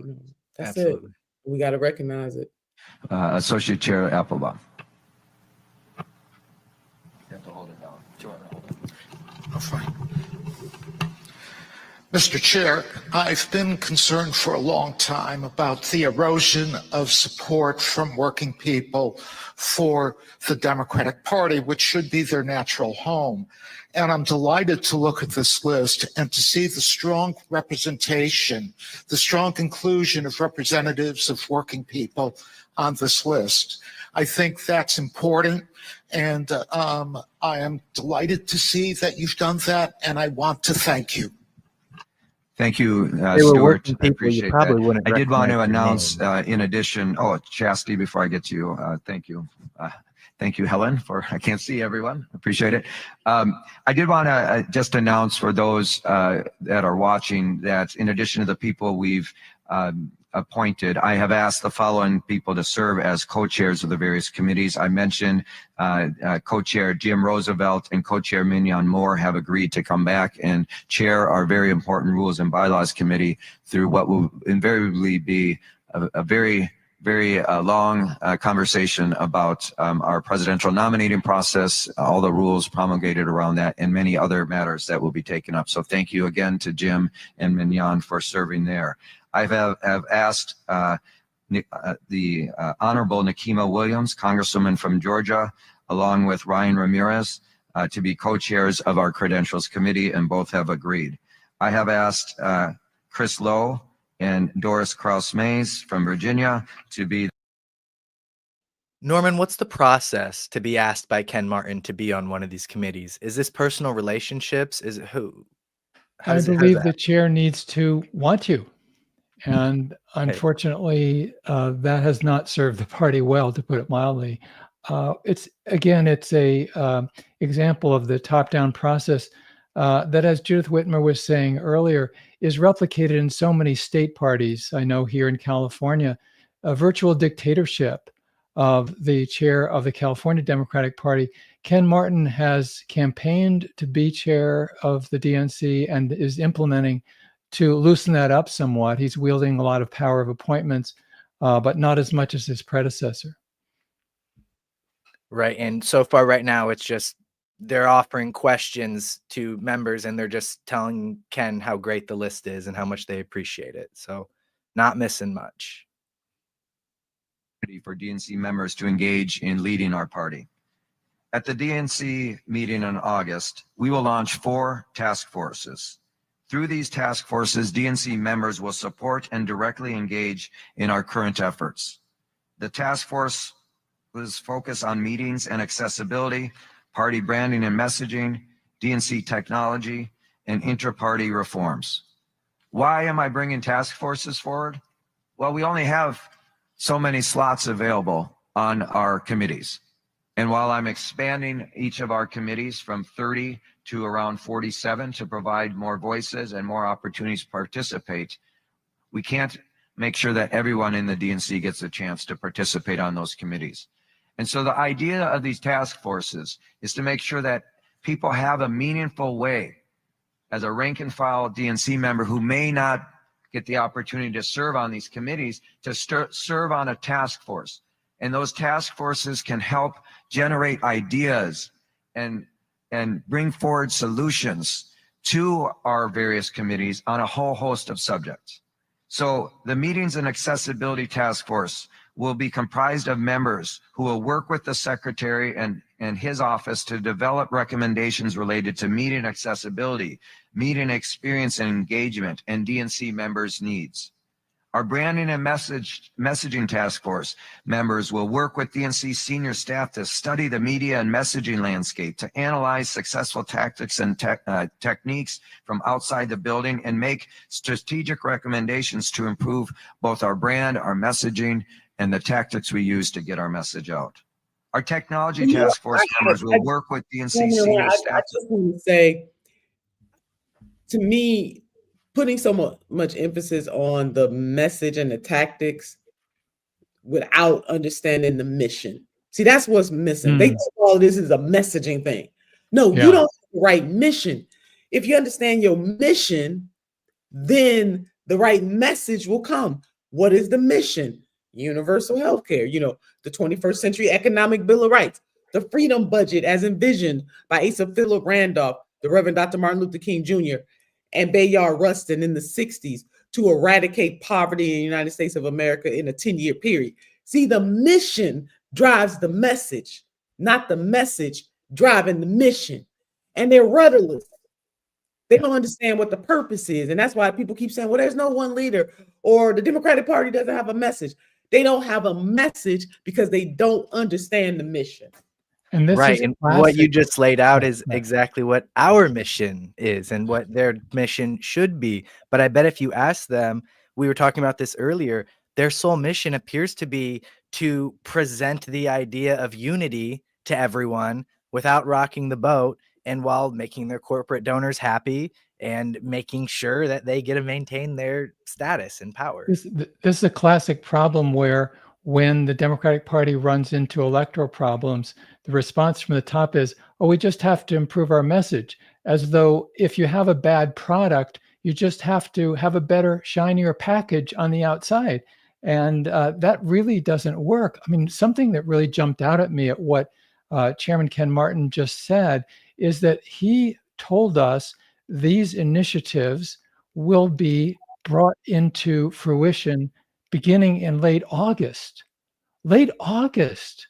That's Absolutely. it. We got to recognize it. Associate Chair Applebaum. Oh, fine. Mr. Chair, I've been concerned for a long time about the erosion of support from working people for the Democratic Party, which should be their natural home. And I'm delighted to look at this list and to see the strong representation, the strong inclusion of representatives of working people on this list. I think that's important, and I am delighted to see that you've done that, and I want to thank you. Thank you, They were Stuart. working I people, you appreciate probably that. wouldn't I did want to recognize your announce, in addition, Chastity, before I get to you, thank you. Thank you, Helen, for, I can't see everyone, appreciate it. I did want to just announce for those that are watching that in addition to the people we've appointed, I have asked the following people to serve as co-chairs of the various committees. I mentioned co-chair Jim Roosevelt and co-chair Mignon Moore have agreed to come back and chair our very important Rules and Bylaws Committee through what will invariably be a very long conversation about our presidential nominating process, all the rules promulgated around that, and many other matters that will be taken up. So thank you again to Jim and Mignon for serving there. I have asked the Honorable Nikema Williams, Congresswoman from Georgia, along with Ryan Ramirez, to be co-chairs of our Credentials Committee, and both have agreed. I have asked Chris Lowe and Doris Kraus-Mays from Virginia to be. Norman, what's the process to be asked by Ken Martin to be on one of these committees? Is this personal relationships? Is it who? How I does believe that the chair needs to want to. And unfortunately, that has not served the party well, to put it mildly. It's a example of the top-down process that, as Judith Whitmer was saying earlier, is replicated in so many state parties. I know here in California, a virtual dictatorship of the chair of the California Democratic Party. Ken Martin has campaigned to be chair of the DNC and is implementing to loosen that up somewhat. He's wielding a lot of power of appointments, but not as much as his predecessor. Right. And so far right now, it's just they're offering questions to members and they're just telling Ken how great the list is and how much they appreciate it. So not missing much. For DNC members to engage in leading our party. At the DNC meeting in August, we will launch 4 task forces. Through these task forces, DNC members will support and directly engage in our current efforts. The task force was focused on meetings and accessibility, party branding and messaging, DNC technology, and inter-party reforms. Why am I bringing task forces forward? Well, we only have so many slots available on our committees. And while I'm expanding each of our committees from 30 to around 47 to provide more voices and more opportunities to participate, we can't make sure that everyone in the DNC gets a chance to participate on those committees. And so the idea of these task forces is to make sure that people have a meaningful way as a rank and file DNC member who may not get the opportunity to serve on these committees to serve on a task force. And those task forces can help generate ideas and bring forward solutions to our various committees on a whole host of subjects. So the Meetings and Accessibility Task Force will be comprised of members who will work with the secretary and his office to develop recommendations related to meeting accessibility, meeting experience and engagement, and DNC members' needs. Our branding and messaging task force members will work with DNC senior staff to study the media and messaging landscape, to analyze successful tactics and techniques from outside the building, and make strategic recommendations to improve both our brand, our messaging, and the tactics we use to get our message out. Our technology task force members will work with DNC senior staff. I just want to say, to me, putting so much emphasis on the message and the tactics without understanding the mission. See, that's what's missing. They think all this is a messaging thing. No, you don't have the right mission. If you understand your mission, then the right message will come. What is the mission? Universal health care, the 21st Century Economic Bill of Rights, the freedom budget as envisioned by Asa Philip Randolph, the Reverend Dr. Martin Luther King Jr., and Bayard Rustin in the 60s to eradicate poverty in the United States of America in a 10-year period. See, the mission drives the message, not the message driving the mission. And they're rudderless. They don't understand what the purpose is. And that's why people keep saying, well, there's no one leader, or the Democratic Party doesn't have a message. They don't have a message because they don't understand the mission. And this right. is And classic. what you just laid out is exactly what our mission is and what their mission should be. But I bet if you ask them, we were talking about this earlier, their sole mission appears to be to present the idea of unity to everyone without rocking the boat, and while making their corporate donors happy and making sure that they get to maintain their status and power. This is a classic problem where when the Democratic Party runs into electoral problems, the response from the top is, oh, we just have to improve our message, as though if you have a bad product, you just have to have a better, shinier package on the outside. And that really doesn't work. I mean, something that really jumped out at me at what Chairman Ken Martin just said is that he told us these initiatives will be brought into fruition beginning in late August. Late August.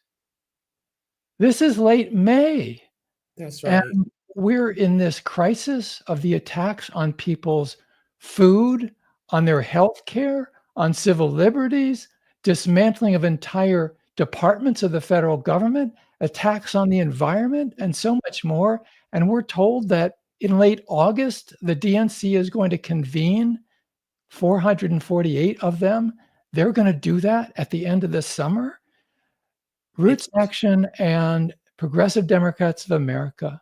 This is late May. That's right. And we're in this crisis of the attacks on people's food, on their health care, on civil liberties, dismantling of entire departments of the federal government, attacks on the environment, and so much more. And we're told that in late August, the DNC is going to convene 448 of them. They're going to do that at the end of this summer. Roots Action and Progressive Democrats of America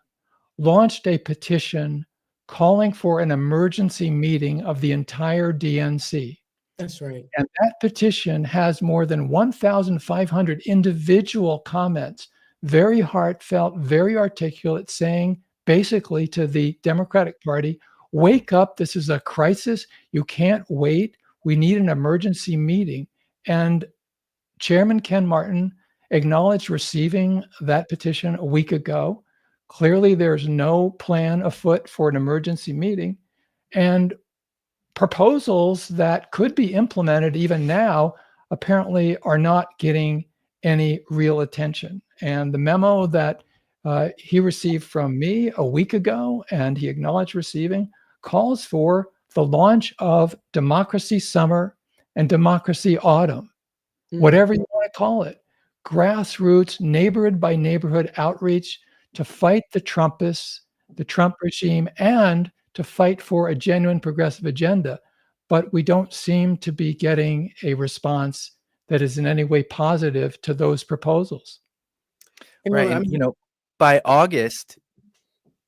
launched a petition calling for an emergency meeting of the entire DNC. That's right. And that petition has more than 1,500 individual comments, very heartfelt, very articulate, saying basically to the Democratic Party, wake up, this is a crisis, you can't wait, we need an emergency meeting. And Chairman Ken Martin acknowledged receiving that petition a week ago. Clearly, there's no plan afoot for an emergency meeting. And proposals that could be implemented even now apparently are not getting any real attention. And the memo that he received from me a week ago, and he acknowledged receiving, calls for the launch of Democracy Summer and Democracy Autumn, whatever you want to call it. Grassroots, neighborhood by neighborhood outreach to fight the Trumpists, the Trump regime, and to fight for a genuine progressive agenda. But we don't seem to be getting a response that is in any way positive to those proposals. Right. And, by August,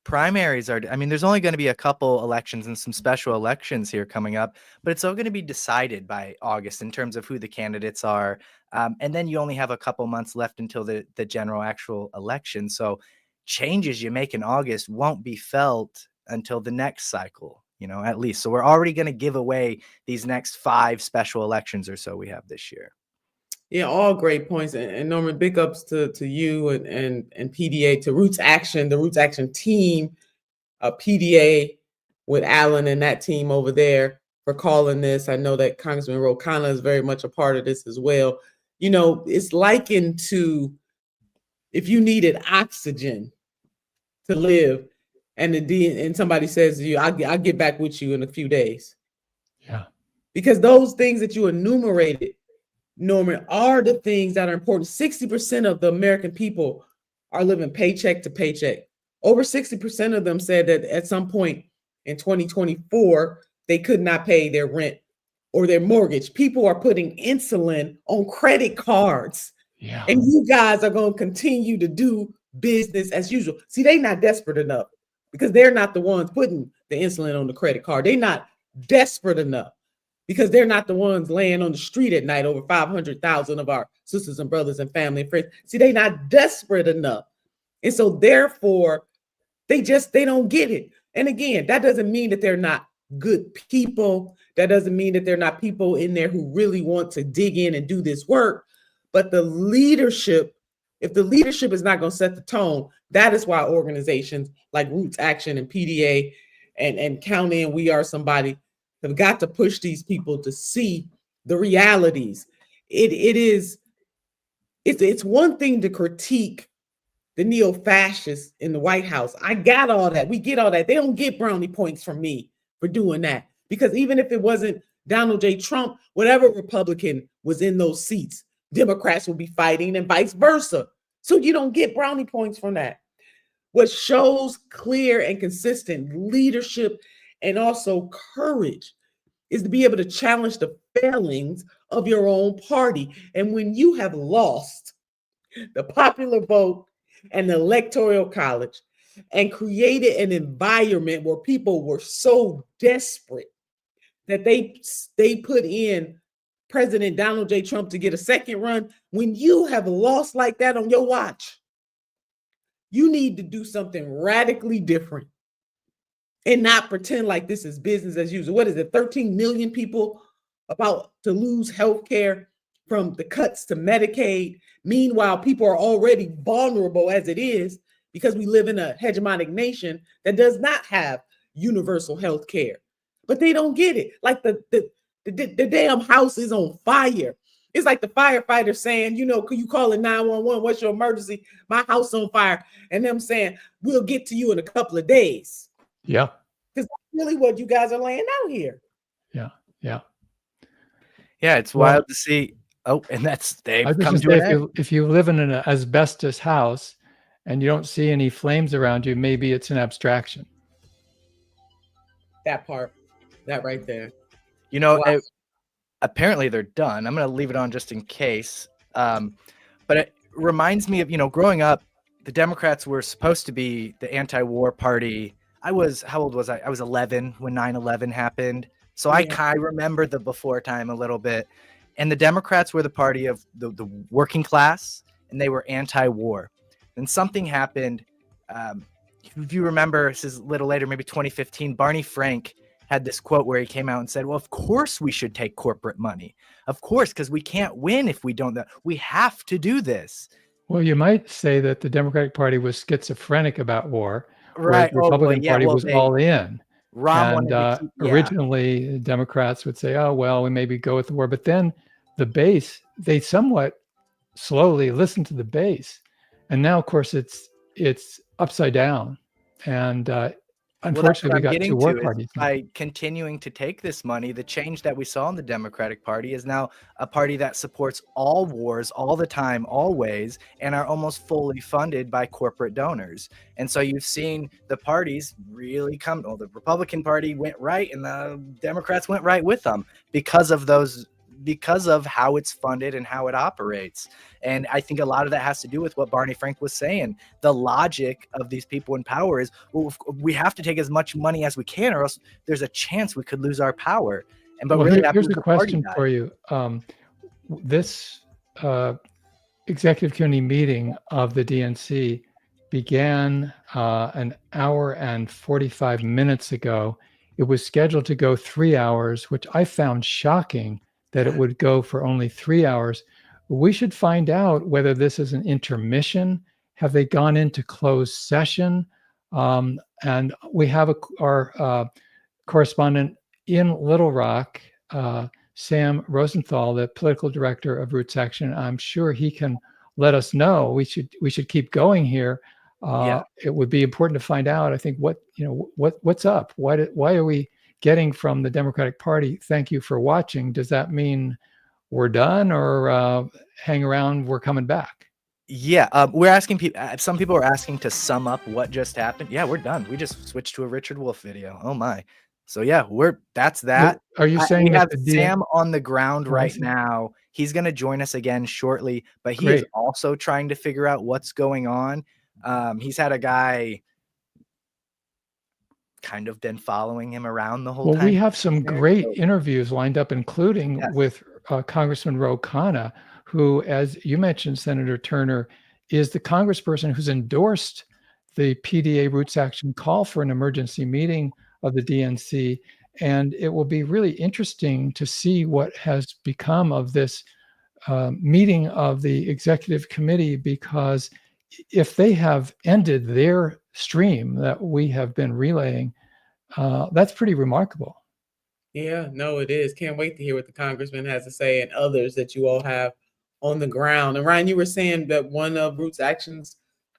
primaries are, there's only going to be a couple elections and some special elections here coming up, but it's all going to be decided by August in terms of who the candidates are. And then you only have a couple months left until the general actual election. So changes you make in August won't be felt until the next cycle, at least. So we're already going to give away these next 5 special elections or so we have this year. Yeah, all great points. And Norman, big ups to you and PDA, to Roots Action, the Roots Action team, PDA with Alan and that team over there for calling this. I know that Congressman Ro Khanna is very much a part of this as well. It's likened to if you needed oxygen to live, and somebody says to you, I'll get back with you in a few days. Yeah. Because those things that you enumerated, Norman, are the things that are important. 60% of the American people are living paycheck to paycheck. Over 60% of them said that at some point in 2024, they could not pay their rent or their mortgage. People are putting insulin on credit cards. Yeah. And you guys are going to continue to do business as usual. See, they're not desperate enough because they're not the ones putting the insulin on the credit card. They're not desperate enough because they're not the ones laying on the street at night, over 500,000 of our sisters and brothers and family and friends. See, they're not desperate enough. And so therefore, they don't get it. And again, that doesn't mean that they're not good people. That doesn't mean that they're not people in there who really want to dig in and do this work. But the leadership, if the leadership is not going to set the tone, that is why organizations like Roots Action and PDA and County and We Are Somebody have got to push these people to see the realities. It's one thing to critique the neo-fascists in the White House. I got all that. We get all that. They don't get brownie points from me for doing that. Because even if it wasn't Donald J. Trump, whatever Republican was in those seats, Democrats will be fighting and vice versa. So you don't get brownie points from that. What shows clear and consistent leadership and also courage is to be able to challenge the failings of your own party. And when you have lost the popular vote and the electoral college and created an environment where people were so desperate that they put in President Donald J. Trump to get a second run, when you have lost like that on your watch, you need to do something radically different and not pretend like this is business as usual. What is it? 13 million people about to lose health care from the cuts to Medicaid. Meanwhile, people are already vulnerable as it is because we live in a hegemonic nation that does not have universal health care. But they don't get it. Like the damn house is on fire. It's like the firefighter saying, could you call it 911? What's your emergency? My house on fire. And them saying, we'll get to you in a couple of days. Yeah. Because that's really what you guys are laying out here. Yeah. Yeah. Yeah. It's wild to see. Oh, and they've come to an end. If you live in an asbestos house and you don't see any flames around you, maybe it's an abstraction. That part, that right there. You know, Wow. apparently they're done. I'm going to leave it on just in case. But it reminds me of, growing up, the Democrats were supposed to be the anti-war party. How old was I? I was 11 when 9/11 happened. So I Yeah. kind of remember the before time a little bit. And the Democrats were the party of the working class, and they were anti-war. And something happened. If you remember, this is a little later, maybe 2015, Barney Frank had this quote where he came out and said, well, of course we should take corporate money. Of course, because we can't win if we don't. We have to do this. Well, you might say that the Democratic Party was schizophrenic about war, whereas Right. the Oh, boy. Republican Yeah. Party Well, was all in. Rahm And wanted to keep, originally, Democrats would say, oh, well, we maybe go with the war. But then the base, they somewhat slowly listened to the base. And now, of course, it's upside down. And unfortunately, we got two war parties. By continuing to take this money, the change that we saw in the Democratic Party is now a party that supports all wars all the time, always, and are almost fully funded by corporate donors. And so you've seen the parties really come. Well, the Republican Party went right, and the Democrats went right with them because of how it's funded and how it operates. And I think a lot of that has to do with what Barney Frank was saying. The logic of these people in power is, well, we have to take as much money as we can, or else there's a chance we could lose our power. But well, really, here's the question for you. This executive committee meeting of the DNC began an hour and 45 minutes ago. It was scheduled to go 3 hours, which I found shocking that it would go for only 3 hours. We should find out whether this is an intermission. Have they gone into closed session? And we have our correspondent in Little Rock, Sam Rosenthal, the political director of Roots Action. I'm sure he can let us know. We should keep going here. It would be important to find out, I think, what's up? Why are we getting from the Democratic Party, thank you for watching? Does that mean we're done, or hang around, we're coming back? Yeah, we're asking people. Some people are asking to sum up what just happened. Yeah, we're done. We just switched to a Richard Wolff video. Oh my! So yeah, that's that. Are you saying we have that Sam on the ground Oh, I right see. now? He's going to join us again shortly, but he is Great. also trying to figure out what's going on. He's had a guy kind of been following him around the whole Well, time. we have some great interviews lined up, including Yes. with Congressman Ro Khanna, who, as you mentioned, Senator Turner, is the congressperson who's endorsed the PDA Roots Action call for an emergency meeting of the DNC. And it will be really interesting to see what has become of this meeting of the executive committee, because if they have ended their stream that we have been relaying, that's pretty remarkable. Yeah, no, it is. Can't wait to hear what the congressman has to say and others that you all have on the ground. And Ryan, you were saying that one of Roots Action's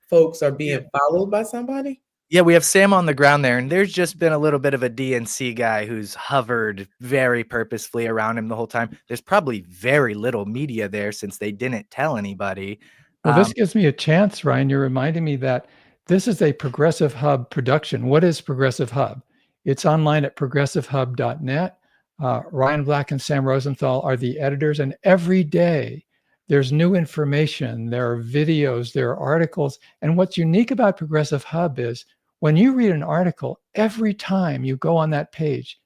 folks are being followed by somebody? Yeah, we have Sam on the ground there, and there's just been a little bit of a DNC guy who's hovered very purposefully around him the whole time. There's probably very little media there since they didn't tell anybody. Well, this gives me a chance, Ryan. You're reminding me that this is a Progressive Hub production. What is Progressive Hub? It's online at progressivehub.net. Ryan Black and Sam Rosenthal are the editors, and every day there's new information. There are videos, there are articles. And what's unique about Progressive Hub is when you read an article, every time you go on that page,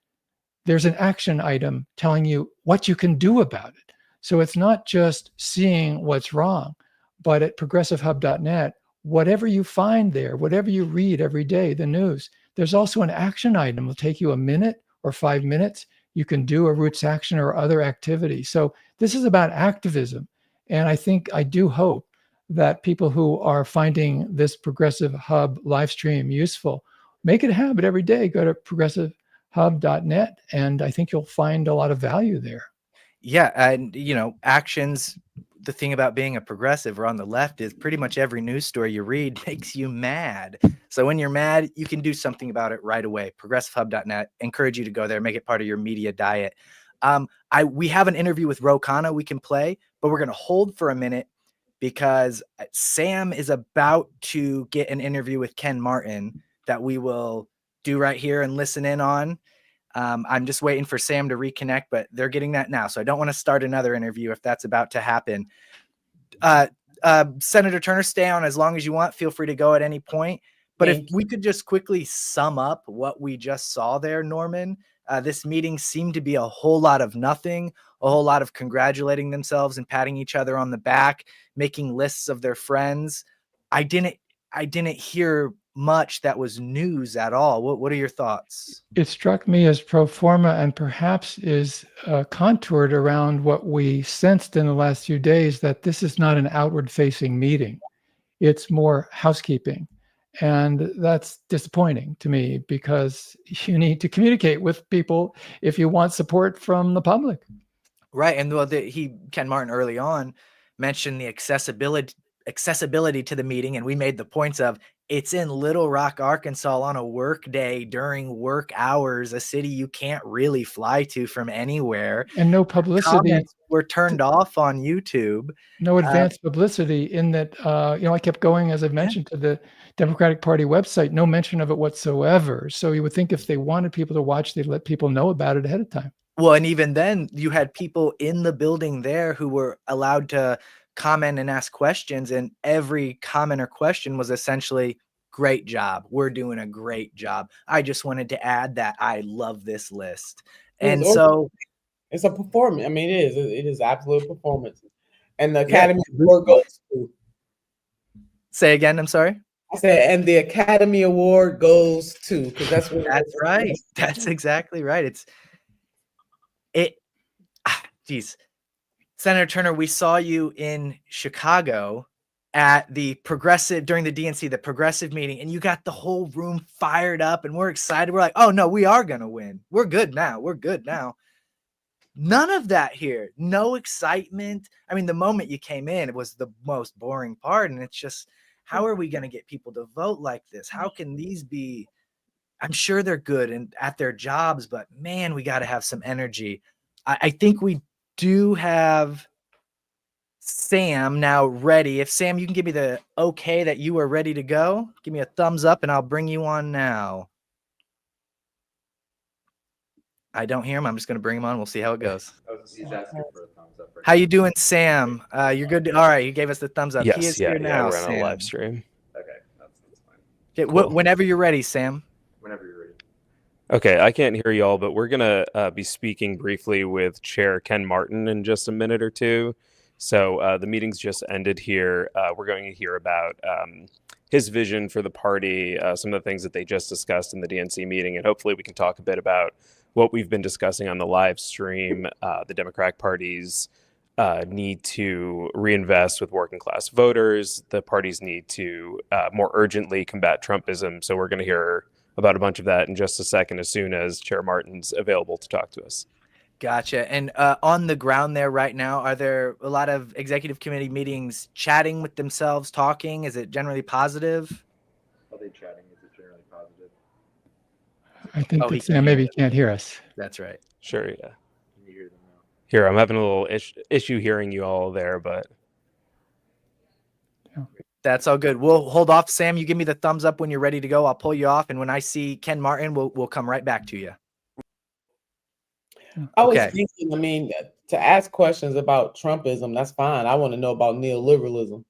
there's an action item telling you what you can do about it. So it's not just seeing what's wrong, but at progressivehub.net, whatever you find there, whatever you read every day, the news, there's also an action item. It'll take you a minute or 5 minutes. You can do a Roots action or other activity. So this is about activism. And I do hope that people who are finding this Progressive Hub live stream useful, make it a habit every day. Go to progressivehub.net, and I think you'll find a lot of value there. Yeah, and actions. The thing about being a progressive or on the left is pretty much every news story you read makes you mad. So when you're mad, you can do something about it right away. Progressivehub.net. Encourage you to go there, make it part of your media diet. We have an interview with Ro Khanna we can play, but we're going to hold for a minute because Sam is about to get an interview with Ken Martin that we will do right here and listen in on. I'm just waiting for Sam to reconnect, but they're getting that now. So I don't want to start another interview if that's about to happen. Senator Turner, stay on as long as you want. Feel free to go at any point. But if we could just quickly sum up what we just saw there, Norman, this meeting seemed to be a whole lot of nothing, a whole lot of congratulating themselves and patting each other on the back, making lists of their friends. I didn't hear much that was news at all. What are your thoughts? It struck me as pro forma and perhaps is contoured around what we sensed in the last few days, that this is not an outward facing meeting. It's more housekeeping. And that's disappointing to me, because you need to communicate with people if you want support from the public. Right. And well, Ken Martin early on mentioned the accessibility to the meeting. And we made the points of, it's in Little Rock, Arkansas on a work day during work hours, a city you can't really fly to from anywhere. And no publicity. Comments were turned off on YouTube. No advanced publicity in that, I kept going, as I've mentioned, to the Democratic Party website, no mention of it whatsoever. So you would think if they wanted people to watch, they'd let people know about it ahead of time. Well, and even then you had people in the building there who were allowed to comment and ask questions, and every comment or question was essentially, great job. We're doing a great job. I just wanted to add that I love this list. And so it's a performance. I mean, it is absolute performance. And the Academy Award goes to. Say again, I'm sorry. I said, and the Academy Award goes to, because that's what that's right. That's exactly right. Geez. Senator Turner, we saw you in Chicago at the during the DNC, the progressive meeting, and you got the whole room fired up, and we're excited. We're like, oh no, we are going to win. We're good now. We're good now. None of that here. No excitement. I mean, the moment you came in, it was the most boring part. And it's just, how are we going to get people to vote like this? How can these be? I'm sure they're good and at their jobs, but man, we got to have some energy. I think we do have Sam now ready. If Sam, you can give me the okay that you are ready to go, give me a thumbs up and I'll bring you on now. I don't hear him. I'm just going to bring him on. We'll see how it goes. He's asking for a thumbs up. How you doing, Sam? You're good. All right. You gave us the thumbs up. Yes, he is we're here now, on Sam. a live stream. Okay, that's fine. Okay, Cool. Whenever you're ready, Sam. Whenever you're ready. Okay, I can't hear y'all, but we're going to be speaking briefly with Chair Ken Martin in just a minute or two. So the meeting's just ended here. We're going to hear about his vision for the party, some of the things that they just discussed in the DNC meeting, and hopefully we can talk a bit about what we've been discussing on the live stream. The Democratic Party's need to reinvest with working class voters. The parties need to more urgently combat Trumpism. So we're going to hear about a bunch of that in just a second, as soon as Chair Martin's available to talk to us. Gotcha. And on the ground there right now, are there a lot of executive committee meetings chatting with themselves, talking? Is it generally positive? Are they chatting? Is it generally positive? I think that Sam maybe can't hear us. That's right. Sure, yeah. Can you hear them now? Here, I'm having a little issue hearing you all there, but... That's all good. We'll hold off. Sam, you give me the thumbs up when you're ready to go. I'll pull you off. And when I see Ken Martin, we'll come right back to you. I was thinking, I mean, to ask questions about Trumpism, that's fine. I want to know about neoliberalism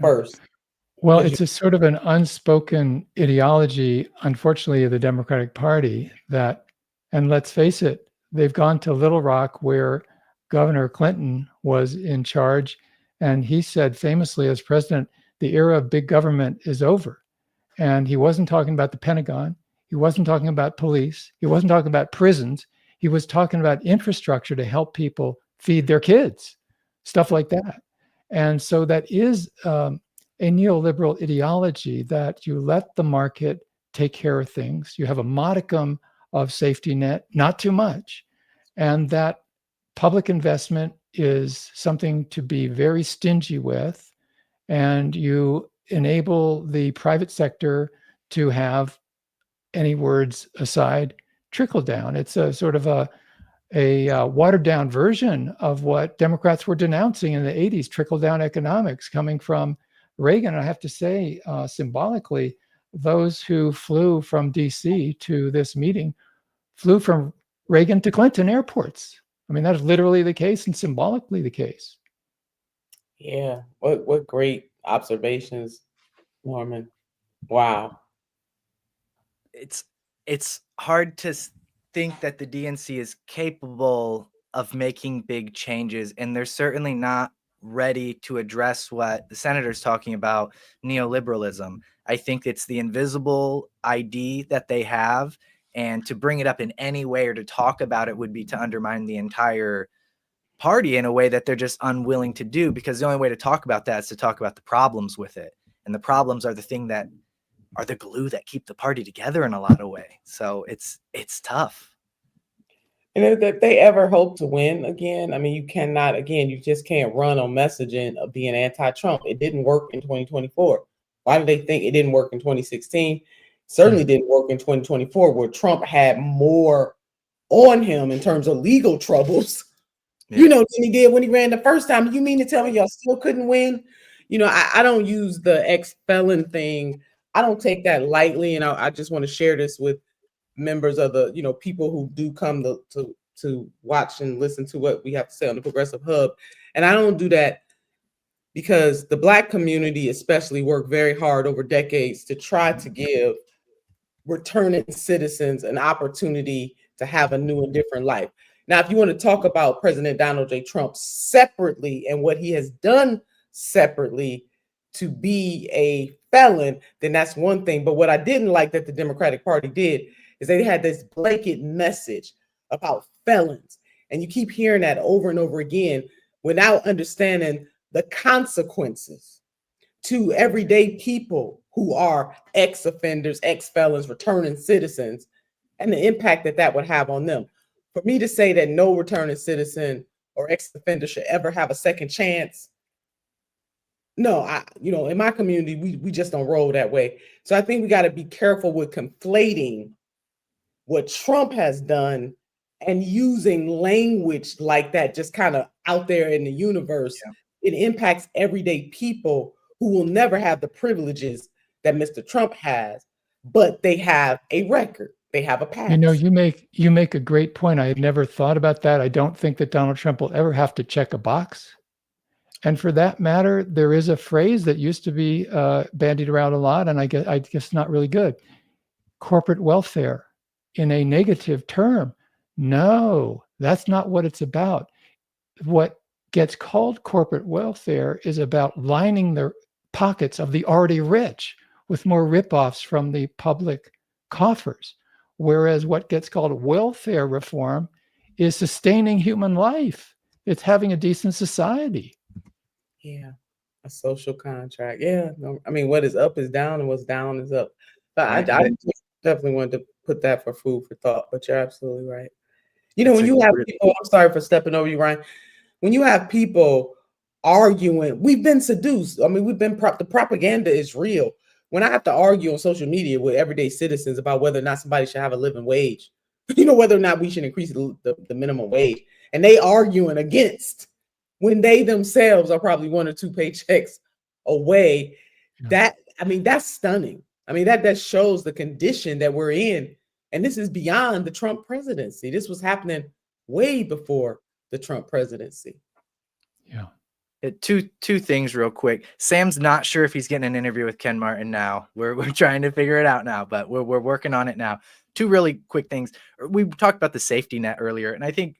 first. Well, it's a sort of an unspoken ideology, unfortunately, of the Democratic Party that, and let's face it, they've gone to Little Rock where Governor Clinton was in charge. And he said famously as president, the era of big government is over. And he wasn't talking about the Pentagon. He wasn't talking about police. He wasn't talking about prisons. He was talking about infrastructure to help people feed their kids, stuff like that. And so that is a neoliberal ideology that you let the market take care of things. You have a modicum of safety net, not too much. And that public investment is something to be very stingy with. And you enable the private sector to have, any words aside, trickle down. It's a sort of a watered down version of what Democrats were denouncing in the 80s, trickle down economics coming from Reagan. I have to say, symbolically, those who flew from DC to this meeting flew from Reagan to Clinton airports. I mean, that is literally the case and symbolically the case. Yeah. What great observations, Norman. Wow. It's hard to think that the DNC is capable of making big changes, and they're certainly not ready to address what the senator's talking about, neoliberalism. I think it's the invisible ID that they have, and to bring it up in any way or to talk about it would be to undermine the entire party in a way that they're just unwilling to do, because the only way to talk about that is to talk about the problems with it. And the problems are the thing that are the glue that keep the party together in a lot of ways. So it's tough. And if they ever hope to win again, I mean, you just can't run on messaging of being anti-Trump. It didn't work in 2024. Why do they think it didn't work in 2016? Certainly didn't work in 2024, where Trump had more on him in terms of legal troubles, than he did when he ran the first time. You mean to tell me y'all still couldn't win? I don't use the ex-felon thing. I don't take that lightly. And I just want to share this with members of the, people who do come to watch and listen to what we have to say on the Progressive Hub. And I don't do that because the Black community especially worked very hard over decades to try to give returning citizens an opportunity to have a new and different life. Now, if you want to talk about President Donald J. Trump separately and what he has done separately to be a felon, then that's one thing. But what I didn't like that the Democratic Party did is they had this blanket message about felons. And you keep hearing that over and over again without understanding the consequences to everyday people who are ex-offenders, ex-felons, returning citizens, and the impact that that would have on them. For me to say that no returning citizen or ex-offender should ever have a second chance, no, in my community, we just don't roll that way. So I think we got to be careful with conflating what Trump has done and using language like that just kind of out there in the universe. Yeah. It impacts everyday people who will never have the privileges that Mr. Trump has, but they have a record. They have a past. You make a great point. I had never thought about that. I don't think that Donald Trump will ever have to check a box. And for that matter, there is a phrase that used to be bandied around a lot, and I guess not really good. Corporate welfare in a negative term. No, that's not what it's about. What gets called corporate welfare is about lining the pockets of the already rich with more ripoffs from the public coffers. Whereas what gets called welfare reform is sustaining human life. It's having a decent society. Yeah, a social contract. Yeah, no, I mean, what is up is down and what's down is up. But I definitely wanted to put that for food for thought, but you're absolutely right. When you have people, I'm sorry for stepping over you, Ryan. When you have people arguing, we've been seduced. I mean, the propaganda is real. When I have to argue on social media with everyday citizens about whether or not somebody should have a living wage, whether or not we should increase the minimum wage, and they arguing against when they themselves are probably 1 or 2 paychecks away, that's stunning. I mean, that shows the condition that we're in. And this is beyond the Trump presidency. This was happening way before the Trump presidency. Yeah. Two things real quick. Sam's not sure if he's getting an interview with Ken Martin now. We're trying to figure it out now, but we're working on it now. 2 really quick things. We talked about the safety net earlier, and I think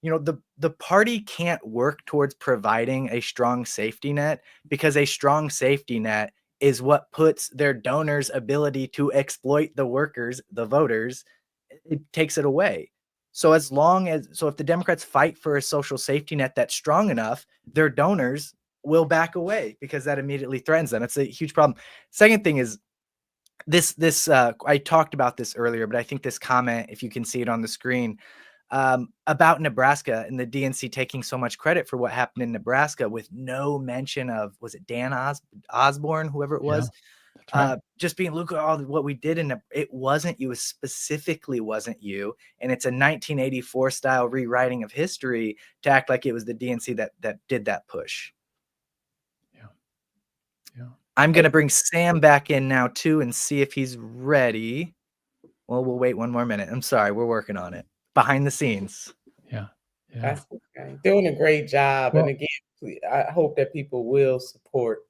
the party can't work towards providing a strong safety net because a strong safety net is what puts their donors' ability to exploit the workers, the voters, it takes it away. So if the Democrats fight for a social safety net that's strong enough, their donors will back away because that immediately threatens them. It's a huge problem. Second thing is this I talked about this earlier, but I think this comment, if you can see it on the screen, about Nebraska and the DNC taking so much credit for what happened in Nebraska with no mention of, was it Dan Osborne, whoever it was, right. Just being, look at all what we did it wasn't you, specifically wasn't you. And it's a 1984 style rewriting of history to act like it was the DNC that did that push. Yeah. I'm going to bring Sam back in now too and see if he's ready. Well, we'll wait one more minute. I'm sorry. We're working on it behind the scenes. Yeah. That's okay. Doing a great job. Well- And again, I hope that people will support.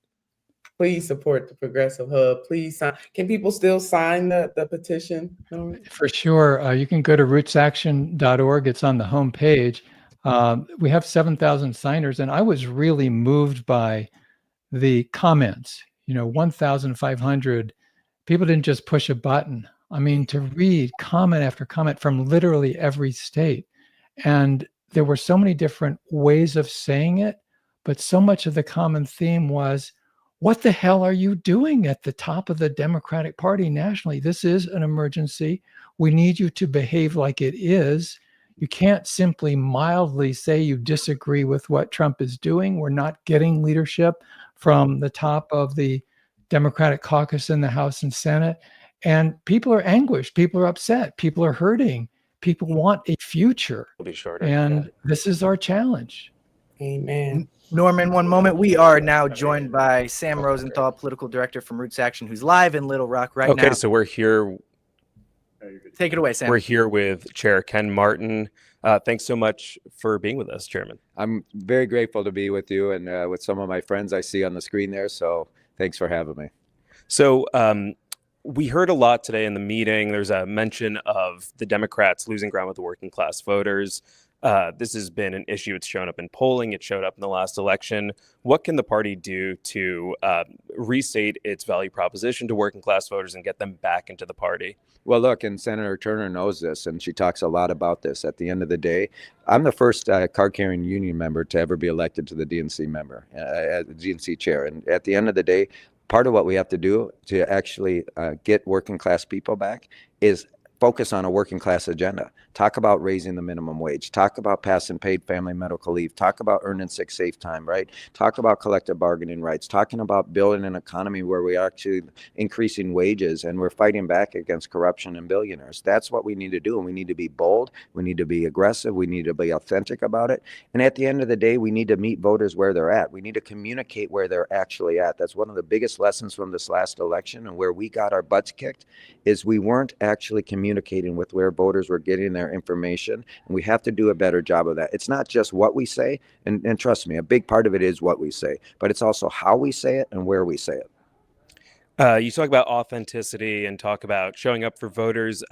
Please support the Progressive Hub. Please sign. Can people still sign the petition? For sure. You can go to rootsaction.org. It's on the homepage. We have 7,000 signers, and I was really moved by the comments. 1,500 people didn't just push a button. I mean, to read comment after comment from literally every state. And there were so many different ways of saying it, but so much of the common theme was, what the hell are you doing at the top of the Democratic Party nationally? This is an emergency. We need you to behave like it is. You can't simply mildly say you disagree with what Trump is doing. We're not getting leadership from the top of the Democratic caucus in the House and Senate. And people are anguished. People are upset. People are hurting. People want a future. Will be shorter. And this is our challenge. Amen. Norman, one moment. We are now joined by Sam Rosenthal, political director from Roots Action, who's live in Little Rock right now. Okay, so we're here. Take it away, Sam. We're here with Chair Ken Martin. Thanks so much for being with us, Chairman. I'm very grateful to be with you and with some of my friends I see on the screen there. So thanks for having me. So we heard a lot today in the meeting. There's a mention of the Democrats losing ground with the working class voters. This has been an issue. It's shown up in polling. It showed up in the last election. What can the party do to restate its value proposition to working class voters and get them back into the party? Well, look, and Senator Turner knows this, and she talks a lot about this. At the end of the day, I'm the first card-carrying union member to ever be elected to the DNC member, DNC chair. And at the end of the day, part of what we have to do to actually get working class people back is focus on a working class agenda. Talk about raising the minimum wage. Talk about passing paid family medical leave. Talk about earning sick safe time, right? Talk about collective bargaining rights. Talking about building an economy where we are actually increasing wages and we're fighting back against corruption and billionaires. That's what we need to do. And we need to be bold. We need to be aggressive. We need to be authentic about it. And at the end of the day, we need to meet voters where they're at. We need to communicate where they're actually at. That's one of the biggest lessons from this last election, and where we got our butts kicked is we weren't actually communicating with where voters were getting their information, and we have to do a better job of that. It's not just what we say, and trust me, a big part of it is what we say, but it's also how we say it and where we say it. You talk about authenticity and talk about showing up for voters.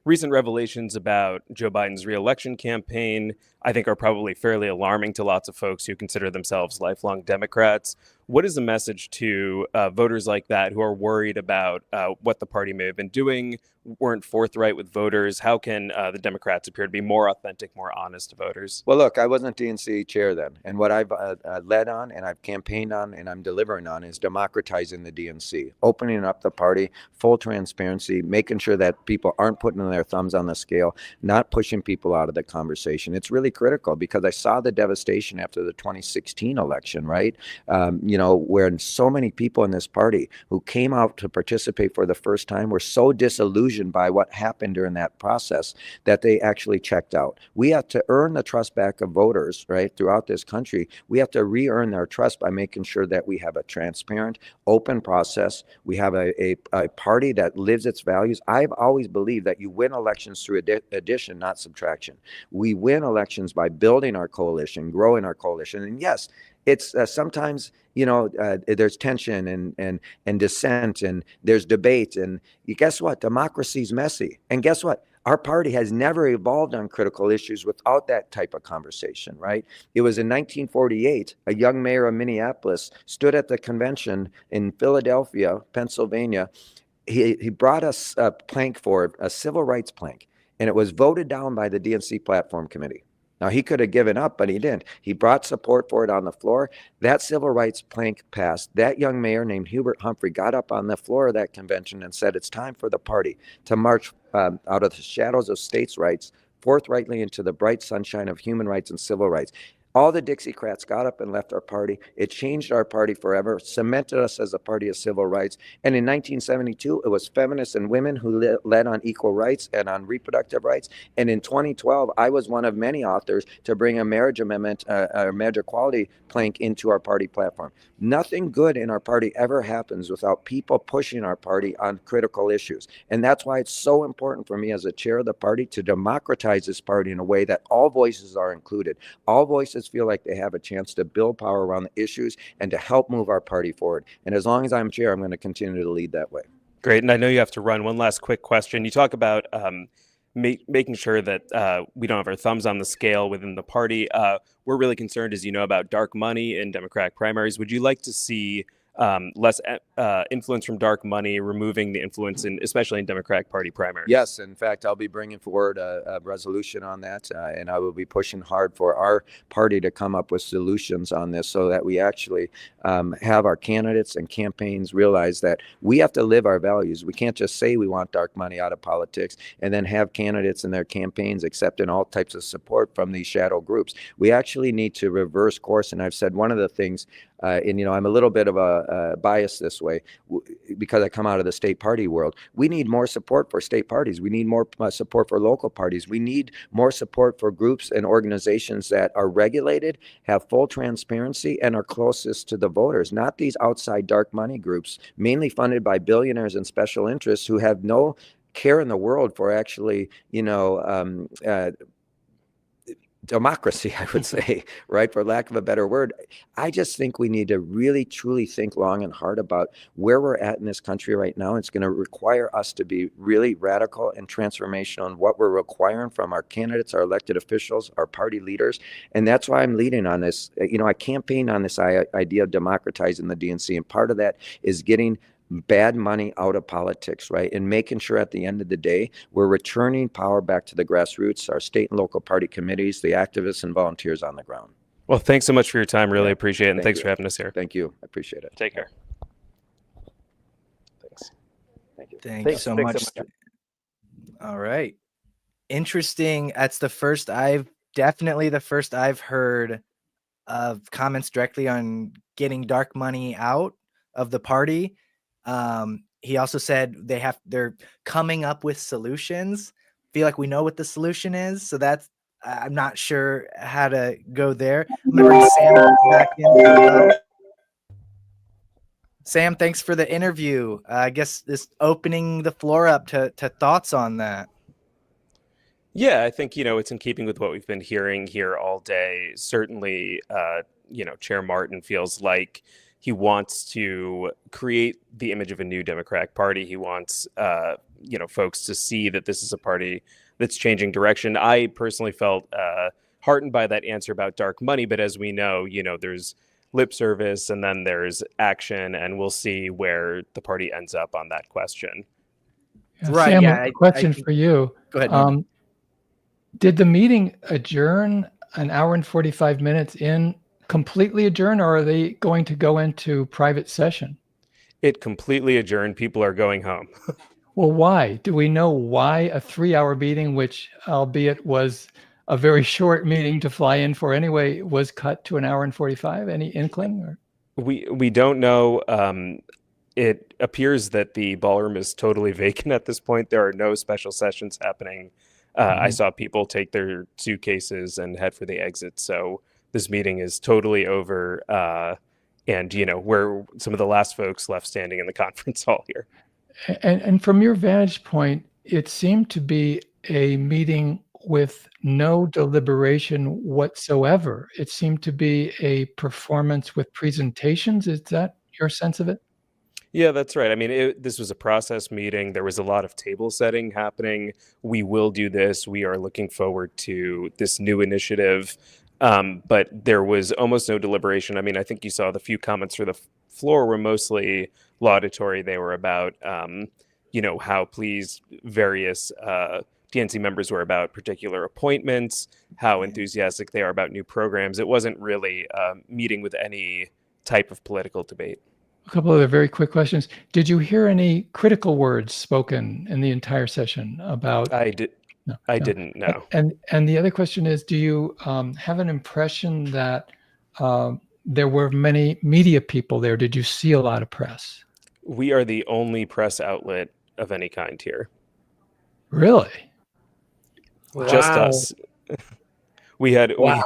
Recent revelations about Joe Biden's reelection campaign, I think, are probably fairly alarming to lots of folks who consider themselves lifelong Democrats. What is the message to voters like that who are worried about what the party may have been doing, weren't forthright with voters? How can the Democrats appear to be more authentic, more honest to voters? Well, look, I wasn't DNC chair then. And what I've led on and I've campaigned on and I'm delivering on is democratizing the DNC, opening up the party, full transparency, making sure that people aren't putting their thumbs on the scale, not pushing people out of the conversation. It's really critical because I saw the devastation after the 2016 election, right? Where so many people in this party who came out to participate for the first time were so disillusioned by what happened during that process that they actually checked out. We have to earn the trust back of voters, right, throughout this country. We have to re-earn their trust by making sure that we have a transparent, open process. We have a party that lives its values. I've always believed that you win elections through addition, not subtraction. We win elections by building our coalition, growing our coalition. And yes, it's sometimes, there's tension and dissent and there's debate. And guess what? Democracy's messy. And guess what? Our party has never evolved on critical issues without that type of conversation, right? It was in 1948, a young mayor of Minneapolis stood at the convention in Philadelphia, Pennsylvania. He brought us a plank forward, a civil rights plank, and it was voted down by the DNC platform committee. Now, he could have given up, but he didn't. He brought support for it on the floor. That civil rights plank passed. That young mayor named Hubert Humphrey got up on the floor of that convention and said, it's time for the party to march out of the shadows of states' rights forthrightly into the bright sunshine of human rights and civil rights. All the Dixiecrats got up and left our party. It changed our party forever, cemented us as a party of civil rights. And in 1972, it was feminists and women who led on equal rights and on reproductive rights. And in 2012, I was one of many authors to bring a marriage amendment, a marriage equality plank into our party platform. Nothing good in our party ever happens without people pushing our party on critical issues. And that's why it's so important for me as a chair of the party to democratize this party in a way that all voices are included. All voices feel like they have a chance to build power around the issues and to help move our party forward. And as long as I'm chair, I'm going to continue to lead that way. Great. And I know you have to run. One last quick question. You talk about making sure that we don't have our thumbs on the scale within the party. We're really concerned, as you know, about dark money in Democratic primaries. Would you like to see less influence from dark money, removing the influence, especially in Democratic Party primaries? Yes, in fact, I'll be bringing forward a resolution on that, and I will be pushing hard for our party to come up with solutions on this so that we actually have our candidates and campaigns realize that we have to live our values. We can't just say we want dark money out of politics and then have candidates in their campaigns accepting all types of support from these shadow groups. We actually need to reverse course, and I've said one of the things, and I'm a little bit of a bias this way because I come out of the state party world. We need more support for state parties. We need more support for local parties. We need more support for groups and organizations that are regulated, have full transparency, and are closest to the voters, not these outside dark money groups, mainly funded by billionaires and special interests who have no care in the world for actually, democracy, I would say, right, for lack of a better word. I just think we need to really, truly think long and hard about where we're at in this country right now. It's going to require us to be really radical and transformational in what we're requiring from our candidates, our elected officials, our party leaders. And that's why I'm leading on this. I campaigned on this idea of democratizing the DNC. And part of that is getting bad money out of politics, right? And making sure at the end of the day, we're returning power back to the grassroots, our state and local party committees, the activists and volunteers on the ground. Well, thanks so much for your time. Really appreciate it. And thanks for having us here. Thank you. I appreciate it. Take care. Thanks. Thank you. Thank you so much. All right. Interesting. That's definitely the first I've heard of comments directly on getting dark money out of the party. He also said they're coming up with solutions. Feel like we know what the solution is, so I'm not sure how to go there. I'm gonna bring Sam back in. Sam, thanks for the interview. I guess this opening the floor up to thoughts on that. Yeah, I think, it's in keeping with what we've been hearing here all day. Certainly, Chair Martin feels like he wants to create the image of a new Democratic Party. He wants, folks to see that this is a party that's changing direction. I personally felt heartened by that answer about dark money, but as we know, there's lip service and then there's action, and we'll see where the party ends up on that question. Yeah, Right. Sam, Yeah. a question for you. Go ahead. Did the meeting adjourn an hour and 45 minutes in? Completely adjourn, or are they going to go into private session? It completely adjourned. People are going home. Well, why? Do we know why a 3-hour meeting, which albeit was a very short meeting to fly in for anyway, was cut to an hour and 45? Any inkling? Or? We don't know. It appears that the ballroom is totally vacant at this point. There are no special sessions happening. I saw people take their suitcases and head for the exit. So this meeting is totally over, and we're some of the last folks left standing in the conference hall here. And from your vantage point, it seemed to be a meeting with no deliberation whatsoever. It seemed to be a performance with presentations. Is that your sense of it? Yeah, that's right. I mean, this was a process meeting. There was a lot of table setting happening. We will do this. We are looking forward to this new initiative. But there was almost no deliberation. I mean, I think you saw the few comments for the floor were mostly laudatory. They were about, how pleased various DNC members were about particular appointments, how enthusiastic they are about new programs. It wasn't really a meeting with any type of political debate. A couple other very quick questions. Did you hear any critical words spoken in the entire session about? I did. No, I no. didn't know. And the other question is, do you have an impression that there were many media people there? Did you see a lot of press? We are the only press outlet of any kind here. Really? Just Wow. us. We had Wow.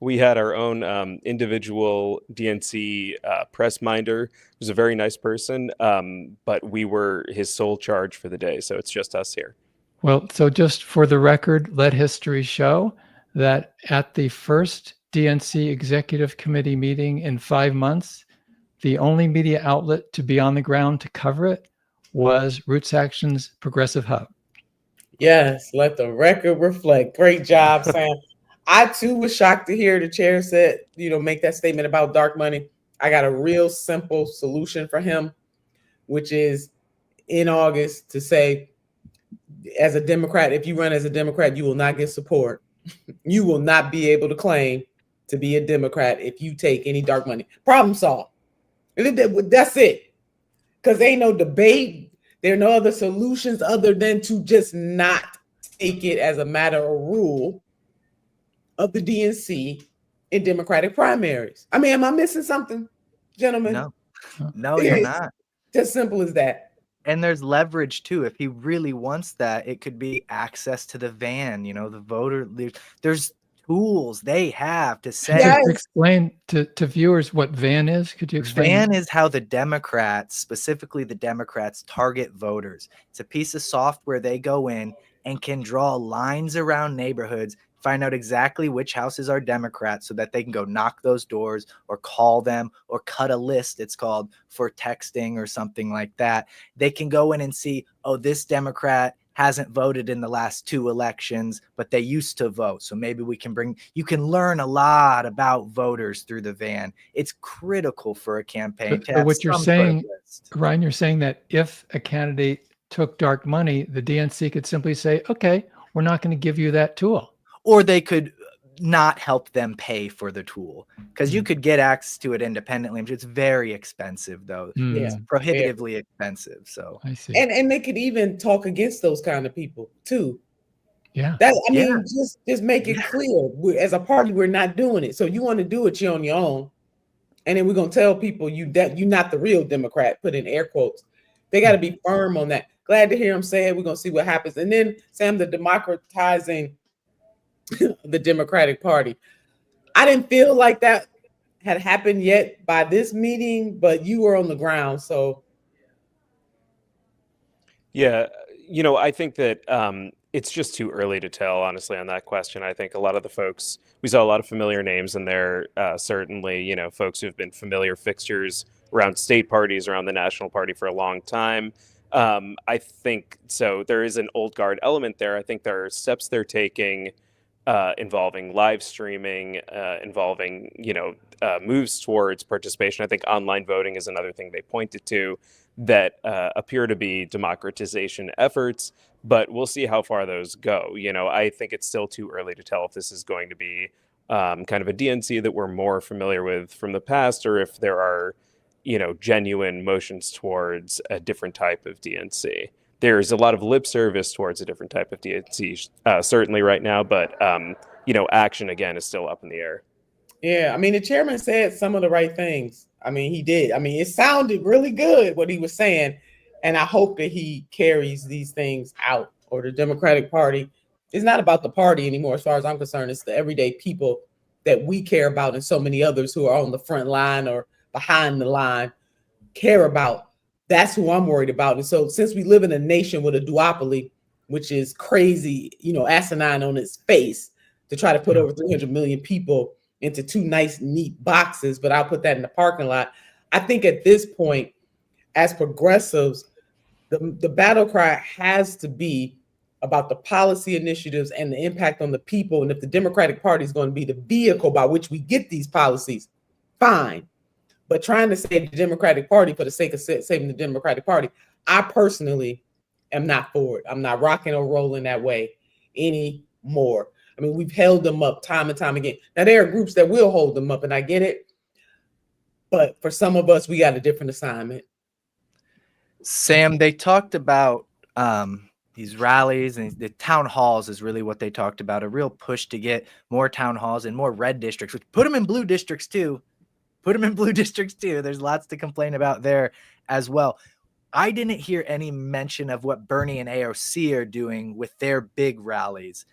we had our own individual DNC press minder, who's a very nice person, but we were his sole charge for the day, so it's just us here. Well, so just for the record, let history show that at the first DNC Executive Committee meeting in 5 months, the only media outlet to be on the ground to cover it was Roots Action's Progressive Hub. Yes, let the record reflect. Great job, Sam. I too was shocked to hear the chair said, make that statement about dark money. I got a real simple solution for him, which is in August to say, as a Democrat, if you run as a Democrat, you will not get support. You will not be able to claim to be a Democrat if you take any dark money. Problem solved. That's it. Because ain't no debate. There are no other solutions other than to just not take it as a matter of rule of the DNC in Democratic primaries. I mean, am I missing something, gentlemen? No, you're not. Just simple as that. And there's leverage too. If he really wants that, it could be access to the van, the voter. There's tools they have to say. Just explain to viewers what VAN is. Could you explain? VAN is how the Democrats, specifically the Democrats, target voters. It's a piece of software they go in and can draw lines around neighborhoods, find out exactly which houses are Democrats so that they can go knock those doors or call them or cut a list, it's called, for texting or something like that. They can go in and see, oh, this Democrat hasn't voted in the last 2 elections, but they used to vote. So maybe you can learn a lot about voters through the van. It's critical for a campaign. But what you're saying, Ryan, you're saying that if a candidate took dark money, the DNC could simply say, okay, we're not going to give you that tool. Or they could not help them pay for the tool, because you could get access to it independently. It's very expensive, though. It's prohibitively expensive. So I see. And they could even talk against those kind of people too. Yeah. Just make it clear. As a party, we're not doing it. So you want to do it, you're on your own. And then we're gonna tell people you're not the real Democrat. Put in air quotes. They got to be firm on that. Glad to hear him say it. We're gonna see what happens. And then Sam, the democratizing the Democratic Party. I didn't feel like that had happened yet by this meeting, but you were on the ground, so. Yeah, I think that it's just too early to tell, honestly, on that question. I think a lot of the folks, we saw a lot of familiar names in there, certainly, folks who've been familiar fixtures around state parties, around the national party for a long time. I think, so there is an old guard element there. I think there are steps they're taking involving live streaming, involving, moves towards participation. I think online voting is another thing they pointed to that appear to be democratization efforts, but we'll see how far those go. I think it's still too early to tell if this is going to be kind of a DNC that we're more familiar with from the past, or if there are, genuine motions towards a different type of DNC. There's a lot of lip service towards a different type of DNC, certainly right now, but, action, again, is still up in the air. Yeah, I mean, the chairman said some of the right things. I mean, he did. I mean, it sounded really good what he was saying, and I hope that he carries these things out, or the Democratic Party. It's not about the party anymore, as far as I'm concerned. It's the everyday people that we care about, and so many others who are on the front line or behind the line care about. That's who I'm worried about. And so since we live in a nation with a duopoly, which is crazy, asinine on its face, to try to put over 300 million people into 2 nice, neat boxes, but I'll put that in the parking lot. I think at this point, as progressives, the battle cry has to be about the policy initiatives and the impact on the people. And if the Democratic Party is going to be the vehicle by which we get these policies, fine. But trying to save the Democratic Party for the sake of saving the Democratic Party, I personally am not for it. I'm not rocking or rolling that way anymore. I mean, we've held them up time and time again. Now, there are groups that will hold them up, and I get it. But for some of us, we got a different assignment. Sam, they talked about these rallies and the town halls is really what they talked about. A real push to get more town halls and more red districts, which put them in blue districts too. Put them in blue districts too. There's lots to complain about there as well. I didn't hear any mention of what Bernie and AOC are doing with their big rallies.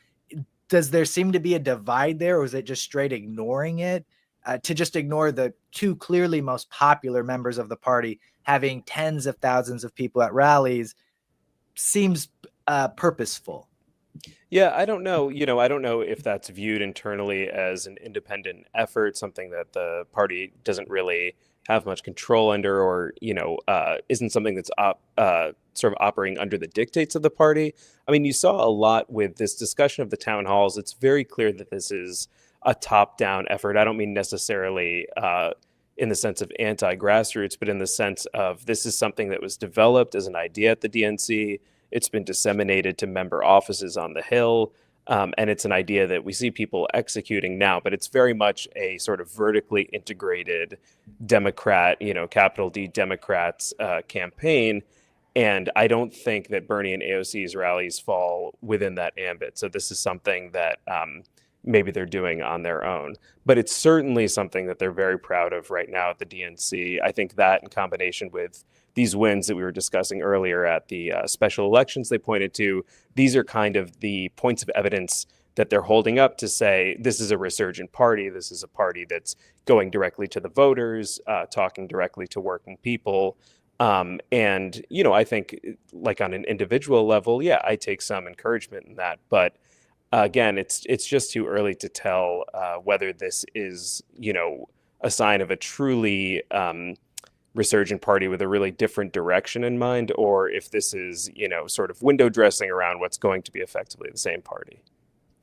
Does there seem to be a divide there, or is it just straight ignoring it? To just ignore the two clearly most popular members of the party having tens of thousands of people at rallies seems purposeful. Yeah, I don't know. I don't know if that's viewed internally as an independent effort, something that the party doesn't really have much control under, or isn't something that's sort of operating under the dictates of the party. I mean, you saw a lot with this discussion of the town halls. It's very clear that this is a top-down effort. I don't mean necessarily in the sense of anti-grassroots, but in the sense of this is something that was developed as an idea at the DNC. It's been disseminated to member offices on the Hill. And it's an idea that we see people executing now, but it's very much a sort of vertically integrated Democrat, capital D Democrats campaign. And I don't think that Bernie and AOC's rallies fall within that ambit. So this is something that maybe they're doing on their own. But it's certainly something that they're very proud of right now at the DNC. I think that in combination with these wins that we were discussing earlier at the special elections they pointed to, these are kind of the points of evidence that they're holding up to say, this is a resurgent party. This is a party that's going directly to the voters, talking directly to working people. And, I think like on an individual level, yeah, I take some encouragement in that. But again, it's just too early to tell whether this is, a sign of a truly resurgent party with a really different direction in mind, or if this is, sort of window dressing around what's going to be effectively the same party.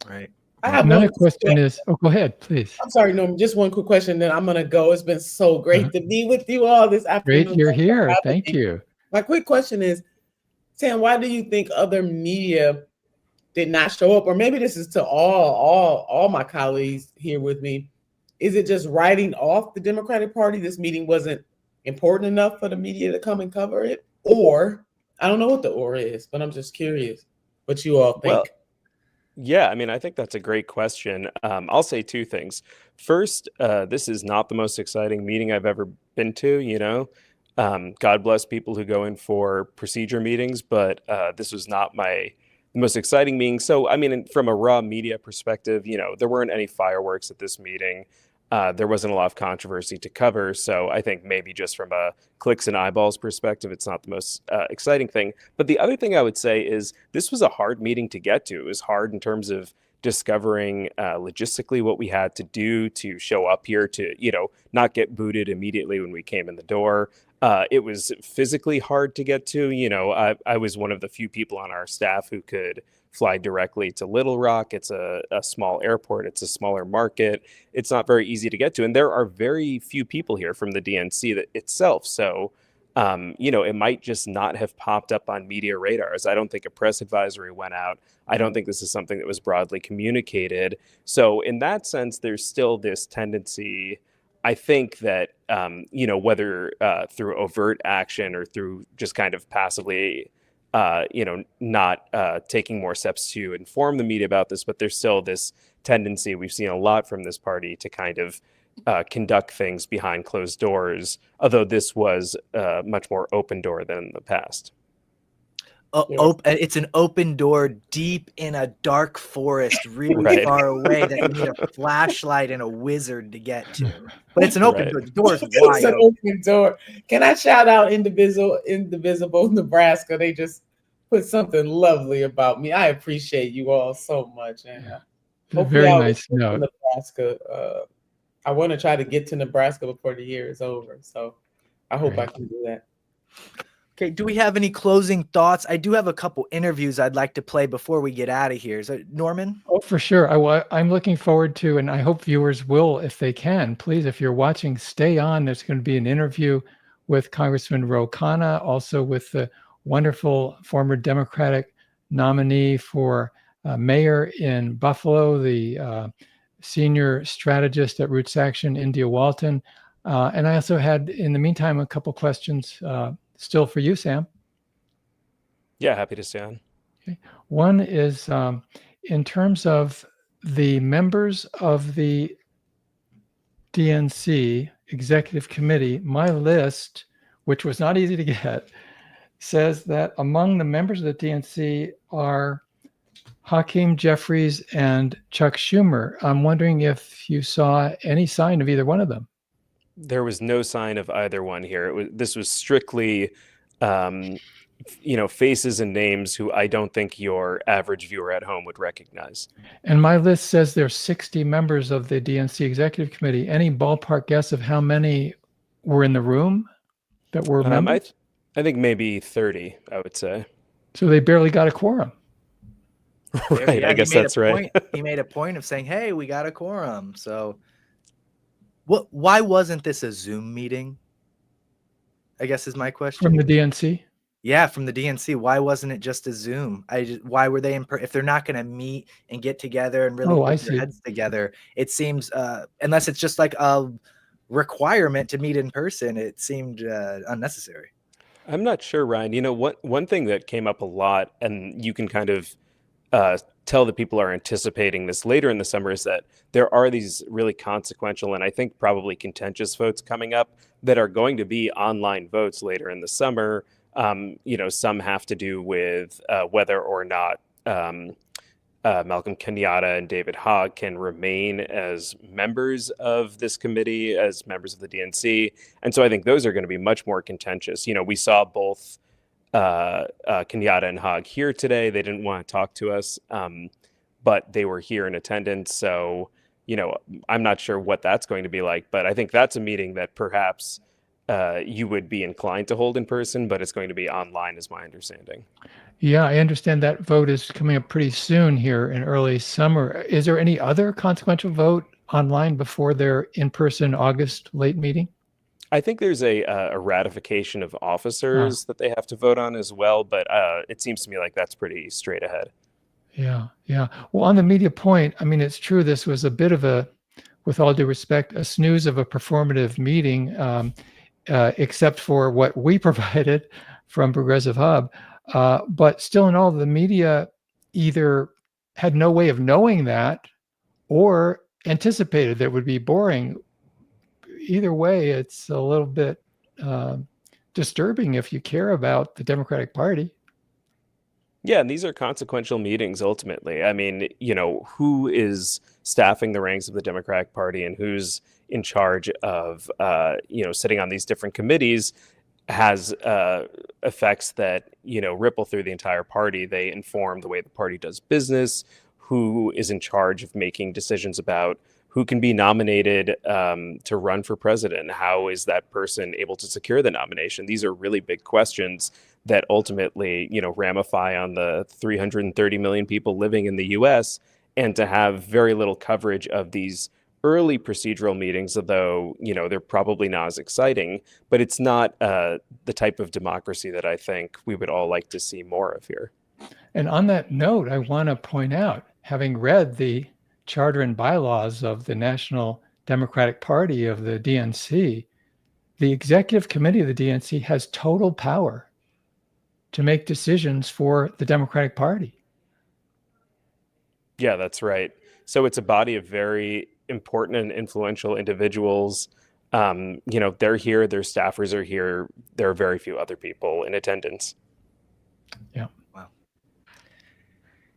Right. I have Another one question is, go ahead, please. I'm sorry, Norm, just one quick question, then I'm going to go. It's been so great to be with you all this afternoon. Great you're Thanks for here. having Thank me. you. My quick question is, Sam, why do you think other media did not show up? Or maybe this is to all my colleagues here with me. Is it just writing off the Democratic Party? This meeting wasn't important enough for the media to come and cover it? Or, I don't know what the or is, but I'm just curious what you all think. Well, yeah, I mean, I think that's a great question. I'll say two things. First, this is not the most exciting meeting I've ever been to, God bless people who go in for procedure meetings, but this was not my most exciting meeting. So, I mean, from a raw media perspective, there weren't any fireworks at this meeting. There wasn't a lot of controversy to cover. So I think maybe just from a clicks and eyeballs perspective, it's not the most exciting thing. But the other thing I would say is this was a hard meeting to get to. It was hard in terms of discovering logistically what we had to do to show up here to, not get booted immediately when we came in the door. It was physically hard to get to. I was one of the few people on our staff who could fly directly to Little Rock. It's a small airport. It's a smaller market. It's not very easy to get to. And there are very few people here from the DNC itself. So, it might just not have popped up on media radars. I don't think a press advisory went out. I don't think this is something that was broadly communicated. So in that sense, there's still this tendency, I think that, whether through overt action or through just kind of passively not taking more steps to inform the media about this, but there's still this tendency we've seen a lot from this party to kind of conduct things behind closed doors, although this was much more open door than in the past. It's an open door deep in a dark forest, really far away that you need a flashlight and a wizard to get to. But it's an open door. The door is wide It's an open door. Can I shout out Indivisible, Nebraska? They just put something lovely about me. I appreciate you all so much. And very nice note. Nebraska. I want to try to get to Nebraska before the year is over. So I hope I can do that. Okay, do we have any closing thoughts? I do have a couple interviews I'd like to play before we get out of here. So, Norman? Oh, for sure. I'm looking forward to, and I hope viewers will, if they can, please, if you're watching, stay on. There's going to be an interview with Congressman Ro Khanna, also with the wonderful former Democratic nominee for mayor in Buffalo, the senior strategist at Roots Action, India Walton. And I also had, in the meantime, a couple questions still for you, Sam. Yeah, happy to stay on. One is in terms of the members of the DNC Executive Committee, my list, which was not easy to get, says that among the members of the DNC are Hakeem Jeffries and Chuck Schumer. I'm wondering if you saw any sign of either one of them. There was no sign of either one here. This was strictly, faces and names who I don't think your average viewer at home would recognize. And my list says there's 60 members of the DNC Executive Committee. Any ballpark guess of how many were in the room that were members? I think maybe 30, I would say. So they barely got a quorum. Right, Yeah, I guess that's right. He made a point of saying, "Hey, we got a quorum." So, why wasn't this a Zoom meeting? I guess is my question. From the DNC? Yeah, from the DNC. Why wasn't it just a Zoom? Why were they if they're not going to meet and get together and really put their heads together? It seems unless it's just like a requirement to meet in person, it seemed unnecessary. I'm not sure, Ryan. You know, one thing that came up a lot, and you can kind of tell that people are anticipating this later in the summer, is that there are these really consequential and I think probably contentious votes coming up that are going to be online votes later in the summer. Some have to do with whether or not Malcolm Kenyatta and David Hogg can remain as members of this committee, as members of the DNC. And so I think those are going to be much more contentious. You know, we saw both Kenyatta and Hogg here today. They didn't want to talk to us, but they were here in attendance. So, I'm not sure what that's going to be like, but I think that's a meeting that perhaps you would be inclined to hold in person, but it's going to be online is my understanding. Yeah, I understand that vote is coming up pretty soon here in early summer. Is there any other consequential vote online before their in-person August late meeting? I think there's a ratification of officers that they have to vote on as well, but it seems to me like that's pretty straight ahead. Yeah. Well, on the media point, I mean, it's true this was a bit of a, with all due respect, a snooze of a performative meeting, except for what we provided from Progressive Hub. But still in all, the media either had no way of knowing that or anticipated that it would be boring. Either way, it's a little bit disturbing if you care about the Democratic Party. Yeah, and these are consequential meetings ultimately. I mean, who is staffing the ranks of the Democratic Party and who's in charge of, sitting on these different committees has effects that, ripple through the entire party. They inform the way the party does business, who is in charge of making decisions about who can be nominated to run for president. How is that person able to secure the nomination? These are really big questions that ultimately, ramify on the 330 million people living in the US, and to have very little coverage of these early procedural meetings, although, they're probably not as exciting, but it's not the type of democracy that I think we would all like to see more of here. And on that note, I want to point out, having read the charter and bylaws of the National Democratic Party of the DNC, the executive committee of the DNC has total power to make decisions for the Democratic Party. Yeah, that's right. So it's a body of very important and influential individuals. They're here, their staffers are here. There are very few other people in attendance. Yeah. Wow.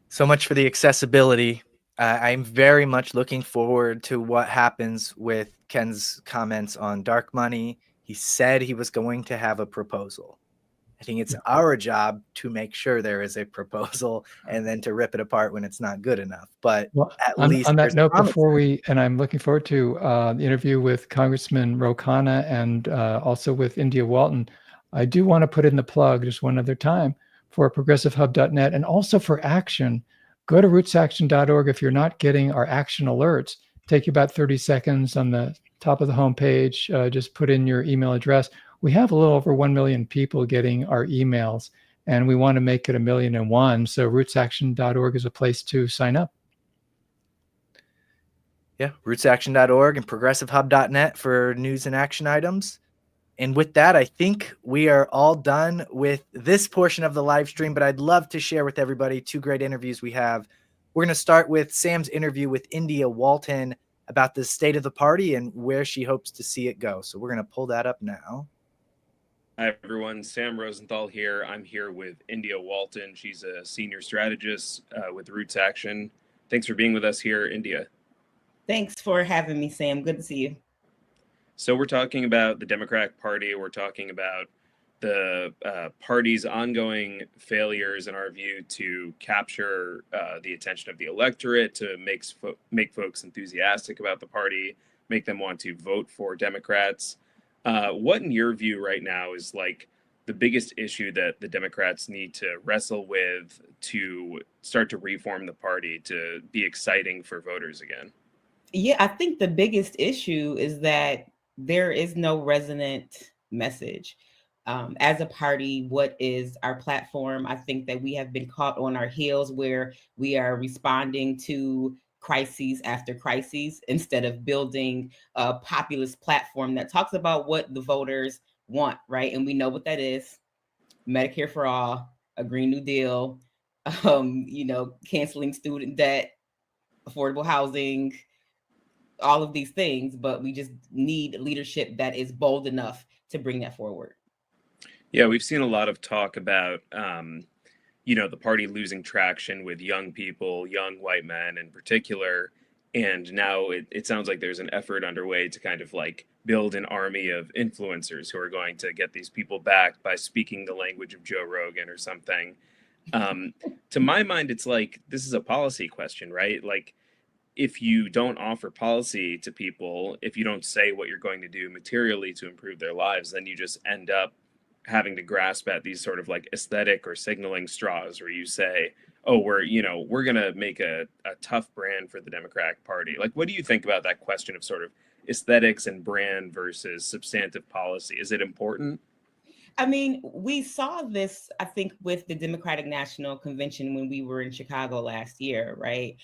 So much for the accessibility. I'm very much looking forward to what happens with Ken's comments on dark money. He said he was going to have a proposal. I think it's our job to make sure there is a proposal and then to rip it apart when it's not good enough. But at least on that note, promise. before and I'm looking forward to the interview with Congressman Ro Khanna and also with India Walton, I do want to put in the plug just one other time for progressivehub.net and also for action. Go to rootsaction.org if you're not getting our action alerts. Take you about 30 seconds on the top of the homepage. Just put in your email address. We have a little over 1 million people getting our emails, and we want to make it 1,000,001. So rootsaction.org is a place to sign up. Yeah, rootsaction.org and progressivehub.net for news and action items. And with that, I think we are all done with this portion of the live stream, but I'd love to share with everybody 2 great interviews we have. We're going to start with Sam's interview with India Walton about the state of the party and where she hopes to see it go. So we're going to pull that up now. Hi, everyone. Sam Rosenthal here. I'm here with India Walton. She's a senior strategist with Roots Action. Thanks for being with us here, India. Thanks for having me, Sam. Good to see you. So we're talking about the Democratic Party. We're talking about the party's ongoing failures, in our view, to capture the attention of the electorate, to make folks enthusiastic about the party, make them want to vote for Democrats. What, in your view, right now is like the biggest issue that the Democrats need to wrestle with to start to reform the party, to be exciting for voters again? Yeah, I think the biggest issue is that there is no resonant message. As a party, what is our platform? I think that we have been caught on our heels where we are responding to crises after crises instead of building a populist platform that talks about what the voters want, right? And we know what that is: Medicare for all, a Green New Deal, canceling student debt, affordable housing, all of these things, but we just need leadership that is bold enough to bring that forward. Yeah, we've seen a lot of talk about, the party losing traction with young people, young white men in particular. And now it sounds like there's an effort underway to kind of like build an army of influencers who are going to get these people back by speaking the language of Joe Rogan or something. To my mind, it's like, this is a policy question, right? Like, if you don't offer policy to people, if you don't say what you're going to do materially to improve their lives, then you just end up having to grasp at these sort of like aesthetic or signaling straws where you say, oh, we're going to make a tough brand for the Democratic Party. Like, what do you think about that question of sort of aesthetics and brand versus substantive policy? Is it important? I mean, we saw this, I think, with the Democratic National Convention when we were in Chicago last year, right?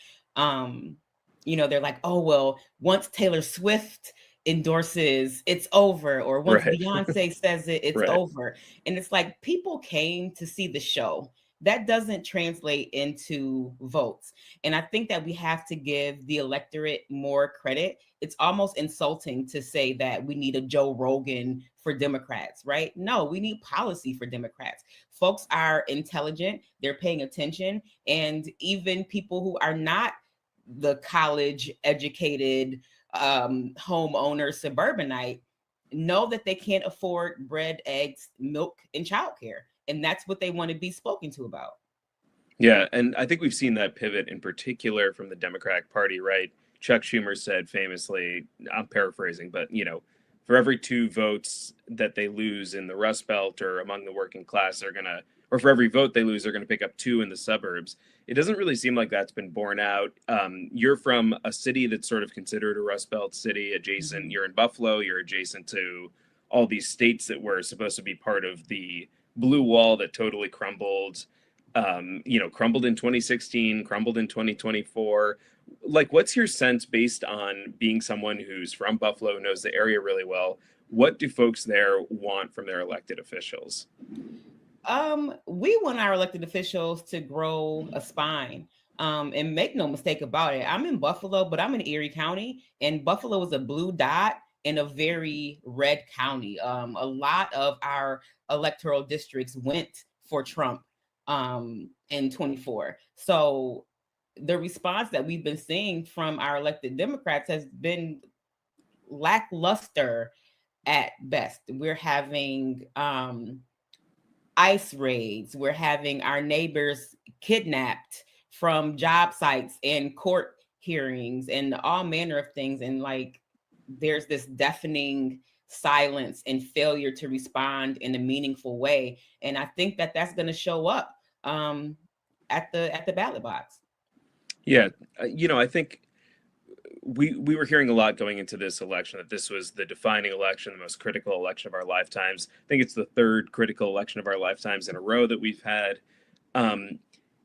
They're like, oh, well, once Taylor Swift endorses, it's over, or once Right. Beyonce says it, it's Right. over. And it's like, people came to see the show. That doesn't translate into votes. And I think that we have to give the electorate more credit. It's almost insulting to say that we need a Joe Rogan for Democrats, right? No, we need policy for Democrats. Folks are intelligent, they're paying attention, and even people who are not the college educated homeowner suburbanite know that they can't afford bread, eggs, milk, and childcare. And that's what they want to be spoken to about. Yeah, and I think we've seen that pivot in particular from the Democratic Party, right? Chuck Schumer said famously, I'm paraphrasing, but for every 2 votes that they lose in the Rust Belt or among the working class, or for every vote they lose, they're going to pick up 2 in the suburbs. It doesn't really seem like that's been borne out. You're from a city that's sort of considered a Rust Belt city adjacent. Mm-hmm. You're in Buffalo. You're adjacent to all these states that were supposed to be part of the blue wall that totally crumbled. Crumbled in 2016, crumbled in 2024. Like, what's your sense, based on being someone who's from Buffalo, knows the area really well? What do folks there want from their elected officials? We want our elected officials to grow a spine. And make no mistake about it, I'm in Buffalo, but I'm in Erie County, and Buffalo is a blue dot in a very red county. A lot of our electoral districts went for Trump in 24. So the response that we've been seeing from our elected Democrats has been lackluster at best. We're having ICE raids. We're having our neighbors kidnapped from job sites and court hearings and all manner of things. And like, there's this deafening silence and failure to respond in a meaningful way. And I think that that's going to show up at the ballot box. Yeah, I think we were hearing a lot going into this election that this was the defining election, the most critical election of our lifetimes. I think it's the 3rd critical election of our lifetimes in a row that we've had.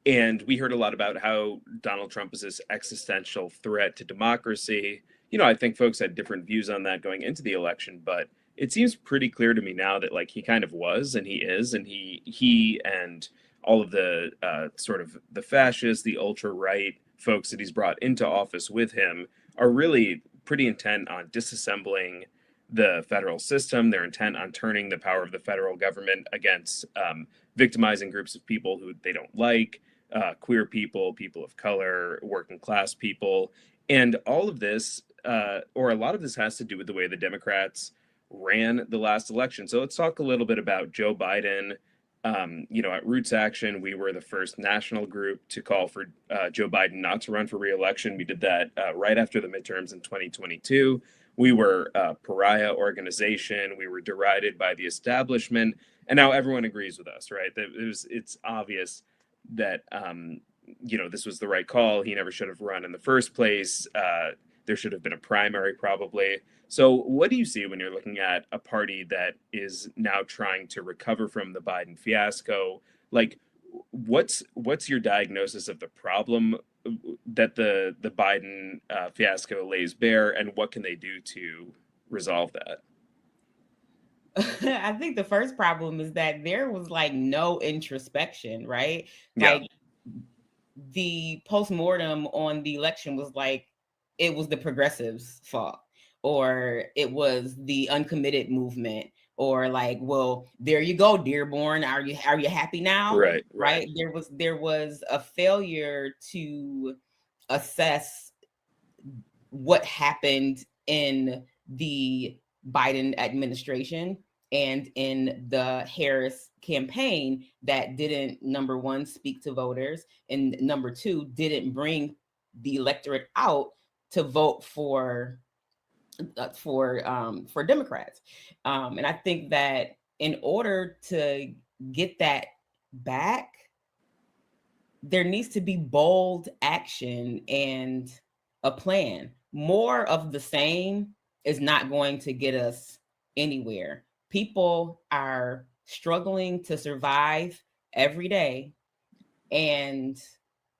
And we heard a lot about how Donald Trump is this existential threat to democracy. I think folks had different views on that going into the election, but it seems pretty clear to me now that like he kind of was, and he is, and he and all of the sort of the fascists, the ultra right folks that he's brought into office with him are really pretty intent on disassembling the federal system. They're intent on turning the power of the federal government against victimizing groups of people who they don't like, queer people, people of color, working class people. And all of this, or a lot of this, has to do with the way the Democrats ran the last election. So let's talk a little bit about Joe Biden. At Roots Action, we were the first national group to call for Joe Biden not to run for re-election. We did that right after the midterms in 2022. We were a pariah organization. We were derided by the establishment, and now everyone agrees with us, right? It's obvious that this was the right call. He never should have run in the first place. There should have been a primary, probably. So what do you see when you're looking at a party that is now trying to recover from the Biden fiasco? Like, what's your diagnosis of the problem that the Biden fiasco lays bare, and what can they do to resolve that? I think the first problem is that there was like no introspection, right? Yeah. Like the postmortem on the election was like, it was the progressives' fault, or it was the uncommitted movement, or like, well, there you go, Dearborn. Are you happy now? Right. There was a failure to assess what happened in the Biden administration and in the Harris campaign that didn't, number one, speak to voters, and number two, didn't bring the electorate out to vote for Democrats. And I think that in order to get that back, there needs to be bold action and a plan. More of the same is not going to get us anywhere. People are struggling to survive every day, and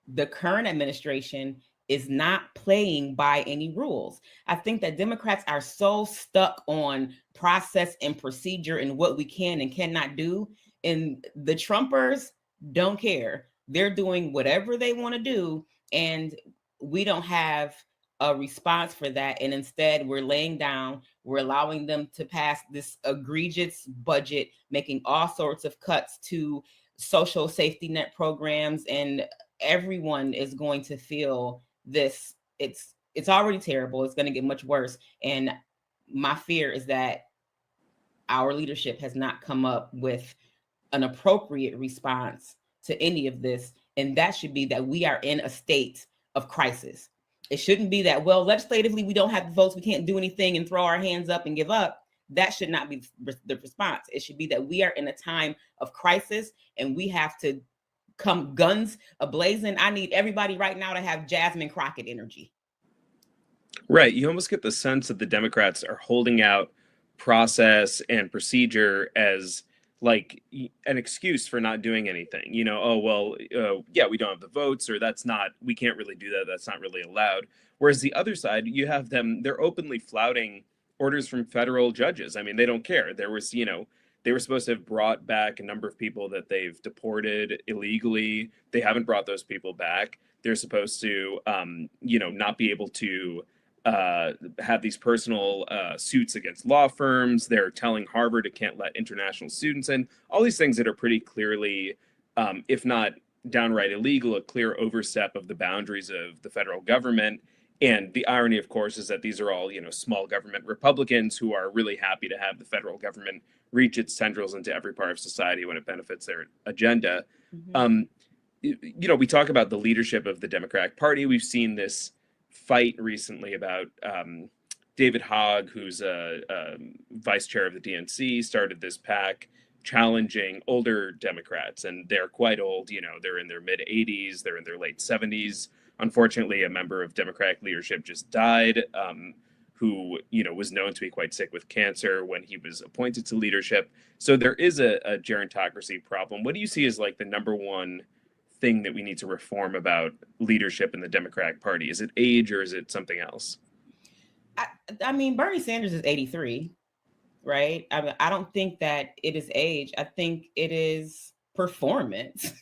the current administration is not playing by any rules. I think that Democrats are so stuck on process and procedure and what we can and cannot do. And the Trumpers don't care. They're doing whatever they want to do. And we don't have a response for that. And instead, we're laying down, we're allowing them to pass this egregious budget, making all sorts of cuts to social safety net programs, and everyone is going to feel this. It's already terrible. It's going to get much worse. And my fear is that our leadership has not come up with an appropriate response to any of this. And that should be that we are in a state of crisis. It shouldn't be that, well, legislatively, we don't have the votes, we can't do anything and throw our hands up and give up. That should not be the response. It should be that we are in a time of crisis and we have to come guns a-blazing. I need everybody right now to have Jasmine Crockett energy. Right. You almost get the sense that the Democrats are holding out process and procedure as like an excuse for not doing anything. We don't have the votes, or we can't really do that. That's not really allowed. Whereas the other side, you have them, they're openly flouting orders from federal judges. I mean, they don't care. There was, they were supposed to have brought back a number of people that they've deported illegally. They haven't brought those people back. They're supposed to, not be able to have these personal suits against law firms. They're telling Harvard it can't let international students in. All these things that are pretty clearly, if not downright illegal, a clear overstep of the boundaries of the federal government. And the irony, of course, is that these are all, small government Republicans who are really happy to have the federal government reach its tendrils into every part of society when it benefits their agenda. Mm-hmm. We talk about the leadership of the Democratic Party. We've seen this fight recently about David Hogg, who's a vice chair of the DNC, started this PAC challenging older Democrats, and they're quite old. They're in their mid 80s, they're in their late 70s. Unfortunately, a member of Democratic leadership just died, who was known to be quite sick with cancer when he was appointed to leadership. So there is a gerontocracy problem. What do you see as like the number one thing that we need to reform about leadership in the Democratic Party? Is it age, or is it something else? I mean, Bernie Sanders is 83. right? I mean, I don't think that it is age. I think it is performance,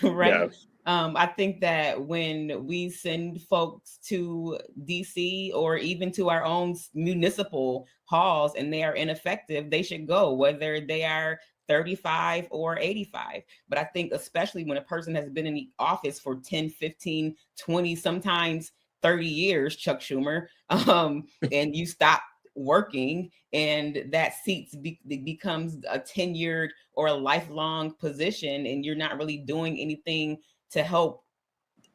right? I think that when we send folks to DC or even to our own municipal halls and they are ineffective, they should go, whether they are 35 or 85. But I think especially when a person has been in the office for 10, 15, 20, sometimes 30 years, Chuck Schumer, and you stop working and that becomes a tenured or a lifelong position and you're not really doing anything to help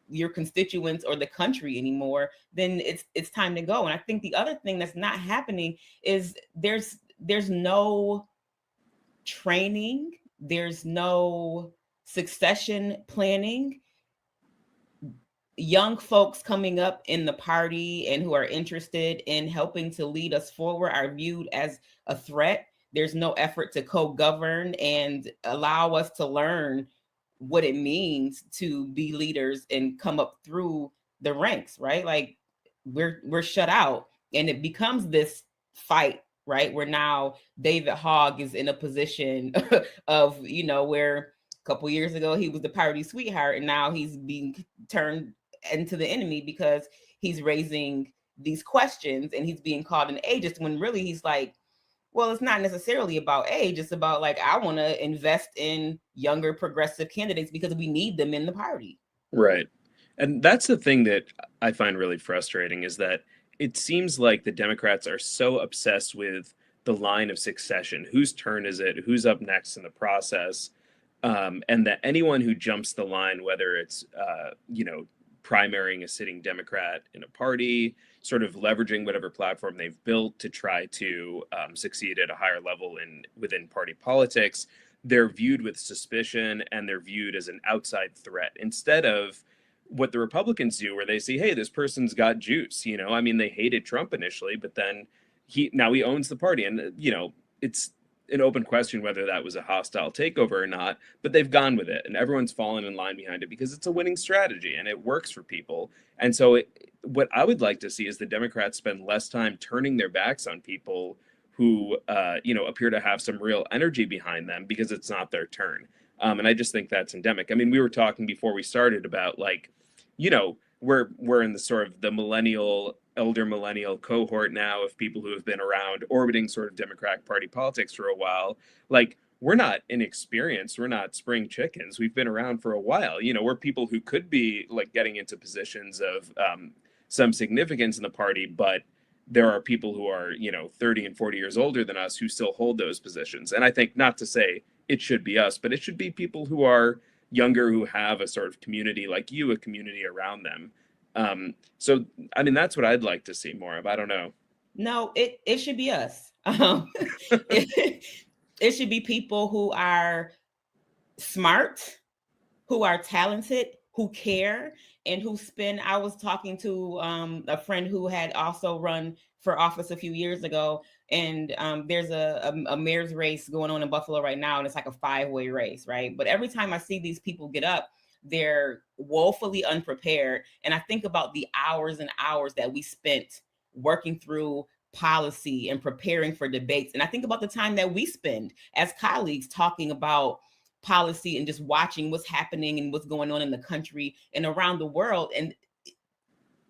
your constituents or the country anymore, then it's time to go. And I think the other thing that's not happening is there's no training, there's no succession planning. Young folks coming up in the party and who are interested in helping to lead us forward are viewed as a threat. There's no effort to co-govern and allow us to learn what it means to be leaders and come up through the ranks, right? Like we're shut out and it becomes this fight, right? Where now David Hogg is in a position of, where a couple years ago he was the party sweetheart and now he's being turned into the enemy because he's raising these questions and he's being called an ageist when really he's like, well, it's not necessarily about age. It's about like, I want to invest in younger progressive candidates because we need them in the party. Right. And that's the thing that I find really frustrating is that it seems like the Democrats are so obsessed with the line of succession. Whose turn is it? Who's up next in the process? And that anyone who jumps the line, whether it's, primarying a sitting Democrat in a party, sort of leveraging whatever platform they've built to try to succeed at a higher level within party politics, they're viewed with suspicion and they're viewed as an outside threat instead of what the Republicans do, where they say, hey, this person's got juice. I mean, they hated Trump initially, but then he owns the party. And, it's an open question whether that was a hostile takeover or not, but they've gone with it and everyone's fallen in line behind it because it's a winning strategy and it works for people. And so what I would like to see is the Democrats spend less time turning their backs on people who, appear to have some real energy behind them because it's not their turn. And I just think that's endemic. I mean, we were talking before we started about we're in the sort of the elder millennial cohort now of people who have been around orbiting sort of Democratic Party politics for a while. Like, we're not inexperienced. We're not spring chickens. We've been around for a while. We're people who could be like getting into positions of some significance in the party, but there are people who are, 30 and 40 years older than us who still hold those positions. And I think not to say it should be us, but it should be people who are younger, who have a sort of community like you, a community around them. So, I mean, that's what I'd like to see more of. I don't know. No, it should be us. It should be people who are smart, who are talented, who care, and who spend. I was talking to a friend who had also run for office a few years ago, and there's a mayor's race going on in Buffalo right now, and it's like a 5-way race, right? But every time I see these people get up, they're woefully unprepared. And I think about the hours and hours that we spent working through policy and preparing for debates. And I think about the time that we spend as colleagues talking about policy and just watching what's happening and what's going on in the country and around the world. And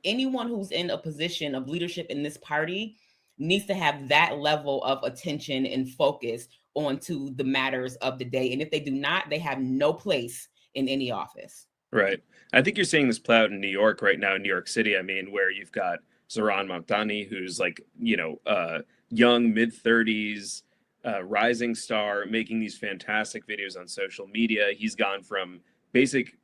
anyone who's in a position of leadership in this party needs to have that level of attention and focus onto the matters of the day. And if they do not, they have no place in any office. Right. I think you're seeing this play out in New York right now, in New York City. I mean, where you've got Zohran Mamdani, who's like, young, mid-30s, rising star, making these fantastic videos on social media. He's gone from basic,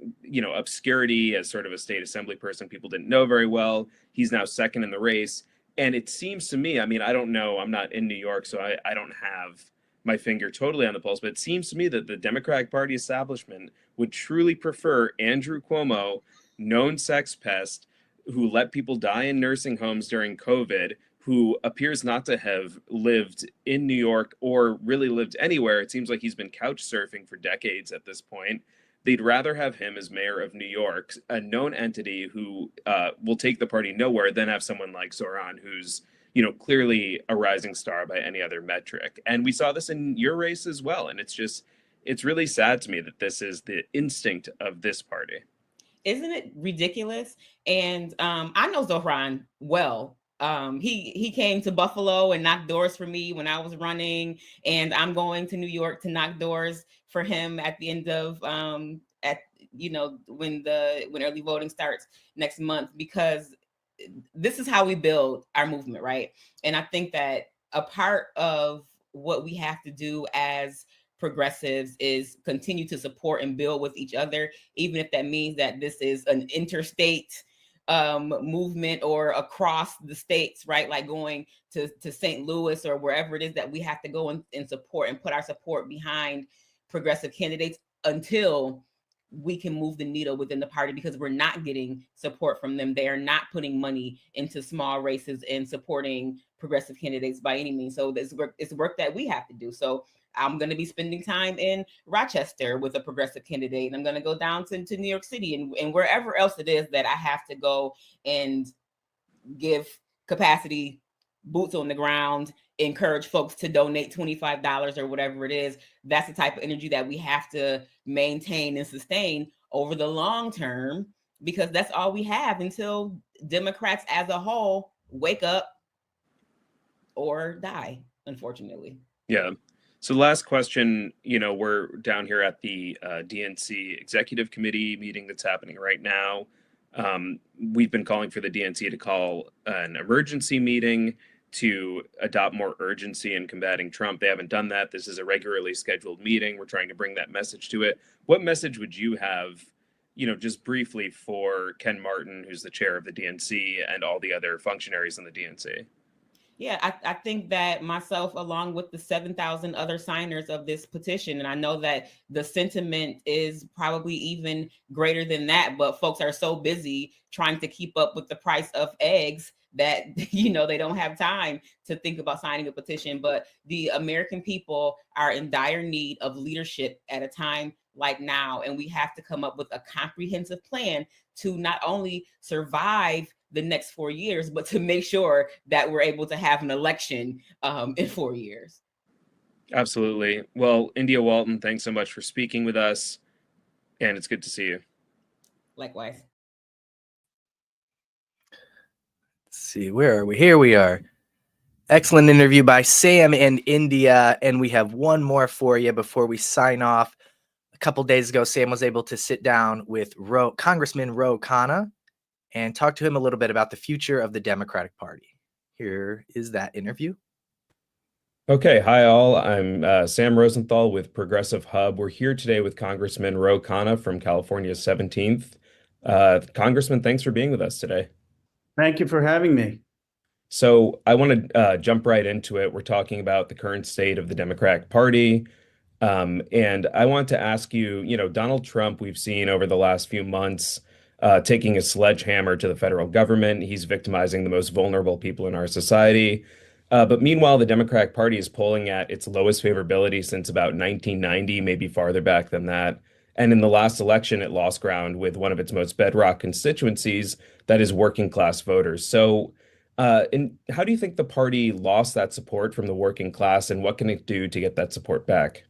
obscurity as sort of a state assembly person people didn't know very well. He's now second in the race. And it seems to me, I mean, I don't know, I'm not in New York, so I don't have my finger totally on the pulse, but it seems to me that the Democratic Party establishment would truly prefer Andrew Cuomo, known sex pest, who let people die in nursing homes during COVID, who appears not to have lived in New York or really lived anywhere. It seems like he's been couch surfing for decades at this point. They'd rather have him as mayor of New York, a known entity who will take the party nowhere, than have someone like Zohran, who's clearly a rising star by any other metric. And we saw this in your race as well. And it's really sad to me that this is the instinct of this party. Isn't it ridiculous? And I know Zohran well. He came to Buffalo and knocked doors for me when I was running, and I'm going to New York to knock doors for him at the end of when early voting starts next month, because this is how we build our movement, right? And I think that a part of what we have to do as progressives is continue to support and build with each other, even if that means that this is an interstate movement or across the states, right? Like going to St. Louis or wherever it is that we have to go and support and put our support behind progressive candidates until we can move the needle within the party, because we're not getting support from them. They are not putting money into small races and supporting progressive candidates by any means. So it's work that we have to do. So I'm going to be spending time in Rochester with a progressive candidate, and I'm going to go down to New York City and wherever else it is that I have to go and give capacity, boots on the ground, encourage folks to donate $25 or whatever it is. That's the type of energy that we have to maintain and sustain over the long term, because that's all we have until Democrats as a whole wake up or die, unfortunately. Yeah. So last question, we're down here at the DNC Executive Committee meeting that's happening right now. We've been calling for the DNC to call an emergency meeting to adopt more urgency in combating Trump. They haven't done that. This is a regularly scheduled meeting. We're trying to bring that message to it. What message would you have, just briefly, for Ken Martin, who's the chair of the DNC, and all the other functionaries in the DNC? Yeah, I think that myself, along with the 7,000 other signers of this petition, and I know that the sentiment is probably even greater than that, but folks are so busy trying to keep up with the price of eggs that, they don't have time to think about signing a petition. But the American people are in dire need of leadership at a time like now, and we have to come up with a comprehensive plan to not only survive the next 4 years, but to make sure that we're able to have an election in 4 years. Absolutely. Well, India Walton, thanks so much for speaking with us, and it's good to see you. Likewise. Let's see, where are we? Here we are. Excellent interview by Sam and India, and we have one more for you before we sign off. A couple days ago, Sam was able to sit down with Congressman Ro Khanna and talk to him a little bit about the future of the Democratic Party. Here is that interview. Okay, hi all. I'm Sam Rosenthal with Progressive Hub. We're here today with Congressman Ro Khanna from California's 17th. Congressman, thanks for being with us today. Thank you for having me. So I want to jump right into it. We're talking about the current state of the Democratic Party. And I want to ask you, Donald Trump, we've seen over the last few months, taking a sledgehammer to the federal government. He's victimizing the most vulnerable people in our society. But meanwhile, the Democratic Party is polling at its lowest favorability since about 1990, maybe farther back than that. And in the last election, it lost ground with one of its most bedrock constituencies, that is working class voters. So how do you think the party lost that support from the working class, and what can it do to get that support back?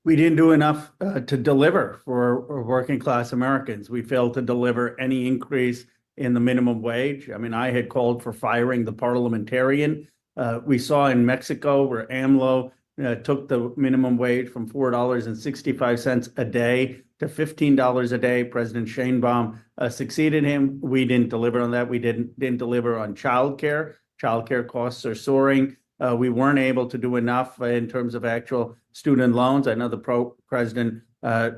We didn't do enough to deliver for working class Americans. We failed to deliver any increase in the minimum wage. I mean, I had called for firing the parliamentarian. We saw in Mexico where AMLO took the minimum wage from $4.65 a day to $15 a day. President Sheinbaum succeeded him. We didn't deliver on that. We didn't deliver on childcare. Childcare costs are soaring. We weren't able to do enough in terms of actual student loans. I know the president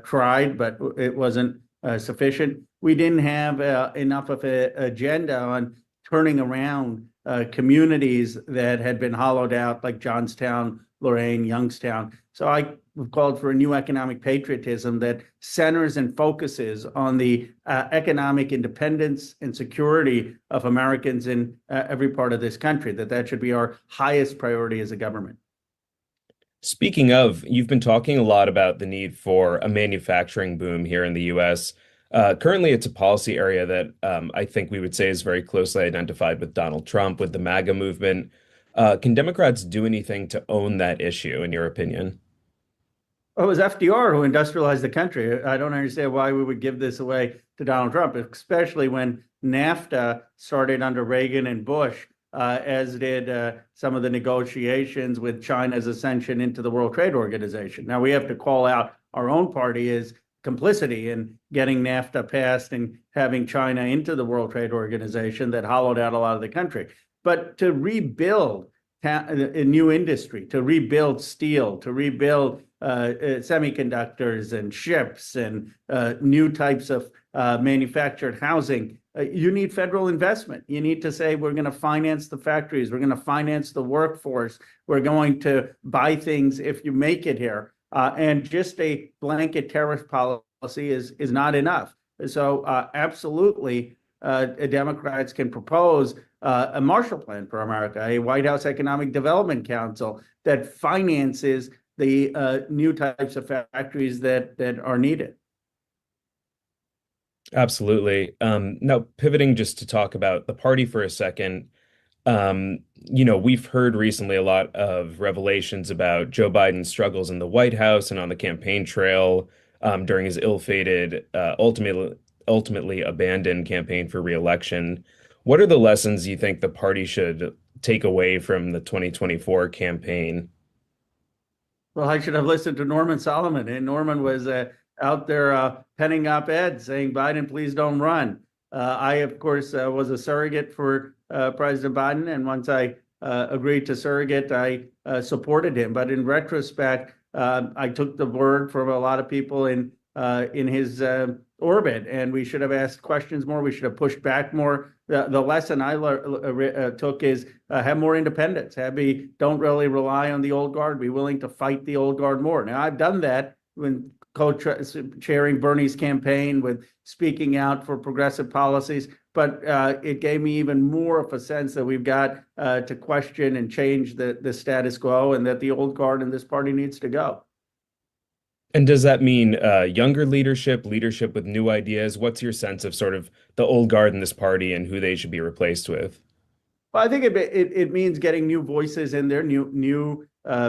tried, but it wasn't sufficient. We didn't have enough of an agenda on turning around communities that had been hollowed out, like Johnstown, Lorain, Youngstown. So I called for a new economic patriotism that centers and focuses on the economic independence and security of Americans in every part of this country, that should be our highest priority as a government. Speaking of, you've been talking a lot about the need for a manufacturing boom here in the U.S. Currently, it's a policy area that I think we would say is very closely identified with Donald Trump, with the MAGA movement. Can Democrats do anything to own that issue, in your opinion? Well, it was FDR who industrialized the country. I don't understand why we would give this away to Donald Trump, especially when NAFTA started under Reagan and Bush, as did some of the negotiations with China's ascension into the World Trade Organization. Now we have to call out our own party as complicity in getting NAFTA passed and having China into the World Trade Organization that hollowed out a lot of the country. But to rebuild a new industry, to rebuild steel, to rebuild semiconductors and ships and new types of manufactured housing, you need federal investment. You need to say, we're going to finance the factories, we're going to finance the workforce, we're going to buy things if you make it here. And just a blanket tariff policy is not enough. So absolutely, Democrats can propose a Marshall Plan for America, a White House Economic Development Council that finances the new types of factories that are needed. Absolutely. Now, pivoting just to talk about the party for a second, we've heard recently a lot of revelations about Joe Biden's struggles in the White House and on the campaign trail during his ill-fated, ultimately abandoned campaign for re-election. What are the lessons you think the party should take away from the 2024 campaign? Well, I should have listened to Norman Solomon, and Norman was out there penning op-eds saying, Biden, please don't run. I, of course, was a surrogate for President Biden, and once I agreed to surrogate, I supported him. But in retrospect, I took the word from a lot of people in his orbit, and we should have asked questions more. We should have pushed back more. The lesson I took is have more independence. Don't really rely on the old guard. Be willing to fight the old guard more. Now, I've done that when co-chairing Bernie's campaign, with speaking out for progressive policies, but it gave me even more of a sense that we've got to question and change the status quo, and that the old guard in this party needs to go. And does that mean younger leadership with new ideas? What's your sense of sort of the old guard in this party and who they should be replaced with? Well, I think it means getting new voices in there, new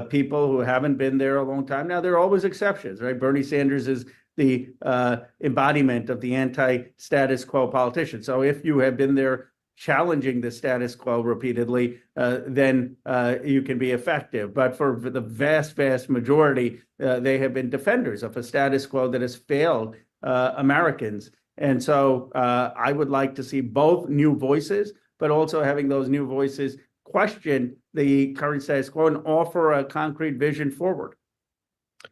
people who haven't been there a long time. Now, there are always exceptions, right? Bernie Sanders is the embodiment of the anti-status quo politician. So if you have been there challenging the status quo repeatedly, then you can be effective. But for the vast majority, they have been defenders of a status quo that has failed Americans. And so I would like to see both new voices, but also having those new voices question the current status quo and offer a concrete vision forward.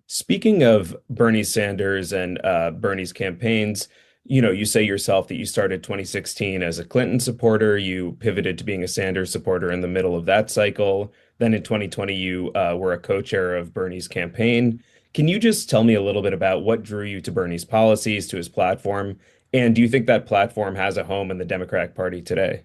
Speaking of Bernie Sanders and Bernie's campaigns, you say yourself that you started 2016 as a Clinton supporter. You pivoted to being a Sanders supporter in the middle of that cycle. Then in 2020, you were a co-chair of Bernie's campaign. Can you just tell me a little bit about what drew you to Bernie's policies, to his platform? And do you think that platform has a home in the Democratic Party today?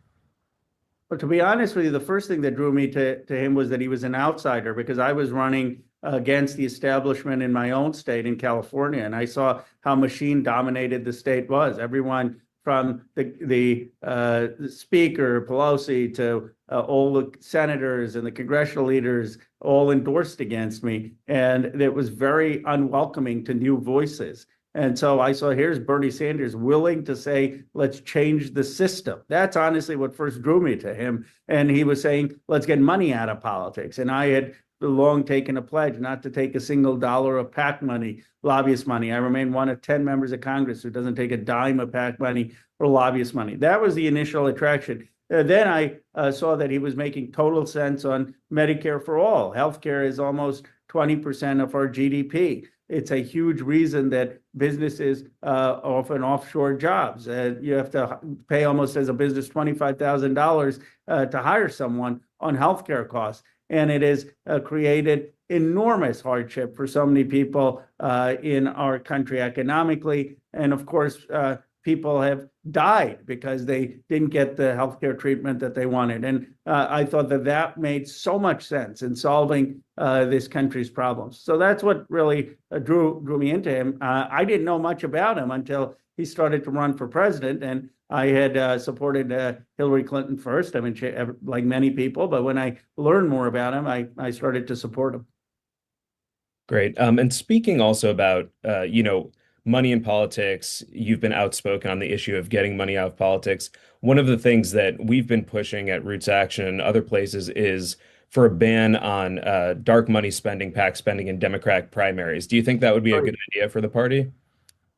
But to be honest with you, the first thing that drew me to him was that he was an outsider, because I was running against the establishment in my own state in California, and I saw how machine dominated the state was. Everyone from the Speaker Pelosi to all the senators and the congressional leaders all endorsed against me, and it was very unwelcoming to new voices. And so I saw, here's Bernie Sanders willing to say, let's change the system. That's honestly what first drew me to him. And he was saying, let's get money out of politics. And I had long taken a pledge not to take a single dollar of PAC money, lobbyist money. I remain one of 10 members of Congress who doesn't take a dime of PAC money or lobbyist money. That was the initial attraction. Then I saw that he was making total sense on Medicare for all. Healthcare is almost 20% of our GDP. It's a huge reason that businesses often offshore jobs. You have to pay almost as a business $25,000 to hire someone on healthcare costs. And it has created enormous hardship for so many people in our country economically. And of course, people have died because they didn't get the healthcare treatment that they wanted. And I thought that made so much sense in solving this country's problems. So that's what really drew me into him. I didn't know much about him until he started to run for president. And I had supported Hillary Clinton first. I mean, like many people, but when I learned more about him, I started to support him. Great. And speaking also about, money in politics, you've been outspoken on the issue of getting money out of politics. One of the things that we've been pushing at Roots Action and other places is for a ban on dark money spending, PAC spending in Democratic primaries. Do you think that would be a good idea for the party?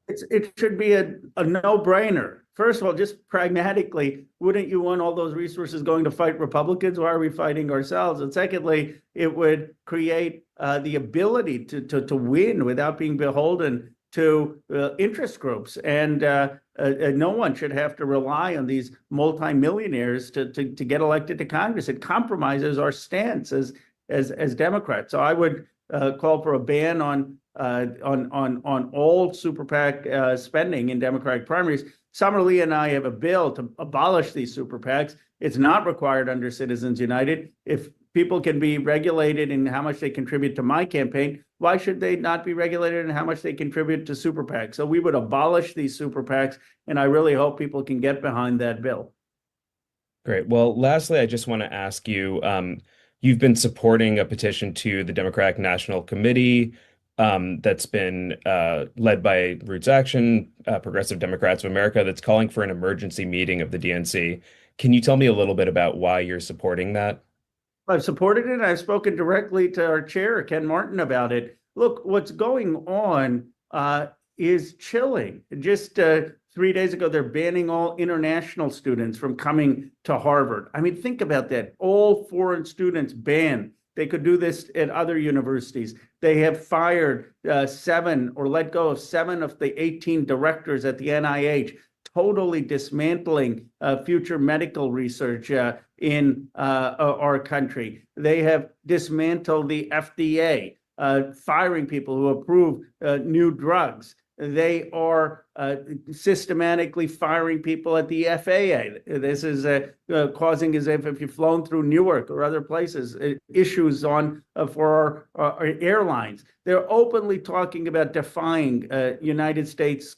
It should be a no-brainer. First of all, just pragmatically, wouldn't you want all those resources going to fight Republicans? Why are we fighting ourselves? And secondly, it would create the ability to win without being beholden to interest groups. And no one should have to rely on these multimillionaires to get elected to Congress. It compromises our stance as Democrats. So I would call for a ban on all super PAC spending in Democratic primaries. Summerlee and I have a bill to abolish these super PACs. It's not required under Citizens United. If people can be regulated in how much they contribute to my campaign, why should they not be regulated in how much they contribute to super PACs? So we would abolish these super PACs, and I really hope people can get behind that bill. Great. Well, lastly, I just want to ask you, you've been supporting a petition to the Democratic National Committee that's been led by Roots Action, Progressive Democrats of America, that's calling for an emergency meeting of the DNC. Can you tell me a little bit about why you're supporting that? I've supported it. I've spoken directly to our chair, Ken Martin, about it. Look, what's going on is chilling. Just 3 days ago, they're banning all international students from coming to Harvard. I mean, think about that. All foreign students banned. They could do this at other universities. They have fired 7 or let go of 7 of the 18 directors at the NIH, totally dismantling future medical research in our country. They have dismantled the FDA, firing people who approve new drugs. They are systematically firing people at the FAA. This is causing, as if you've flown through Newark or other places, issues on for our airlines. They're openly talking about defying United States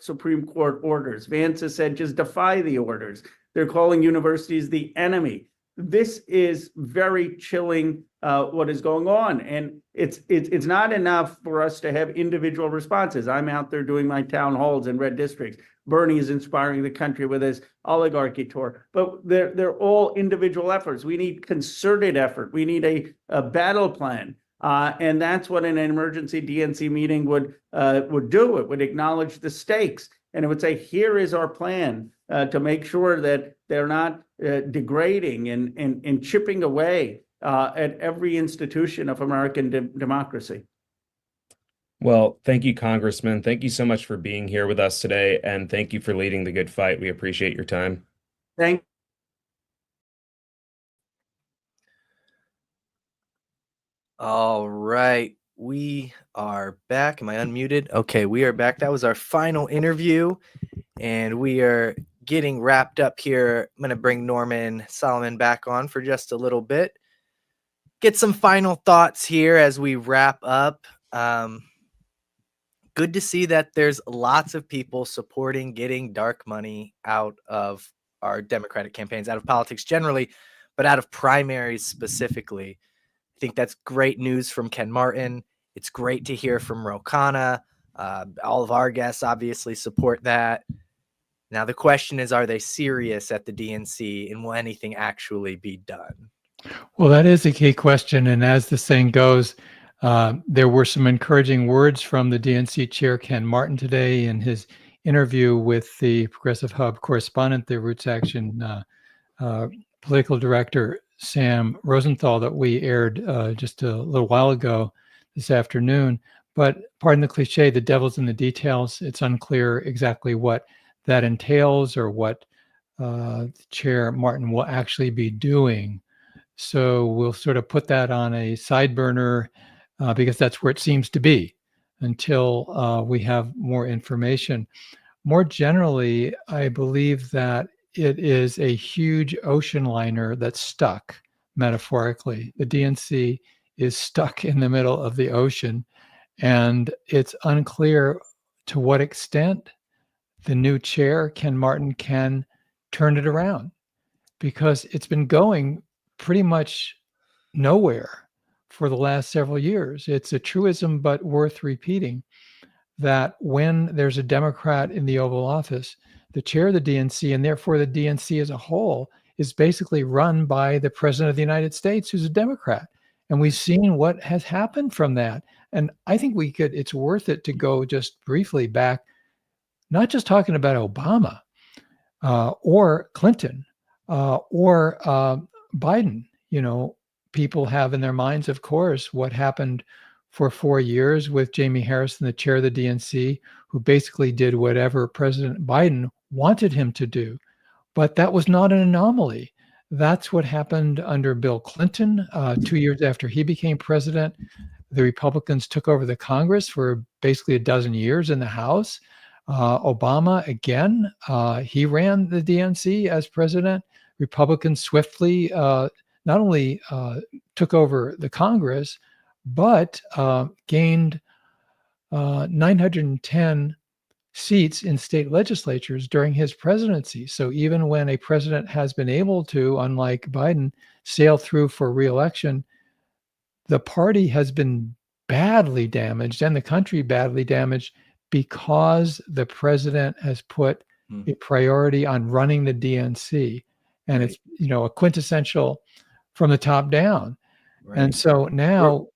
Supreme Court orders. Vance has said, just defy the orders. They're calling universities the enemy. This is very chilling what is going on. And it's not enough for us to have individual responses. I'm out there doing my town halls in red districts. Bernie is inspiring the country with his oligarchy tour. But they're all individual efforts. We need concerted effort. We need a battle plan. And that's what an emergency DNC meeting would do. It would acknowledge the stakes. And it would say, here is our plan to make sure that they're not degrading and chipping away at every institution of American democracy. Well, thank you, Congressman. Thank you so much for being here with us today, and thank you for leading the good fight. We appreciate your time. Thank All right, we are back. Am I unmuted? Okay, we are back. That was our final interview, and we are getting wrapped up here. I'm going to bring Norman Solomon back on for just a little bit. Get some final thoughts here as we wrap up. Good to see that there's lots of people supporting getting dark money out of our Democratic campaigns, out of politics generally, but out of primaries specifically. I think that's great news from Ken Martin. It's great to hear from Ro Khanna. All of our guests obviously support that. Now, the question is, are they serious at the DNC, and will anything actually be done? Well, that is a key question. And as the saying goes, there were some encouraging words from the DNC chair, Ken Martin, today in his interview with the Progressive Hub correspondent, the Roots Action political director, Sam Rosenthal, that we aired just a little while ago this afternoon. But pardon the cliche, the devil's in the details. It's unclear exactly what that entails or what Chair Martin will actually be doing. So we'll sort of put that on a side burner because that's where it seems to be until we have more information. More generally, I believe that it is a huge ocean liner that's stuck, metaphorically. The DNC is stuck in the middle of the ocean, and it's unclear to what extent the new chair, Ken Martin, can turn it around, because it's been going pretty much nowhere for the last several years. It's a truism, but worth repeating, that when there's a Democrat in the Oval Office, the chair of the DNC, and therefore the DNC as a whole, is basically run by the President of the United States, who's a Democrat. And we've seen what has happened from that. And I think it's worth it to go just briefly back, not just talking about Obama or Clinton or Biden. People have in their minds, of course, what happened for 4 years with Jamie Harrison, the chair of the DNC, who basically did whatever President Biden wanted him to do. But that was not an anomaly. That's what happened under Bill Clinton 2 years after he became president. The Republicans took over the Congress for basically a dozen years in the House. Obama, again, he ran the DNC as president. Republicans swiftly not only took over the Congress, but gained 910 seats in state legislatures during his presidency. So even when a president has been able to, unlike Biden, sail through for re-election, the party has been badly damaged and the country badly damaged because the president has put a priority on running the DNC. And it's, a quintessential from the top down. Right. And so now,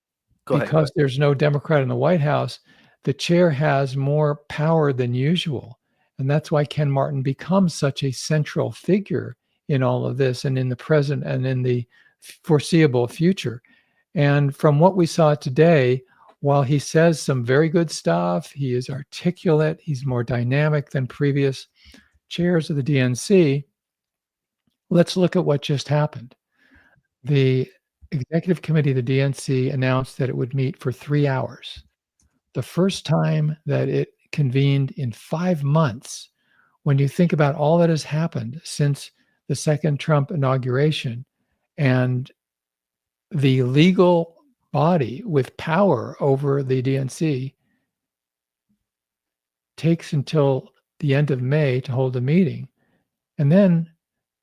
Go ahead. because there's no Democrat in the White House, the chair has more power than usual. And that's why Ken Martin becomes such a central figure in all of this and in the present and in the foreseeable future. And from what we saw today, while he says some very good stuff, he is articulate, he's more dynamic than previous chairs of the DNC. Let's look at what just happened. The executive committee of the DNC announced that it would meet for 3 hours. The first time that it convened in 5 months. When you think about all that has happened since the second Trump inauguration, and the legal body with power over the DNC takes until the end of May to hold a meeting, and then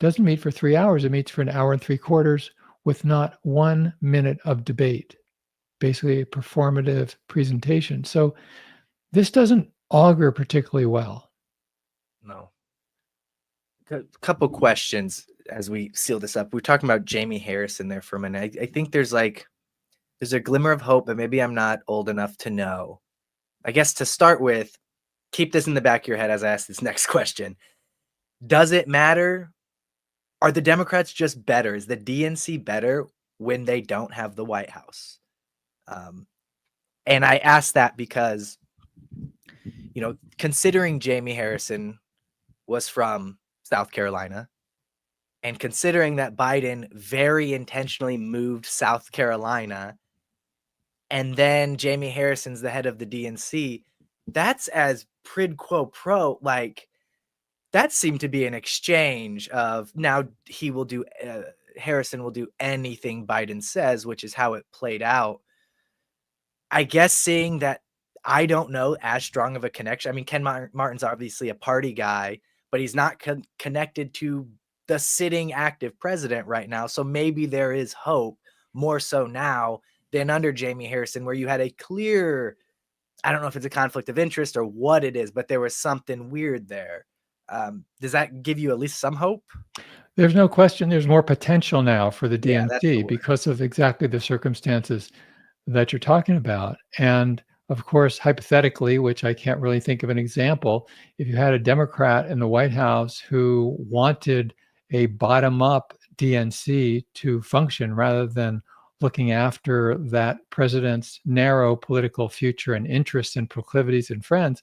doesn't meet for 3 hours. It meets for 1 hour and 3/4 with not 1 minute of debate, basically a performative presentation. So this doesn't augur particularly well. No. A couple questions as we seal this up. We're talking about Jamie Harrison there for a minute. I think there's a glimmer of hope, but maybe I'm not old enough to know. I guess to start with, keep this in the back of your head as I ask this next question. Does it matter? Are the Democrats just better? Is the DNC better when they don't have the White House? And I ask that because, considering Jamie Harrison was from South Carolina, and considering that Biden very intentionally moved South Carolina, and then Jamie Harrison's the head of the DNC, that's as quid pro quo, that seemed to be an exchange of now he will do, Harrison will do anything Biden says, which is how it played out. I guess seeing that, I don't know as strong of a connection. I mean, Ken Martin's obviously a party guy, but he's not connected to the sitting active president right now. So maybe there is hope more so now than under Jamie Harrison, where you had a clear, I don't know if it's a conflict of interest or what it is, but there was something weird there. Does that give you at least some hope? There's no question there's more potential now for the Yeah, that's the DNC word. because of exactly the circumstances that you're talking about. And of course, hypothetically, which I can't really think of an example, if you had a Democrat in the White House who wanted a bottom-up DNC to function rather than looking after that president's narrow political future and interests and proclivities and friends,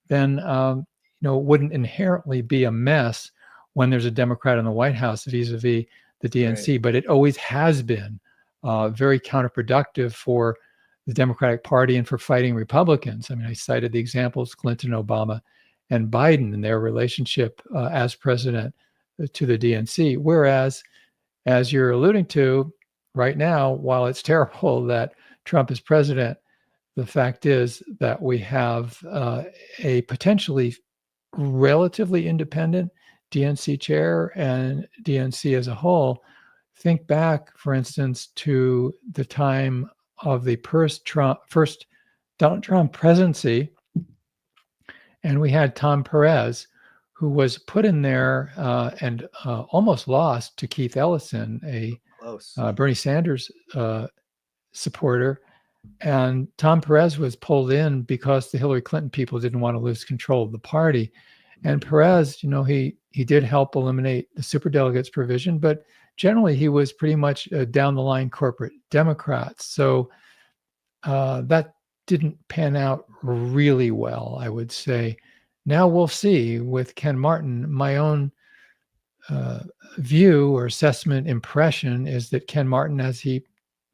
then it wouldn't inherently be a mess when there's a Democrat in the White House vis-a-vis the DNC. Right. But it always has been very counterproductive for the Democratic Party and for fighting Republicans. I mean, I cited the examples Clinton, Obama, and Biden and their relationship as president to the DNC. Whereas, as you're alluding to right now, while it's terrible that Trump is president, the fact is that we have a potentially relatively independent DNC chair and DNC as a whole. Think back, for instance, to the time of the first Donald Trump presidency, and we had Tom Perez, who was put in there and almost lost to Keith Ellison, a Close. Bernie Sanders supporter. And Tom Perez was pulled in because the Hillary Clinton people didn't want to lose control of the party. And Perez, you know, he did help eliminate the superdelegates provision, but generally he was pretty much down the line corporate Democrats. So that didn't pan out really well, I would say. Now we'll see with Ken Martin. My own view or assessment impression is that Ken Martin, as he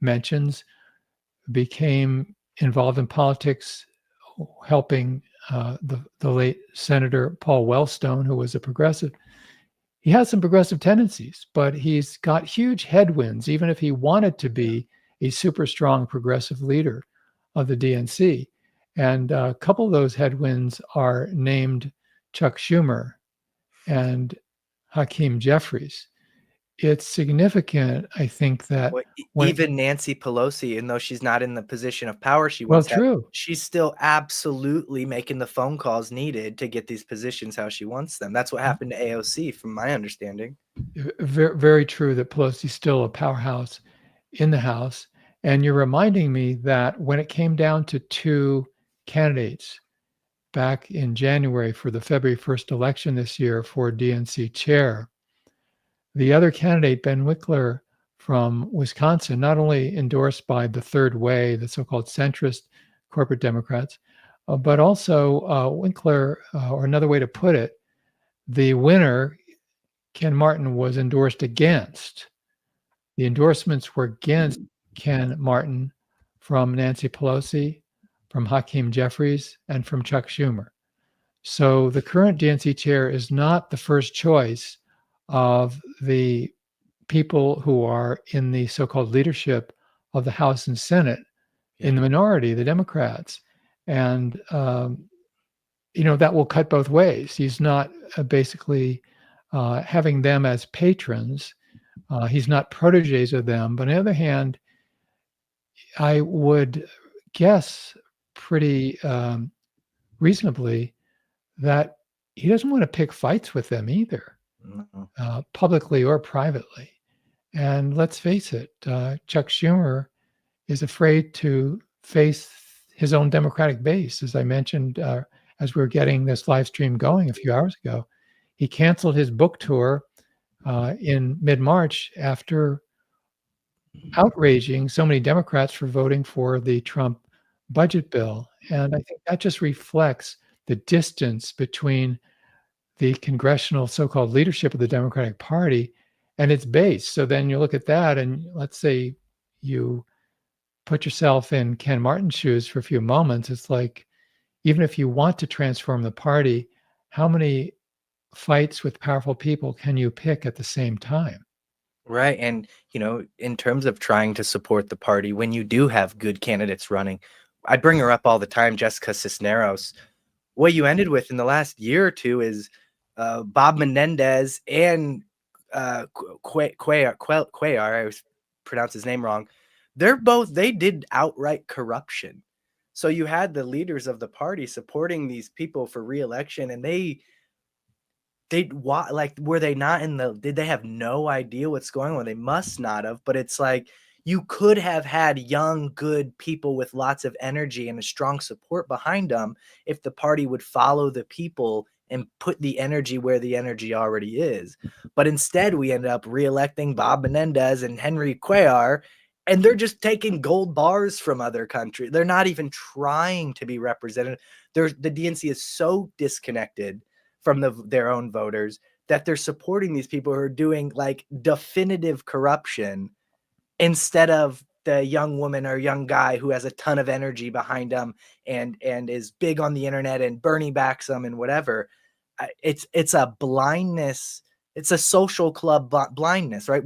mentions, became involved in politics, helping the late Senator Paul Wellstone, who was a progressive. He has some progressive tendencies, but he's got huge headwinds, even if he wanted to be a super strong progressive leader of the DNC. And a couple of those headwinds are named Chuck Schumer and Hakeem Jeffries. It's significant, I think, that even Nancy Pelosi, even though she's not in the position of power she well, wants, true. She's still absolutely making the phone calls needed to get these positions how she wants them. That's what happened to AOC, from my understanding. Very, very true that Pelosi's still a powerhouse in the House. And you're reminding me that when it came down to two candidates back in January for the February 1st election this year for DNC chair, the other candidate, Ben Winkler from Wisconsin, not only endorsed by the Third Way, the so-called centrist corporate Democrats, but also Winkler, or another way to put it, the winner, Ken Martin, was endorsed against. The endorsements were against Ken Martin from Nancy Pelosi, from Hakeem Jeffries, and from Chuck Schumer. So the current DNC chair is not the first choice of the people who are in the so-called leadership of the House and Senate, in the minority, the Democrats. And, you know, that will cut both ways. He's not basically having them as patrons. He's not proteges of them. But on the other hand, I would guess pretty reasonably that he doesn't want to pick fights with them either. Publicly or privately. And let's face it, Chuck Schumer is afraid to face his own Democratic base. As I mentioned, as we were getting this live stream going a few hours ago, he canceled his book tour in mid-March after outraging so many Democrats for voting for the Trump budget bill. And I think that just reflects the distance between the congressional so-called leadership of the Democratic Party and its base. So then you look at that, and let's say you put yourself in Ken Martin's shoes for a few moments. It's like, even if you want to transform the party, how many fights with powerful people can you pick at the same time? Right. And, you know, in terms of trying to support the party, when you do have good candidates running, I bring her up all the time, Jessica Cisneros. What you ended with in the last year or two is Bob Menendez and Cuellar, I always pronounce his name wrong. They did outright corruption. So you had the leaders of the party supporting these people for re-election, and were they not did they have no idea what's going on? They must not have, but it's like, you could have had young, good people with lots of energy and a strong support behind them if the party would follow the people and put the energy where the energy already is. But instead, we ended up re-electing Bob Menendez and Henry Cuellar, and they're just taking gold bars from other countries. They're not even trying to be represented. The DNC is so disconnected from their own voters that they're supporting these people who are doing like definitive corruption, instead of the young woman or young guy who has a ton of energy behind them and is big on the internet and Bernie backs them and whatever. It's a blindness. It's a social club blindness, right?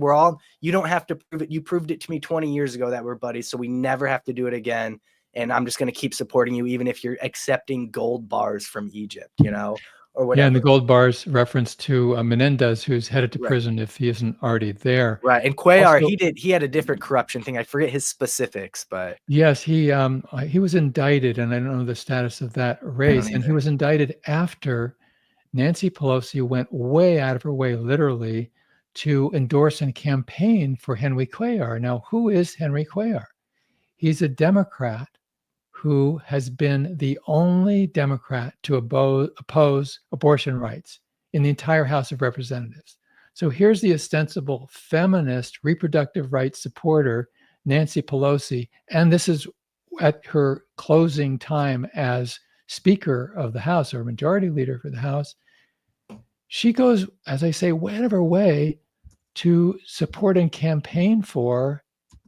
You don't have to prove it. You proved it to me 20 years ago that we're buddies, so we never have to do it again. And I'm just going to keep supporting you, even if you're accepting gold bars from Egypt, you know? or Yeah, whatever. and the gold bars reference to Menendez, who's headed to Right. prison if he isn't already there. Right. And Cuellar, Also, he had a different corruption thing. I forget his specifics, but yes, he was indicted, and I don't know the status of that I don't race. And he either. was indicted after Nancy Pelosi went way out of her way, literally, to endorse and campaign for Henry Cuellar. Now, who is Henry Cuellar? He's a Democrat who has been the only Democrat to oppose abortion rights in the entire House of Representatives. So here's the ostensible feminist reproductive rights supporter, Nancy Pelosi, and this is at her closing time as Speaker of the House or Majority Leader for the House. She goes, as I say, way out of her way to support and campaign for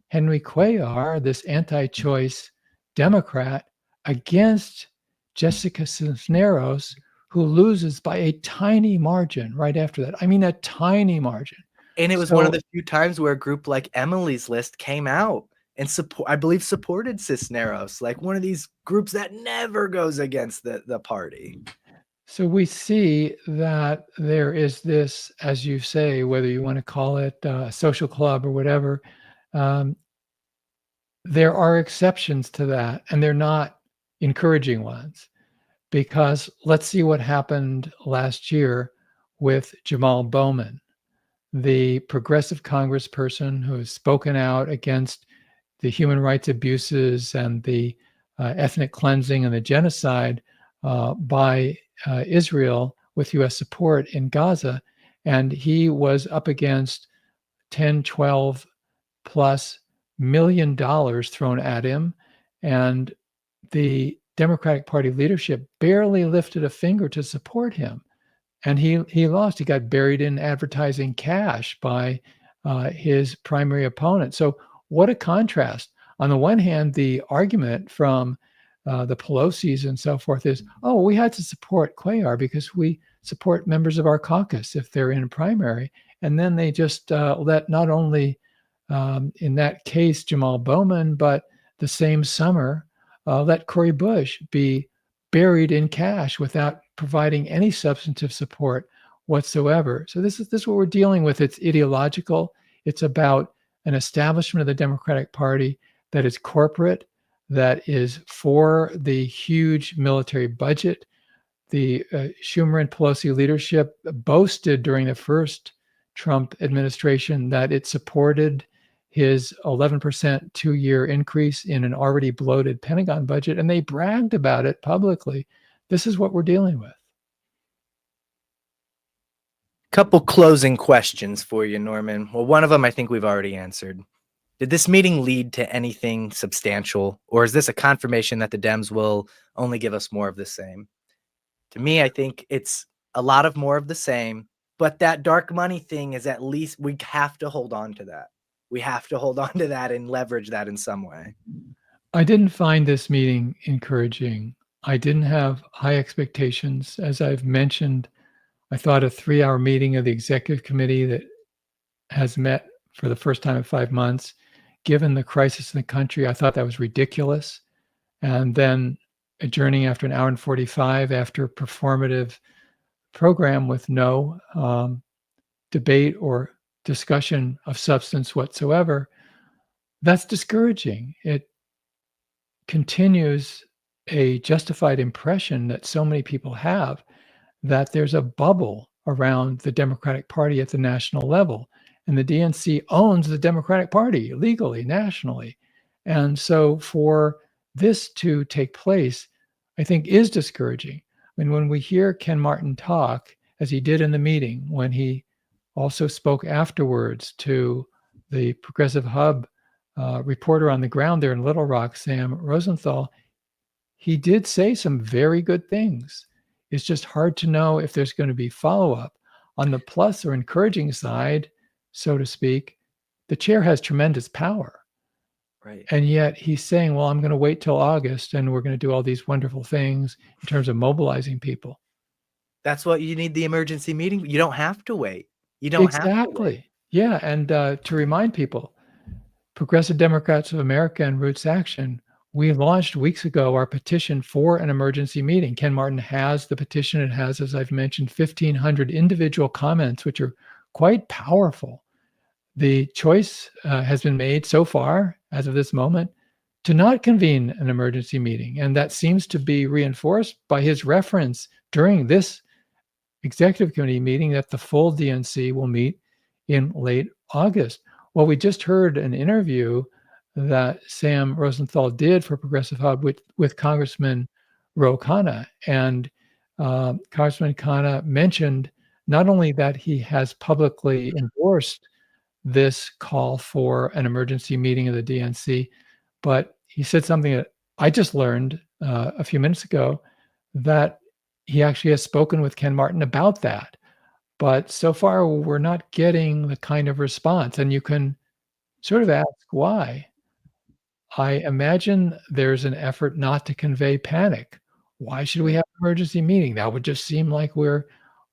Henry Cuellar, this anti-choice Democrat, against Jessica Cisneros, who loses by a tiny margin right after that. I mean, a tiny margin. And it was one of the few times where a group like Emily's List came out and supported Cisneros, like one of these groups that never goes against the party. So we see that there is this, as you say, whether you want to call it a social club or whatever, there are exceptions to that, and they're not encouraging ones. Because let's see what happened last year with Jamal Bowman, the progressive congressperson who has spoken out against the human rights abuses and the ethnic cleansing and the genocide by Israel with U.S. support in Gaza. And he was up against 10, 12 plus $1 million thrown at him. And the Democratic Party leadership barely lifted a finger to support him. And he lost. He got buried in advertising cash by his primary opponent. So what a contrast. On the one hand, the argument from the Pelosi's and so forth is, oh, we had to support Cuellar because we support members of our caucus if they're in a primary. And then they just let not only, in that case, Jamal Bowman, but the same summer, let Cori Bush be buried in cash without providing any substantive support whatsoever. So this is what we're dealing with. It's ideological. It's about an establishment of the Democratic Party that is corporate, that is for the huge military budget. The Schumer and Pelosi leadership boasted during the first Trump administration that it supported his 11% 2-year increase in an already bloated Pentagon budget, and they bragged about it publicly. This is what we're dealing with. Couple closing questions for you, Norman. Well, one of them I think we've already answered. Did this meeting lead to anything substantial, or is this a confirmation that the Dems will only give us more of the same? To me, I think it's a lot of more of the same, but that dark money thing is at least we have to hold on to that. We have to hold on to that and leverage that in some way. I didn't find this meeting encouraging. I didn't have high expectations. As I've mentioned, I thought a 3-hour meeting of the executive committee that has met for the first time in 5 months, given the crisis in the country, I thought that was ridiculous. And then adjourning after an hour and 45 after a performative program with no debate or discussion of substance whatsoever, that's discouraging. It continues a justified impression that so many people have that there's a bubble around the Democratic Party at the national level. And the DNC owns the Democratic Party legally, nationally. And so for this to take place, I think is discouraging. I mean, when we hear Ken Martin talk, as he did in the meeting, when he also spoke afterwards to the Progressive Hub reporter on the ground there in Little Rock, Sam Rosenthal, he did say some very good things. It's just hard to know if there's going to be follow-up. On the plus or encouraging side, so to speak, the chair has tremendous power. Right. And yet he's saying, well, I'm going to wait till August and we're going to do all these wonderful things in terms of mobilizing people. That's what you need the emergency meeting. You don't have to wait. You don't have to wait. Exactly. Yeah. And to remind people, Progressive Democrats of America and Roots Action we launched weeks ago our petition for an emergency meeting. Ken Martin has the petition. It has, as I've mentioned, 1,500 individual comments, which are quite powerful. The choice has been made so far, as of this moment, to not convene an emergency meeting. And that seems to be reinforced by his reference during this executive committee meeting that the full DNC will meet in late August. Well, we just heard an interview that Sam Rosenthal did for Progressive Hub with Congressman Ro Khanna. And Congressman Khanna mentioned not only that he has publicly endorsed this call for an emergency meeting of the DNC, but he said something that I just learned a few minutes ago, that he actually has spoken with Ken Martin about that. But so far, we're not getting the kind of response. And you can sort of ask why. I imagine there's an effort not to convey panic. Why should we have an emergency meeting? That would just seem like we're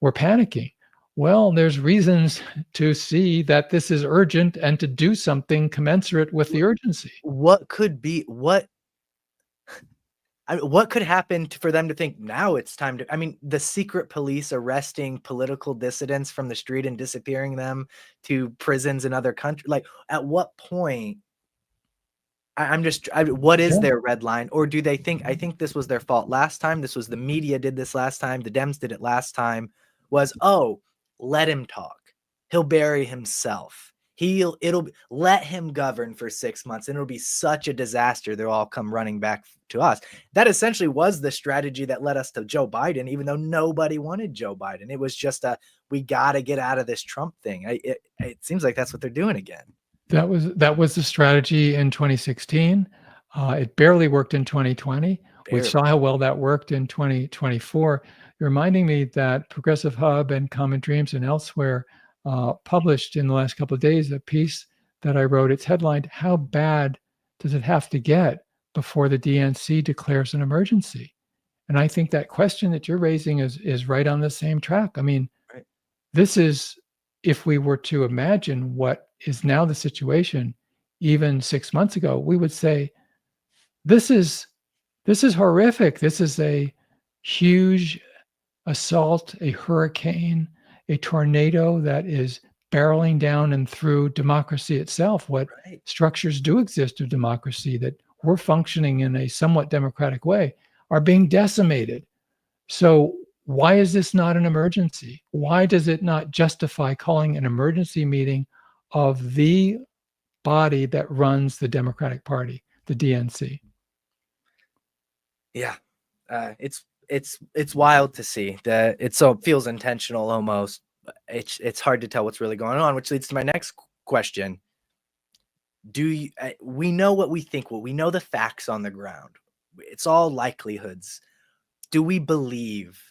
panicking. Well, there's reasons to see that this is urgent and to do something commensurate with the urgency. What could happen for them to think now it's time to, I mean, the secret police arresting political dissidents from the street and disappearing them to prisons in other countries. Like, at what point, what is their red line? Or do they think, I think this was their fault last time. This was the media did this last time. The Dems did it last time, was, oh, let him talk. He'll bury himself. Let him govern for 6 months and it'll be such a disaster. They'll all come running back to us. That essentially was the strategy that led us to Joe Biden, even though nobody wanted Joe Biden. It was just we got to get out of this Trump thing. It seems like that's what they're doing again. That was the strategy in 2016. It barely worked in 2020. We saw how well that worked in 2024. You're reminding me that Progressive Hub and Common Dreams and elsewhere published in the last couple of days a piece that I wrote. It's headlined, "How Bad Does It Have to Get Before the DNC Declares an Emergency?" And I think that question that you're raising is right on the same track. I mean, this is, if we were to imagine what is now the situation, even 6 months ago, we would say, this is horrific. This is a huge assault, a hurricane, a tornado that is barreling down and through democracy itself. What structures do exist of democracy that we're functioning in a somewhat democratic way are being decimated. So why is this not an emergency? Why does it not justify calling an emergency meeting of the body that runs the Democratic Party, the DNC? Yeah, it's wild to see that it feels intentional almost. It's hard to tell what's really going on, which leads to my next question. We know what we think? Well, we know the facts on the ground. It's all likelihoods. Do we believe,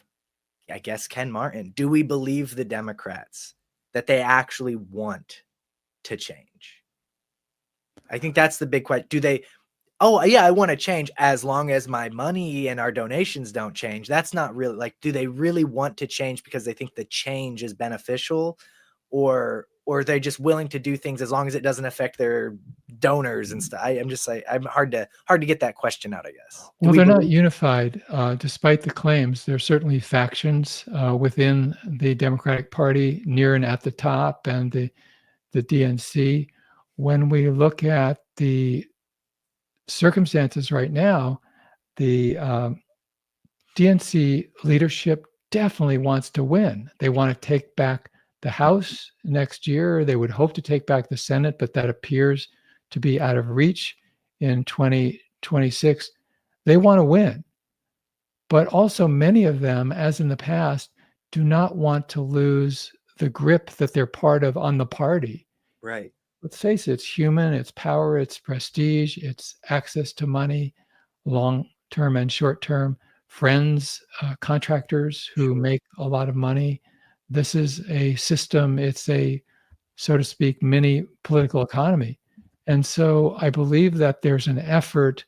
I guess, Ken Martin? Do we believe the Democrats that they actually want to change? I think that's the big question. Do they, oh yeah, I want to change as long as my money and our donations don't change? That's not really, like, do they really want to change because they think the change is beneficial, or are they just willing to do things as long as it doesn't affect their donors and stuff? I'm just like, I'm hard to get that question out, I guess. Well, they're not unified, despite the claims. There are certainly factions within the Democratic Party, near and at the top, and the DNC. When we look at the circumstances right now, the DNC leadership definitely wants to win. They want to take back the House next year. They would hope to take back the Senate, but that appears to be out of reach in 2026. They want to win. But also many of them, as in the past, do not want to lose the grip that they're part of on the party. Right. Let's face it, it's human, it's power, it's prestige, it's access to money, long-term and short-term, friends, contractors who make a lot of money. This is a system, it's a, so to speak, mini political economy. And so I believe that there's an effort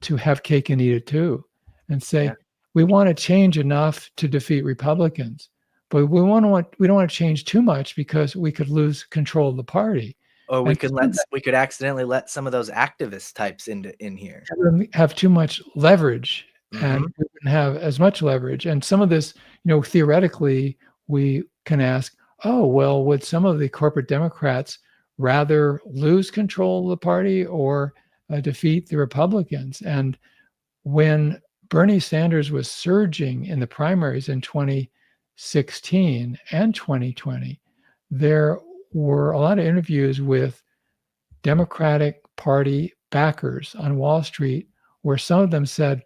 to have cake and eat it too, and say, we want to change enough to defeat Republicans, but we don't want to change too much because we could lose control of the party. Or we And could some let of that we could accidentally let some of those activist types in here. have too much leverage, and Mhm. we wouldn't have as much leverage. And some of this, theoretically, we can ask, oh, well, would some of the corporate Democrats rather lose control of the party or defeat the Republicans? And when Bernie Sanders was surging in the primaries in 2016 and 2020, there were a lot of interviews with Democratic Party backers on Wall Street where some of them said,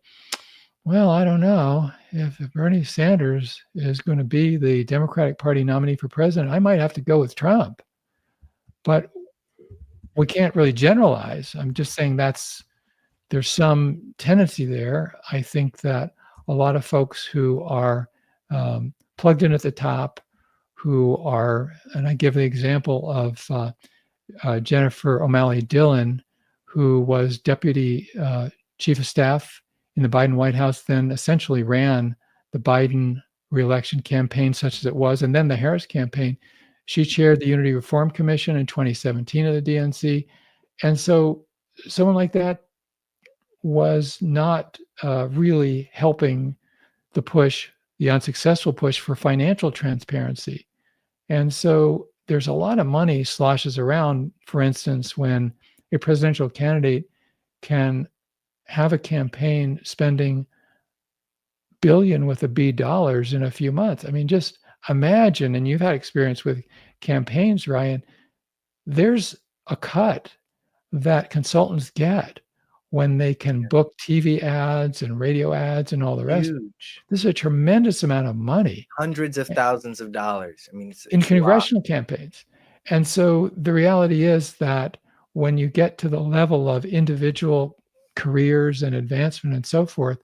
well, I don't know if Bernie Sanders is going to be the Democratic Party nominee for president. I might have to go with Trump. But we can't really generalize. I'm just saying there's some tendency there. I think that a lot of folks who are plugged in at the top, who are, and I give the example of Jennifer O'Malley Dillon, who was deputy chief of staff in the Biden White House, then essentially ran the Biden reelection campaign, such as it was, and then the Harris campaign. She chaired the Unity Reform Commission in 2017 of the DNC. And so someone like that was not really helping the unsuccessful push for financial transparency. And so there's a lot of money sloshes around, for instance, when a presidential candidate can have a campaign spending billion with a B dollars in a few months. I mean, just imagine, and you've had experience with campaigns, Ryan, there's a cut that consultants get when they can book TV ads and radio ads and all the rest. Huge. This is a tremendous amount of money. Hundreds of thousands of dollars. I mean, in it's a lot. congressional campaigns. And so the reality is that when you get to the level of individual careers and advancement and so forth,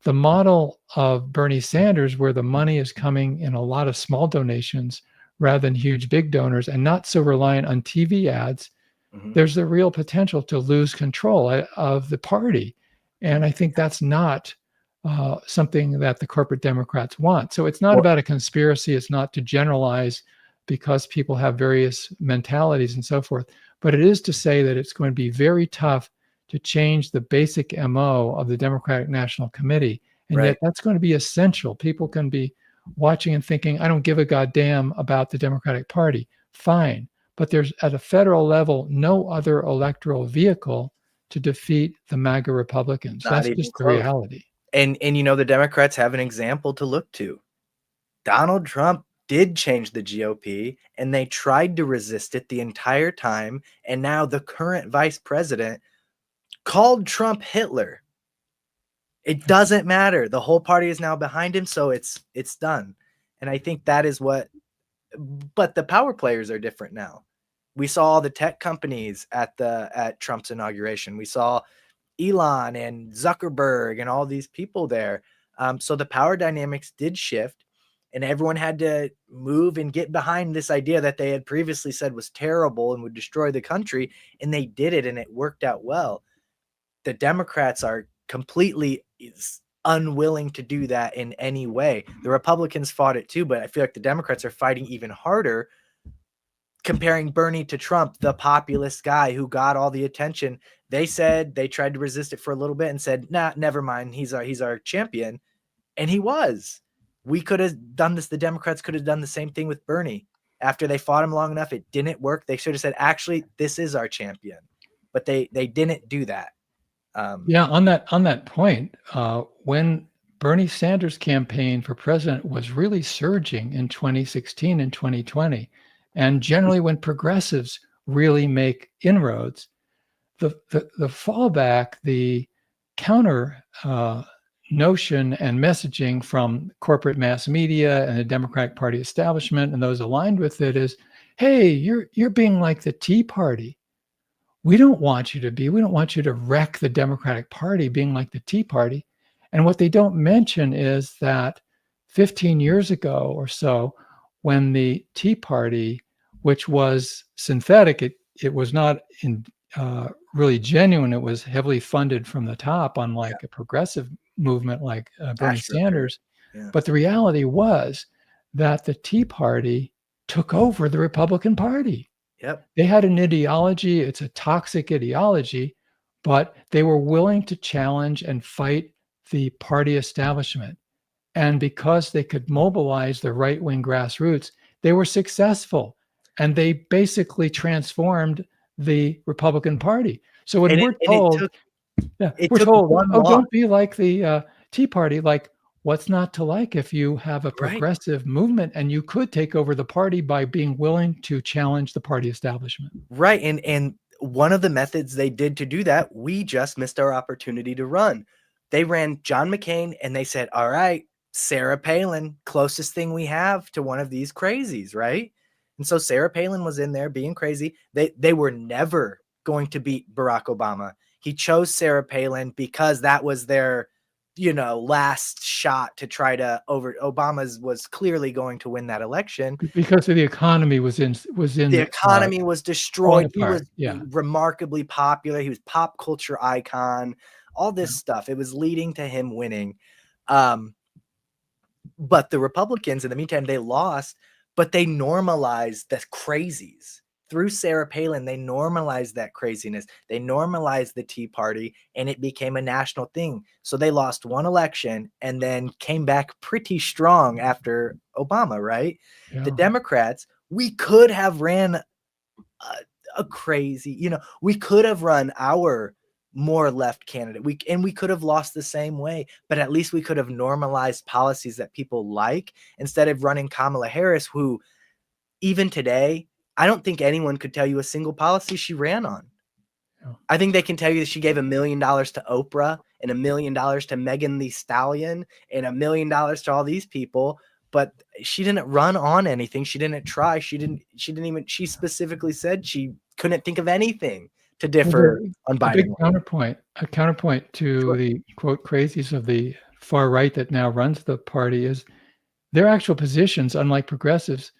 the model of Bernie Sanders, where the money is coming in a lot of small donations rather than huge big donors and not so reliant on TV ads, there's the real potential to lose control of the party. And I think that's not something that the corporate Democrats want. So it's not about a conspiracy. It's not to generalize because people have various mentalities and so forth. But it is to say that it's going to be very tough to change the basic MO of the Democratic National Committee. And yet that's going to be essential. People can be watching and thinking, I don't give a goddamn about the Democratic Party. Fine. But there's, at a federal level, no other electoral vehicle to defeat the MAGA Republicans. Not That's even just the close. reality. And the Democrats have an example to look to. Donald Trump did change the GOP, and they tried to resist it the entire time. And now the current vice president called Trump Hitler. It doesn't matter. The whole party is now behind him, so it's done. And I think that is what. But the power players are different now. We saw all the tech companies at Trump's inauguration. We saw Elon and Zuckerberg and all these people there. So the power dynamics did shift, and everyone had to move and get behind this idea that they had previously said was terrible and would destroy the country. And they did it, and it worked out well. The Democrats are completely unwilling to do that in any way. The Republicans fought it too, but I feel like the Democrats are fighting even harder, comparing Bernie to Trump, the populist guy who got all the attention. They said they tried to resist it for a little bit and said, nah, never mind. He's our champion. And he was. We could have done this. The Democrats could have done the same thing with Bernie. After they fought him long enough, it didn't work. They should have said, actually, this is our champion. But they didn't do that. Yeah, on that point, when Bernie Sanders' campaign for president was really surging in 2016 and 2020, and generally when progressives really make inroads, the fallback, the counter notion and messaging from corporate mass media and the Democratic Party establishment and those aligned with it is, hey, you're being like the Tea Party. We don't want you to be. We don't want you to wreck the Democratic Party being like the Tea Party. And what they don't mention is that 15 years ago or so, when the Tea Party, which was synthetic, it was not really genuine. It was heavily funded from the top, unlike a progressive movement like Bernie Sanders. Yeah. But the reality was that the Tea Party took over the Republican Party. Yep. They had an ideology. It's a toxic ideology, but they were willing to challenge and fight the party establishment. And because they could mobilize the right-wing grassroots, they were successful. And they basically transformed the Republican Party. So when we're told, we're told, one oh, law. don't be like the Tea Party, like, what's not to like if you have a Right. progressive movement and you could take over the party by being willing to challenge the party establishment? Right. And one of the methods they did to do that, we just missed our opportunity to run. They ran John McCain and they said, all right, Sarah Palin, closest thing we have to one of these crazies, right? And so Sarah Palin was in there being crazy. They were never going to beat Barack Obama. He chose Sarah Palin because that was their, last shot to try to Obama's was clearly going to win that election. Because of the economy was in The economy was destroyed. He was Yeah. remarkably popular. He was pop culture icon, all this stuff. It was leading to him winning. But the Republicans, in the meantime, they lost, but they normalized the crazies. Through Sarah Palin, they normalized that craziness. They normalized the Tea Party, and it became a national thing. So they lost one election and then came back pretty strong after Obama, right? Yeah. The Democrats, we could have ran a crazy, we could have run our more left candidate. We could have lost the same way, but at least we could have normalized policies that people like instead of running Kamala Harris, who even today, I don't think anyone could tell you a single policy she ran on. Yeah. I think they can tell you that she gave $1 million to Oprah and $1 million to Megan Thee Stallion and $1 million to all these people, but she didn't run on anything. She didn't try. She specifically said she couldn't think of anything to differ on A big Biden. counterpoint to the quote crazies of the far right that now runs the party is their actual positions, unlike progressives,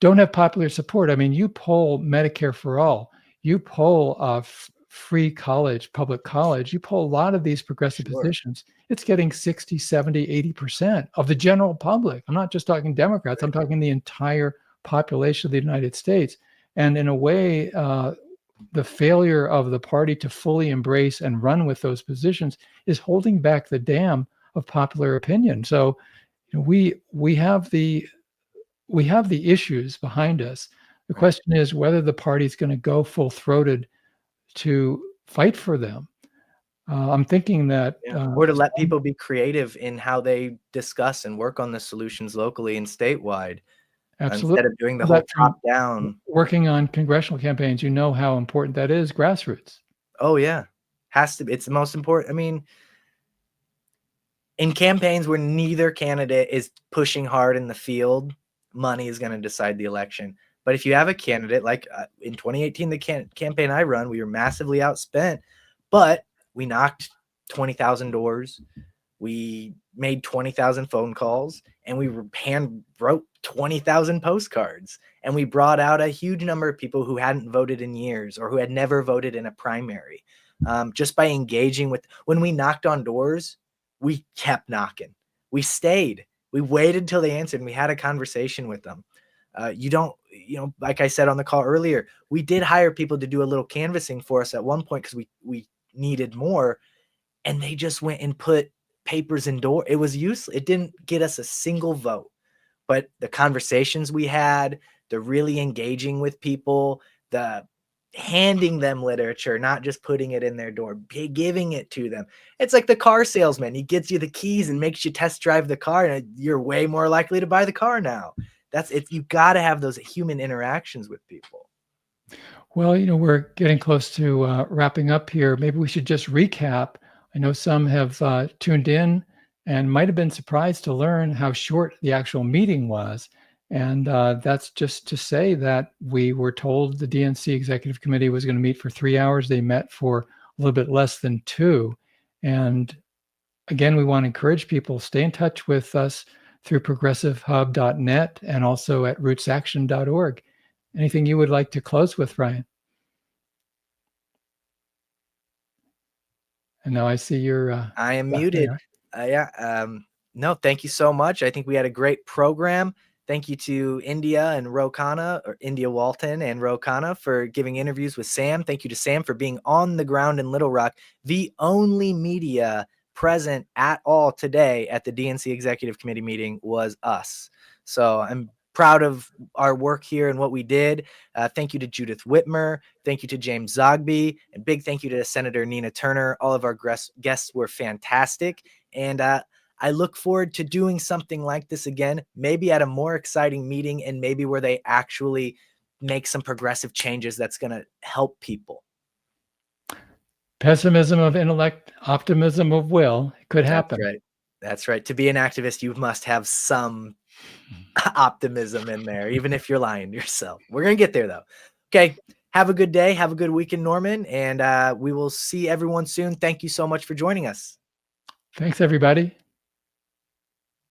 don't have popular support. I mean, you poll Medicare for all, you poll free college, public college, you poll a lot of these progressive positions, it's getting 60, 70, 80% of the general public. I'm not just talking Democrats, I'm talking the entire population of the United States. And in a way, the failure of the party to fully embrace and run with those positions is holding back the dam of popular opinion. So we have the issues behind us. The question is whether the party is going to go full-throated to fight for them. I'm thinking that or to let people be creative in how they discuss and work on the solutions locally and statewide. Absolutely. Instead of doing the whole top down. Working on congressional campaigns, you know how important that is, grassroots. Oh yeah. Has to be. It's the most important. I mean, in campaigns where neither candidate is pushing hard in the field, money is going to decide the election. But if you have a candidate like in 2018, the campaign I run, we were massively outspent, but we knocked 20,000 doors. We made 20,000 phone calls, and we hand wrote 20,000 postcards, and we brought out a huge number of people who hadn't voted in years or who had never voted in a primary. Just by engaging with, when we knocked on doors, we kept knocking. We stayed. We waited till they answered, and we had a conversation with them. Like I said on the call earlier, we did hire people to do a little canvassing for us at one point because we needed more, and they just went and put papers in door. It was useless. It didn't get us a single vote, but the conversations we had, the really engaging with people, the handing them literature, not just putting it in their door, giving it to them. It's like the car salesman. He gets you the keys and makes you test drive the car, and you're way more likely to buy the car now. That's it. You got to have those human interactions with people. Well, we're getting close to wrapping up here. Maybe we should just recap. I know some have tuned in and might have been surprised to learn how short the actual meeting was. And that's just to say that we were told the DNC Executive Committee was going to meet for 3 hours. They met for a little bit less than 2. And again, we want to encourage people, stay in touch with us through progressivehub.net and also at rootsaction.org. Anything you would like to close with, Ryan? And now I see you're... I am muted. No, thank you so much. I think we had a great program. Thank you to India and Rokana, or India Walton and Rokana, for giving interviews with Sam. Thank you to Sam for being on the ground in Little Rock, the only media present at all today at the DNC Executive Committee meeting was us. So I'm proud of our work here and what we did. Thank you to Judith Whitmer. Thank you to James Zogby. And big thank you to Senator Nina Turner. All of our guests were fantastic. And I look forward to doing something like this again, maybe at a more exciting meeting and maybe where they actually make some progressive changes that's going to help people. Pessimism of intellect, optimism of will. It could happen. That's right. That's right. To be an activist, you must have some optimism in there, even if you're lying to yourself. We're going to get there, though. Okay. Have a good day. Have a good weekend, Norman. And we will see everyone soon. Thank you so much for joining us. Thanks, everybody.